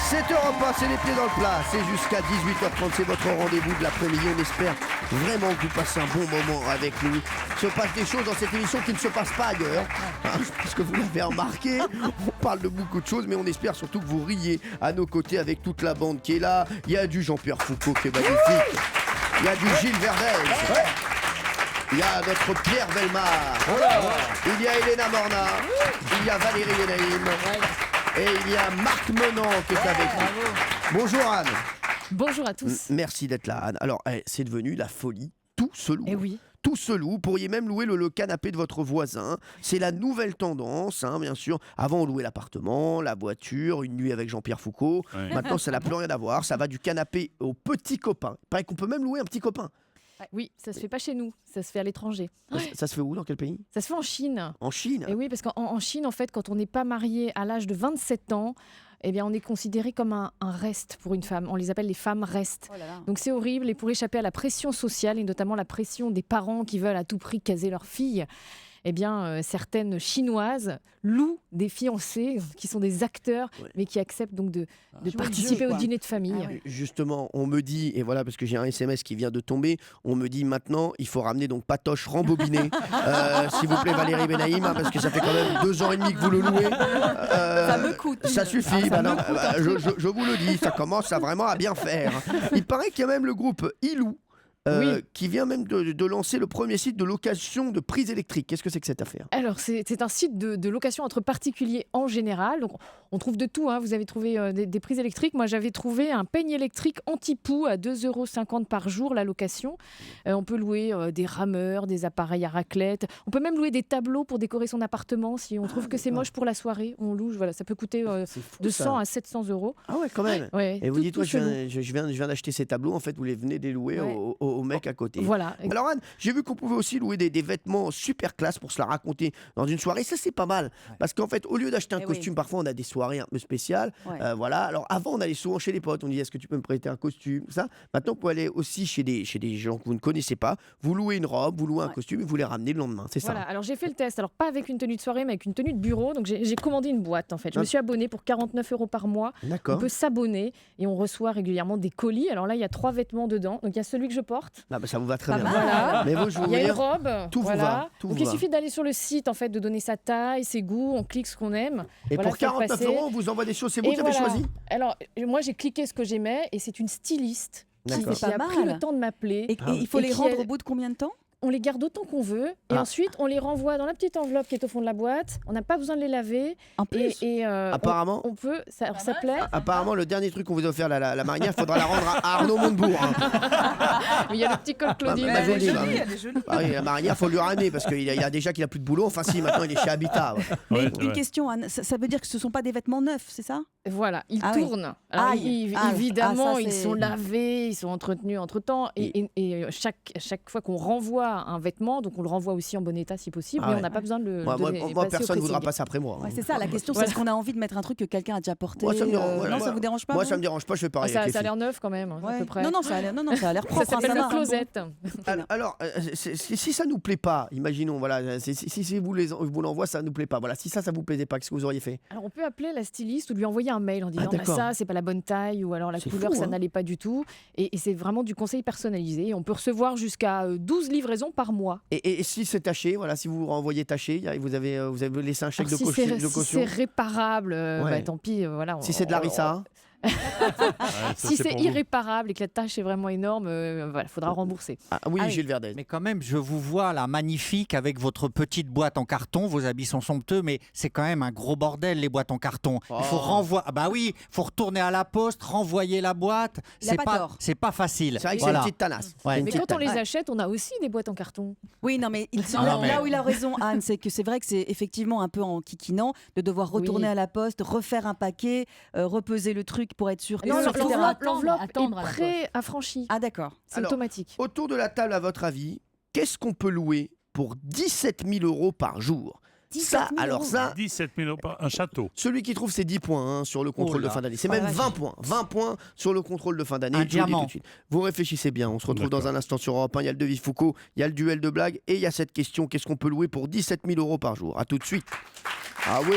C'est Europe 1, c'est les pieds dans le plat. C'est jusqu'à 18h30, c'est votre rendez-vous de l'après-midi. On espère vraiment que vous passez un bon moment avec nous. Il se passe des choses dans cette émission qui ne se passent pas ailleurs. Parce que vous l'avez remarqué, on parle de beaucoup de choses, mais on espère surtout que vous riez à nos côtés avec toute la bande qui est là. Il y a du Jean-Pierre Foucault qui est magnifique. Il y a du Gilles Verdez. Il y a notre Pierre Bellemare. Il y a Elena Morna. Il y a Valérie Benaïm. Et il y a Marc Menant qui est avec nous. Bonjour Anne. Bonjour à tous. Merci d'être là Anne. Alors, c'est devenu la folie. Tout se loue. Eh oui. Tout se loue. Vous pourriez même louer le canapé de votre voisin. C'est la nouvelle tendance, bien sûr. Avant, on louait l'appartement, la voiture, une nuit avec Jean-Pierre Foucault. Ouais. Maintenant, ça n'a plus rien à voir. Ça va du canapé au petit copain. Il paraît qu'on peut même louer un petit copain. Oui, ça se fait pas chez nous, ça se fait à l'étranger. Ça se fait où, dans quel pays? Ça se fait en Chine. En Chine? Et oui, parce qu'en Chine, en fait, quand on n'est pas marié à l'âge de 27 ans, eh bien, on est considéré comme un reste pour une femme. On les appelle les femmes restes. Oh là là. Donc c'est horrible. Et pour échapper à la pression sociale, et notamment la pression des parents qui veulent à tout prix caser leur fille, eh bien, certaines Chinoises louent des fiancés qui sont des acteurs, mais qui acceptent donc de participer au dîner de famille. Justement, on me dit, et voilà, parce que j'ai un SMS qui vient de tomber, on me dit maintenant, il faut ramener donc Patoche rembobiné, s'il vous plaît Valérie Benaïm, parce que ça fait quand même 2 ans et demi que vous le louez. Ça me coûte. Ça suffit, je vous le dis, ça commence vraiment à bien faire. Il paraît qu'il y a même le groupe Ilou, qui vient même de lancer le premier site de location de prises électriques. Qu'est-ce que c'est que cette affaire? Alors, c'est un site de location entre particuliers en général. Donc, on trouve de tout. Vous avez trouvé des prises électriques. Moi, j'avais trouvé un peigne électrique anti-poux à 2,50 € par jour, la location. On peut louer des rameurs, des appareils à raclette. On peut même louer des tableaux pour décorer son appartement. Si on trouve que c'est moche pour la soirée, on loue. Voilà, ça peut coûter de 100 à 700 €. Ah ouais, quand même. Ouais, et vous dites, je viens d'acheter ces tableaux. En fait, vous les venez de les louer au au mec à côté. Voilà. Alors Anne, j'ai vu qu'on pouvait aussi louer des vêtements super classe pour se la raconter dans une soirée. Ça, c'est pas mal. Parce qu'en fait, au lieu d'acheter un costume, parfois on a des soirées un peu spéciales. Voilà. Alors avant, on allait souvent chez les potes. On disait, est-ce que tu peux me prêter un costume, ça. Maintenant, vous pouvez aller aussi chez des gens que vous ne connaissez pas. Vous louez une robe, vous louez un costume et vous les ramenez le lendemain. C'est ça. Voilà. Alors j'ai fait le test. Alors pas avec une tenue de soirée, mais avec une tenue de bureau. Donc j'ai commandé une boîte en fait. Je me suis abonnée pour 49 € par mois. D'accord. On peut s'abonner et on reçoit régulièrement des colis. Alors là, il y a 3 vêtements dedans. Donc il y a celui que je porte. Ah bah, ça vous va très bien. Voilà. Mais vous, je Il y a une robe. Tout voilà. vous va. Tout Donc vous il va. suffit d'aller sur le site en fait, de donner sa taille, ses goûts. On clique ce qu'on aime. Et Voilà, pour faire 49 passer. €, on vous envoie des choses. C'est vous Et qui avez voilà. choisi. Alors moi, j'ai cliqué ce que j'aimais et c'est une styliste qui C'est pas a pris mal. le temps de m'appeler. Et il faut les rendre au bout de combien de temps? On les garde autant qu'on veut et ensuite on les renvoie dans la petite enveloppe qui est au fond de la boîte. On n'a pas besoin de les laver. En plus, apparemment, on peut. Ça plaît. Apparemment, le dernier truc qu'on vous a offert, la marinière, il faudra la rendre à Arnaud Montebourg. Mais il y a le petit col Claudine. Ah, bah, oui, la marinière, il faut lui ramener parce qu'il a déjà qu'il a plus de boulot. Enfin, si, maintenant il est chez Habitat. Mais une question, Anne, ça veut dire que ce ne sont pas des vêtements neufs, c'est ça? Voilà, ils Ah oui. tournent. Alors, Aïe. évidemment, ça, ils c'est- sont lavés, ils sont entretenus entre-temps. Et chaque fois qu'on renvoie un vêtement, donc on le renvoie aussi en bon état si possible, Ah mais ouais. on n'a pas besoin de le Moi, donner, personne passer au ne voudra pressing. passer après moi. Ouais, c'est ça, la question, Voilà. c'est est-ce qu'on a envie de mettre un truc que quelqu'un a déjà porté? Moi, ça me dérange, non, moi, ça vous dérange pas? Moi, vous ça me dérange pas, je fais Ah, pareil. ça, avec ça a les l'air neuf quand même, à Ouais. peu près. Non, ça a l'air propre. Ça s'appelle va, le closet. filles. Alors, si ça nous plaît pas, imaginons, voilà, si vous l'envoie, ça nous plaît pas. Voilà, si ça vous plaisait pas, qu'est-ce que vous auriez fait? Alors on peut appeler la styliste ou lui envoyer un mail en disant bah, d'accord. ça c'est pas la bonne taille ou alors la C'est couleur fou, ça hein. n'allait pas du tout et c'est vraiment du conseil personnalisé et on peut recevoir jusqu'à 12 livraisons par mois. Et si c'est taché, voilà, si vous renvoyez taché, vous avez laissé un chèque Alors, de si caution. c'est si c'est réparable, Ouais. bah, tant pis. Voilà, Si c'est de Larissa. Si c'est irréparable et que la tâche est vraiment énorme, voilà, faudra rembourser. Ah oui, Gilles Verdez. Mais quand même, je vous vois là magnifique avec votre petite boîte en carton. Vos habits sont somptueux, mais c'est quand même un gros bordel les boîtes en carton. Il faut renvoyer. Ah bah oui, faut retourner à la poste, renvoyer la boîte. Il a pas tort. C'est pas facile. C'est vrai que c'est une petite tanasse. Ouais. Mais quand on les achète, on a aussi des boîtes en carton. Oui, non, mais Non, mais- là où il a raison, Anne, c'est que c'est vrai que c'est effectivement un peu en kikinant de devoir retourner Oui. à la poste, refaire un paquet, repeser le truc pour être sûr que Non, c'est l'enveloppe attendre à est la pré-affranchie. Ah d'accord. C'est Alors, automatique. Autour de la table, à votre avis, qu'est-ce qu'on peut louer pour 17 000 € par jour? 17 000 alors ça, 17 000 € par un château. celui qui trouve, c'est 10 points sur le contrôle Oh là. de fin d'année. C'est Oh même la 20 points. 20 points sur le contrôle de fin d'année. Un Je vous le dis diamant. tout de suite. Vous réfléchissez bien. On se retrouve dans un instant sur Europe 1. Il y a le devis Foucault, il y a le duel de blagues et il y a cette question. Qu'est-ce qu'on peut louer pour 17 000 € par jour? À tout de suite. Ah oui.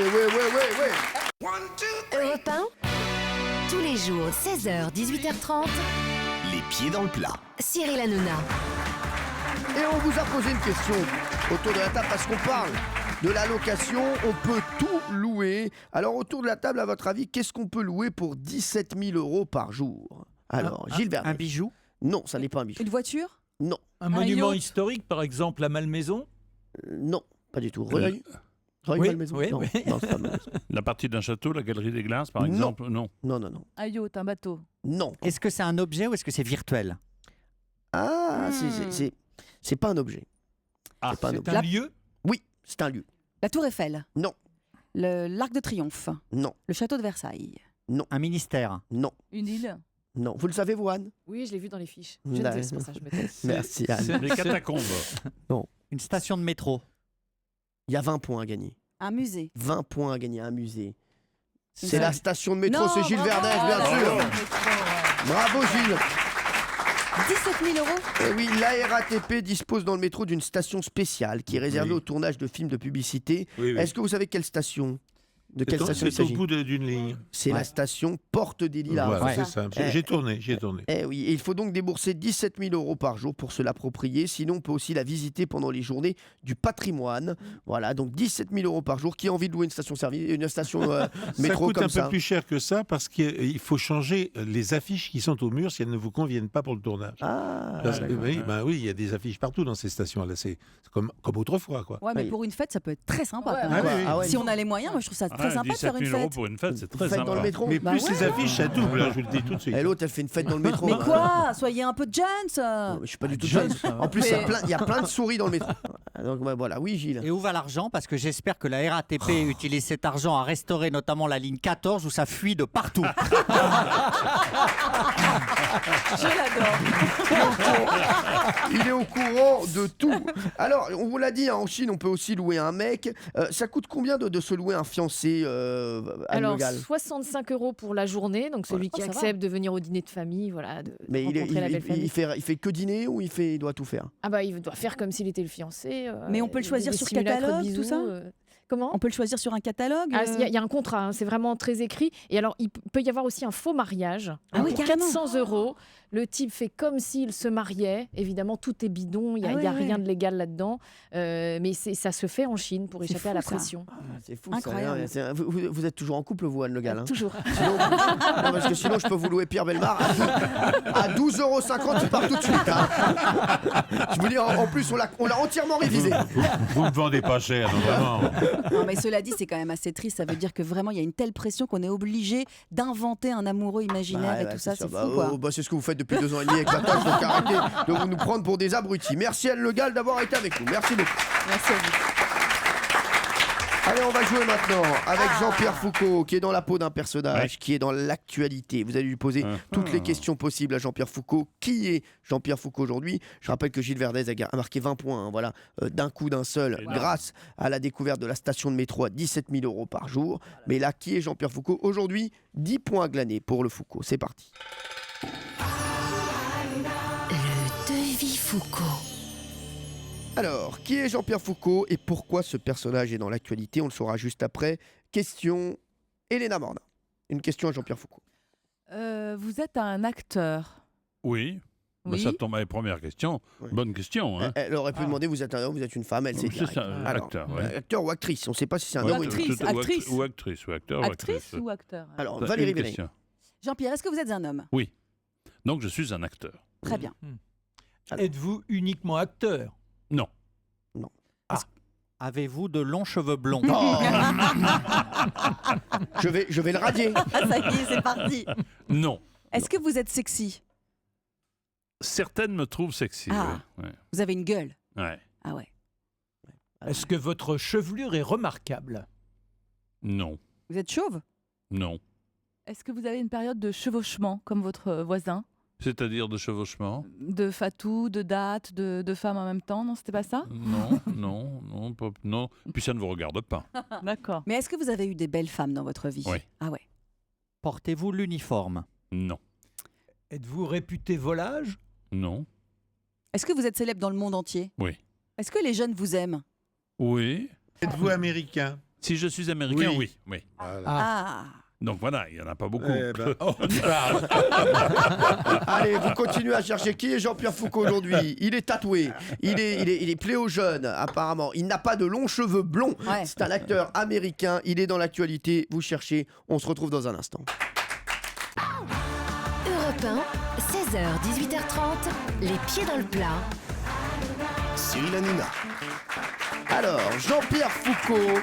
Europe 1, tous les jours, 16h, 18h30, Les pieds dans le plat. Cyril Hanouna. Et on vous a posé une question autour de la table parce qu'on parle de la location. On peut tout louer. Alors autour de la table, à votre avis, qu'est-ce qu'on peut louer pour 17 000 € par jour? Alors, Gilles Verdez. Un bijou? Non, ça n'est pas un bijou. Une voiture? Non, Un monument yacht. historique, par exemple, à Malmaison. non, pas du tout. Roy Oui, Malmaison. oui, non, oui. non, c'est pas Malmaison. La partie d'un château, la galerie des glaces, par Non. exemple? Non. Non. Un yacht, un bateau. Non. Est-ce que c'est un objet ou est-ce que c'est virtuel? Ah, c'est pas un objet. Ah, C'est pas un C'est objet. un lieu? Oui, c'est un lieu. La Tour Eiffel? Non. L'Arc de Triomphe? Non, Le Château de Versailles? Un ministère? non, Une île. non. Vous le savez, vous, Anne? Oui, je l'ai vu dans les fiches. Je Ouais. ne sais, c'est pour ça que je me tais. Merci, Anne. Les catacombes. Une station de métro? Il y a 20 points à gagner. Un musée? 20 poins à gagner à un musée. Une C'est la salle. station de métro, Non, c'est Gilles bravo. Verdez, bien sûr. Bravo, Gilles. 17 000 €? Et oui, la RATP dispose dans le métro d'une station spéciale qui est réservée Oui. au tournage de films de publicité. Oui, oui. Est-ce que vous savez quelle station? De quelle station il C'est au s'agit? bout d'une ligne. C'est la station Porte des Lilas. Voilà, Ouais. c'est ça. Eh. J'ai tourné. Eh oui, et il faut donc débourser 17 000 € par jour pour se l'approprier. Sinon, on peut aussi la visiter pendant les journées du patrimoine. Voilà, donc 17 000 € par jour. Qui a envie de louer une station métro Ça comme coûte un peu ça? plus cher que ça parce qu'il faut changer les affiches qui sont au mur si elles ne vous conviennent pas pour le tournage. Ah, Parce que, d'accord. oui, il y a des affiches partout dans ces stations-là. C'est comme autrefois, quoi. Ouais, mais Oui. pour une fête, ça peut être très sympa. Ouais, quand Ah même. oui, oui. Ah ouais, Si on a les moyens, moi je trouve ça très sympa de faire 17 une 000 € fête. pour une fête, c'est très Fête sympa. dans le métro. Mais Bah plus ouais. ces affiches, ça double, hein, je vous le dis tout de suite. Et l'autre, elle fait une fête dans le métro. Mais hein. quoi? Soyez un peu de Je suis pas du tout jeune. En plus, il y a plein de souris dans le métro. donc voilà, oui Gilles. Et où va l'argent? Parce que j'espère que la RATP utilise cet argent à restaurer notamment la ligne 14 où ça fuit de partout. Je l'adore. Il est au courant de tout. Alors, on vous l'a dit, en Chine, on peut aussi louer un mec. Ça coûte combien de se louer un fiancé Alors, 65 € pour la journée, donc celui qui accepte de venir au dîner de famille, voilà, mais rencontrer la belle famille. il fait que dîner ou il doit tout faire? Ah bah, il doit faire comme s'il était le fiancé. Mais on peut le choisir sur catalogue, tout ça Comment? On peut le choisir sur un catalogue? Il y a un contrat, hein, c'est vraiment très écrit. Et alors, il peut y avoir aussi un faux mariage. Oui, pour 400 €. Le type fait comme s'il se mariait. Évidemment, tout est bidon, il n'y a rien de légal là-dedans. Mais ça se fait en Chine pour échapper à la pression. C'est fou, incroyable. Ça. Vous êtes toujours en couple, vous, Anne Le Gall, hein? Toujours. Sinon, non, parce que sinon, je peux vous louer Pierre Bellemare à 12,50 €, tu pars tout de suite. Hein. Je vous dis, en plus, on l'a entièrement révisé. Vous ne me vendez pas cher, non, vraiment. Non, mais cela dit, c'est quand même assez triste. Ça veut dire que vraiment, il y a une telle pression qu'on est obligé d'inventer un amoureux imaginaire et tout ça. C'est fou, quoi. C'est ce que vous faites depuis 2 ans et demi avec la tâche, donc arrêtez de nous prendre pour des abrutis. Merci Anne Le Gall d'avoir été avec nous. Merci beaucoup. Merci à vous. Allez, on va jouer maintenant avec Jean-Pierre Foucault, qui est dans la peau d'un personnage, qui est dans l'actualité. Vous allez lui poser toutes les questions possibles à Jean-Pierre Foucault. Qui est Jean-Pierre Foucault aujourd'hui? Je rappelle que Gilles Verdez a marqué 20 points, hein, d'un coup, d'un seul, grâce à la découverte de la station de métro à 17 000 € par jour. Mais là, qui est Jean-Pierre Foucault aujourd'hui? 10 points glanés pour le Foucault. C'est parti. Le Devis Foucault. Alors, qui est Jean-Pierre Foucault et pourquoi ce personnage est dans l'actualité? On le saura juste après. Question Elena Morna. Une question à Jean-Pierre Foucault. Vous êtes un acteur. Oui. Bah, ça tombe à la première question. Bonne question. Hein. Elle aurait pu demander, vous êtes un homme, vous êtes une femme, elle sait C'est ça, acteur. Acteur ou actrice, on ne sait pas si c'est un homme ou une femme. Actrice. Ou actrice, ou acteur. ou Actrice actrice. ou acteur? Alors, Valérie Bénet. Jean-Pierre, est-ce que vous êtes un homme? Oui. Donc, je suis un acteur. Très bien. Êtes-vous uniquement acteur? Non. Non. Avez-vous de longs cheveux blonds? Oh. je vais le radier. Ah, ça y est, c'est parti. Non. Est-ce que vous êtes sexy? Certaines me trouvent sexy. Ah. Ouais. Vous avez une gueule? Ouais. Ah ouais. Est-ce que votre chevelure est remarquable? Non. Vous êtes chauve? Non. Est-ce que vous avez une période de chevauchement comme votre voisin? C'est-à-dire de chevauchement? De fatou, de date, de femmes en même temps? Non, c'était pas ça? Non. Puis ça ne vous regarde pas. D'accord. Mais est-ce que vous avez eu des belles femmes dans votre vie? Oui. Ah ouais. Portez-vous l'uniforme? Non. Êtes-vous réputé volage? Non. Est-ce que vous êtes célèbre dans le monde entier? Oui. Est-ce que les jeunes vous aiment? Oui. Êtes-vous américain? Si je suis américain, oui. Voilà. Ah. Donc voilà, il n'y en a pas beaucoup. Allez, vous continuez à chercher qui est Jean-Pierre Foucault aujourd'hui. Il est tatoué, il est pléo jeune apparemment. Il n'a pas de longs cheveux blonds. Ouais. C'est un acteur américain, il est dans l'actualité. Vous cherchez, on se retrouve dans un instant. Europe 1, 16h, 18h30, les pieds dans le plat. Cyril Hanouna. Alors, Jean-Pierre Foucault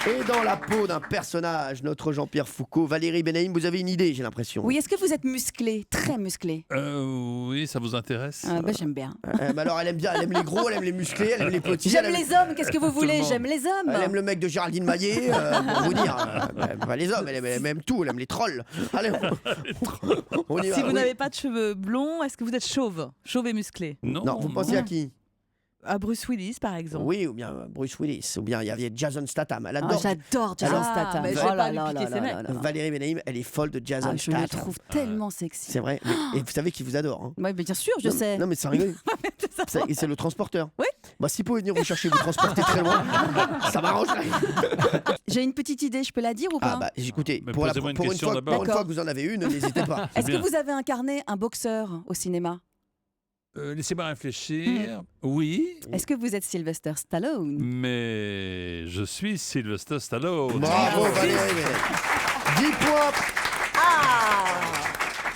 est dans la peau d'un personnage, notre Jean-Pierre Foucault. Valérie Benaïm, vous avez une idée, j'ai l'impression. Oui, est-ce que vous êtes musclé? Très musclé? Oui, ça vous intéresse? J'aime bien. Mais alors, elle aime bien, elle aime les gros, elle aime les musclés, elle aime les petits. J'aime les hommes, qu'est-ce que vous voulez? J'aime les hommes. Elle aime le mec de Géraldine Maillet, pour vous dire. Pas les hommes, elle aime tout, elle aime les trolls. Allez, on y va. Si vous n'avez pas de cheveux blonds, est-ce que vous êtes chauve? Chauve et musclé? Non, vous pensez à qui? À Bruce Willis, par exemple. Oui, ou bien Bruce Willis, ou bien il y avait Jason Statham. Elle adore. J'adore Jason Statham. Mais je vais pas lui piquer ses mecs. Valérie Benaïm, elle est folle de Jason Je Statham. le trouve tellement sexy. C'est vrai. Et vous savez qui vous adore, hein? Oui, bien sûr, je sais. Non, mais c'est rigolo. C'est le transporteur. Oui. Bah, s'il pouvait venir vous chercher, vous transporter très loin, ça m'arrangerait. J'ai une petite idée, je peux la dire ou pas? Ah bah écoutez, Mais pour une posez-moi une fois question d'abord. que vous en avez une, n'hésitez pas. Est-ce que vous avez incarné un boxeur au cinéma? Laissez-moi réfléchir. Oui. Est-ce que vous êtes Sylvester Stallone? Mais je suis Sylvester Stallone. Bravo Valérie. 10 points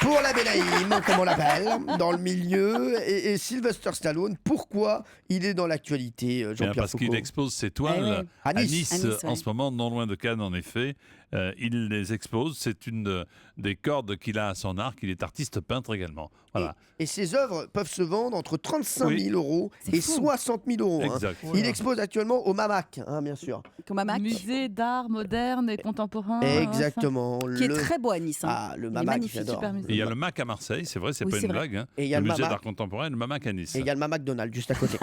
Pour la Benaïm, comme on l'appelle, dans le milieu, et Sylvester Stallone, pourquoi il est dans l'actualité, Jean-Pierre Parce Foucault? qu'il expose ses toiles à Nice, en ouais. ce moment, non loin de Cannes, en effet. Il les expose. C'est une des cordes qu'il a à son arc. Il est artiste peintre également. Voilà. Et ses œuvres peuvent se vendre entre 35 000 euros et 60 000 euros. Exact. Il expose actuellement au MAMAC, bien sûr. Musée d'art moderne et contemporain. Exactement. Qui est très beau à Nice. Ah, le Il est MAMAC, magnifique, j'adore. super musée. Et il y a le MAC à Marseille, c'est vrai, c'est Oui, pas c'est une vrai. blague. Et il y a le le musée MAMAC. d'art contemporain et le MAMAC à Nice. Et il y a le McDonald's juste à côté.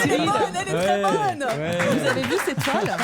Elle est bonne, elle est très bonne. Vous avez vu ces toiles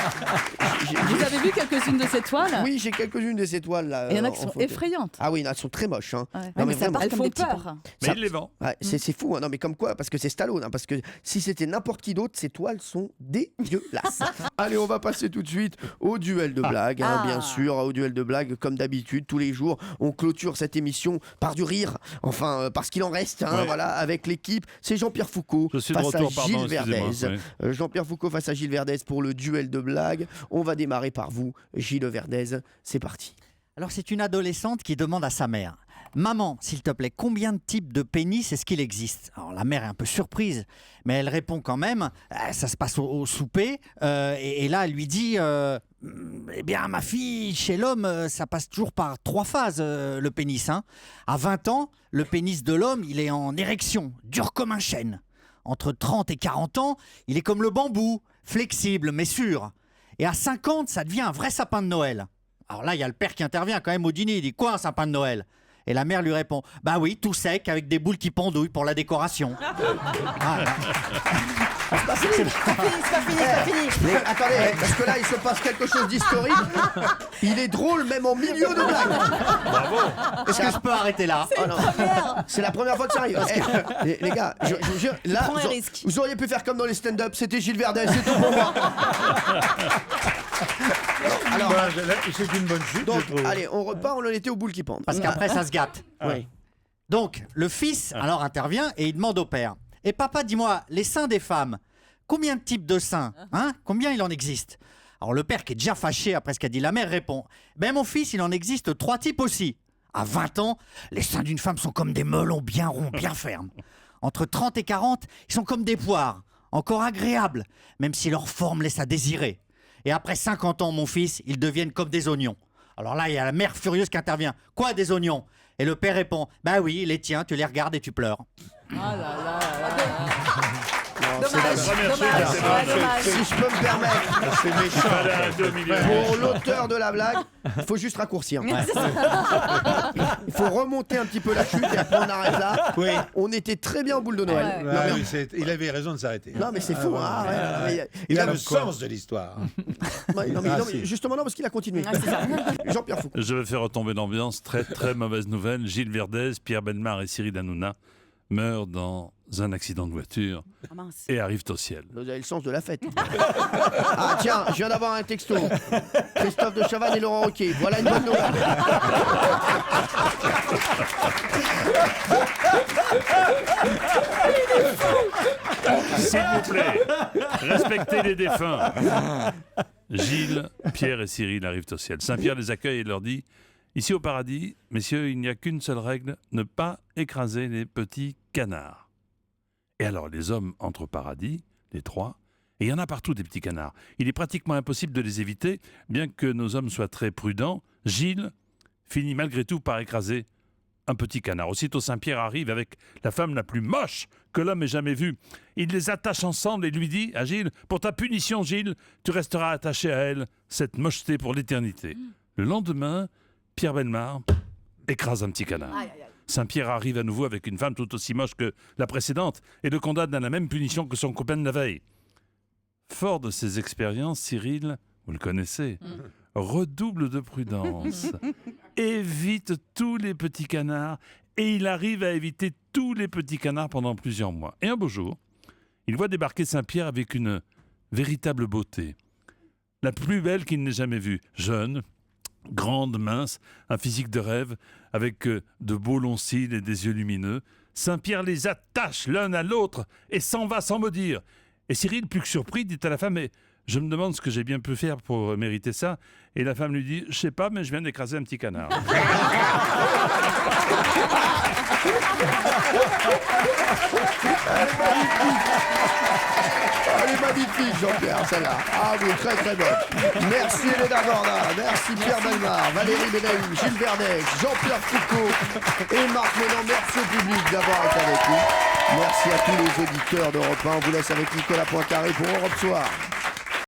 Vous avez vu quelques-unes de ces toiles? Oui, j'ai quelques-unes de ces toiles là. Il y en a qui sont photo. effrayantes. Ah oui, elles sont très moches. Hein. Ouais. Non, mais ça vraiment. part Elles comme font des petits peur. pains. Mais il les vend. Ouais, c'est fou, hein. Non mais comme quoi, parce que c'est Stallone, hein, parce que si c'était n'importe qui d'autre, ces toiles sont dégueulasses. Allez, on va passer tout de suite au duel de blagues, bien sûr, au duel de blagues, comme d'habitude, tous les jours, on clôture cette émission par du rire, enfin, parce qu'il en reste, hein, Ouais. voilà, avec l'équipe, c'est Jean-Pierre Foucault Je suis de face retour, à pardon, Gilles Verdez. excusez-moi, ouais. Jean-Pierre Foucault face à Gilles Verdez pour le duel de blagues. On va démarrer par vous, Gilles Verdez, c'est parti. Alors c'est une adolescente qui demande à sa mère: maman, s'il te plaît, combien de types de pénis est-ce qu'il existe? Alors la mère est un peu surprise, mais elle répond quand même. Ça se passe au souper, et là elle lui dit eh bien ma fille, chez l'homme, ça passe toujours par 3 phases, le pénis. Hein. À 20 ans, le pénis de l'homme, il est en érection, dur comme un chêne. Entre 30 et 40 ans, il est comme le bambou, flexible mais sûr. Et à 50, ça devient un vrai sapin de Noël. Alors là, il y a le père qui intervient quand même au dîner. Il dit: quoi, un sapin de Noël? Et la mère lui répond: bah oui, tout sec, avec des boules qui pendouillent pour la décoration. C'est pas fini, c'est pas fini. Mais attendez, parce que là, il se passe quelque chose d'historique. Il est drôle même en milieu de blague. Bravo. Est-ce que je peux arrêter là? Oh non. C'est la première fois que ça arrive. Les gars, je vous jure, là, prends un risque. vous auriez pu faire comme dans les stand-up. C'était Gilles Verdez, c'est tout pour moi. Alors, c'est une bonne chute. donc, je trouve. allez, on repart, on en était au boule qui pend. Parce qu'après, ça se gâte. Oui. Donc, le fils alors intervient et il demande au père: et papa, dis-moi, les seins des femmes, combien de types de seins, hein? Combien il en existe? Alors le père, qui est déjà fâché après ce qu'a dit la mère, répond: ben mon fils, il en existe 3 types aussi. À 20 ans, les seins d'une femme sont comme des melons bien ronds, bien fermes. Entre 30 et 40, ils sont comme des poires, encore agréables, même si leur forme laisse à désirer. Et après 50 ans, mon fils, ils deviennent comme des oignons. Alors là, il y a la mère furieuse qui intervient: quoi, des oignons? Et le père répond: bah oui, les tiens, tu les regardes et tu pleures. Si je peux me permettre, C'est méchant. Fallait arrêter au milieu. pour l'auteur de la blague, il faut juste raccourcir. Il faut remonter un petit peu la chute et après on arrête là. Oui. On était très bien en boule de Noël. Ouais, oui, il avait raison de s'arrêter. Non mais c'est fou. Hein, ouais. Il a le sens de l'histoire. Ouais, non, mais justement non parce qu'il a continué. Jean-Pierre Foucault. Je vais faire retomber l'ambiance. Très très mauvaise nouvelle. Gilles Verdez, Pierre Bellemare et Cyril Hanouna meurent dans un accident de voiture et arrivent au ciel. Vous avez le sens de la fête. Ah tiens, je viens d'avoir un texto. Christophe de Chavannes et Laurent Roquet. Voilà une bonne nouvelle. S'il vous plaît, respectez les défunts. Gilles, Pierre et Cyril arrivent au ciel. Saint-Pierre les accueille et leur dit: ici au paradis, messieurs, il n'y a qu'une seule règle, ne pas écraser les petits canards. Et alors les hommes entrent au paradis, les 3, et il y en a partout des petits canards. Il est pratiquement impossible de les éviter, bien que nos hommes soient très prudents. Gilles finit malgré tout par écraser un petit canard. Aussitôt Saint-Pierre arrive avec la femme la plus moche que l'homme ait jamais vue. Il les attache ensemble et lui dit à Gilles: pour ta punition, Gilles, tu resteras attaché à elle, cette mocheté pour l'éternité. Le lendemain, Pierre Bellemare écrase un petit canard. Saint-Pierre arrive à nouveau avec une femme tout aussi moche que la précédente et le condamne à la même punition que son copain de la veille. Fort de ses expériences, Cyril, vous le connaissez, redouble de prudence, évite tous les petits canards et il arrive à éviter tous les petits canards pendant plusieurs mois. Et un beau jour, il voit débarquer Saint-Pierre avec une véritable beauté, la plus belle qu'il n'ait jamais vue, jeune, grande, mince, un physique de rêve, avec de beaux longs cils et des yeux lumineux. Saint-Pierre les attache l'un à l'autre et s'en va sans mot dire. Et Cyril, plus que surpris, dit à la femme: Je me demande ce que j'ai bien pu faire pour mériter ça. Et la femme lui dit, je sais pas, mais je viens d'écraser un petit canard. Elle est magnifique, Jean-Pierre, celle-là. Ah oui, très très bonne. Merci Elena Gorda, merci Pierre Bellemare, Valérie Benaïm, Gilles Verdez, Jean-Pierre Foucault et Marc Menon. Merci au public d'avoir été avec nous. Merci à tous les auditeurs d'Europe 1. On vous laisse avec Nicolas Poincaré pour Europe Soir.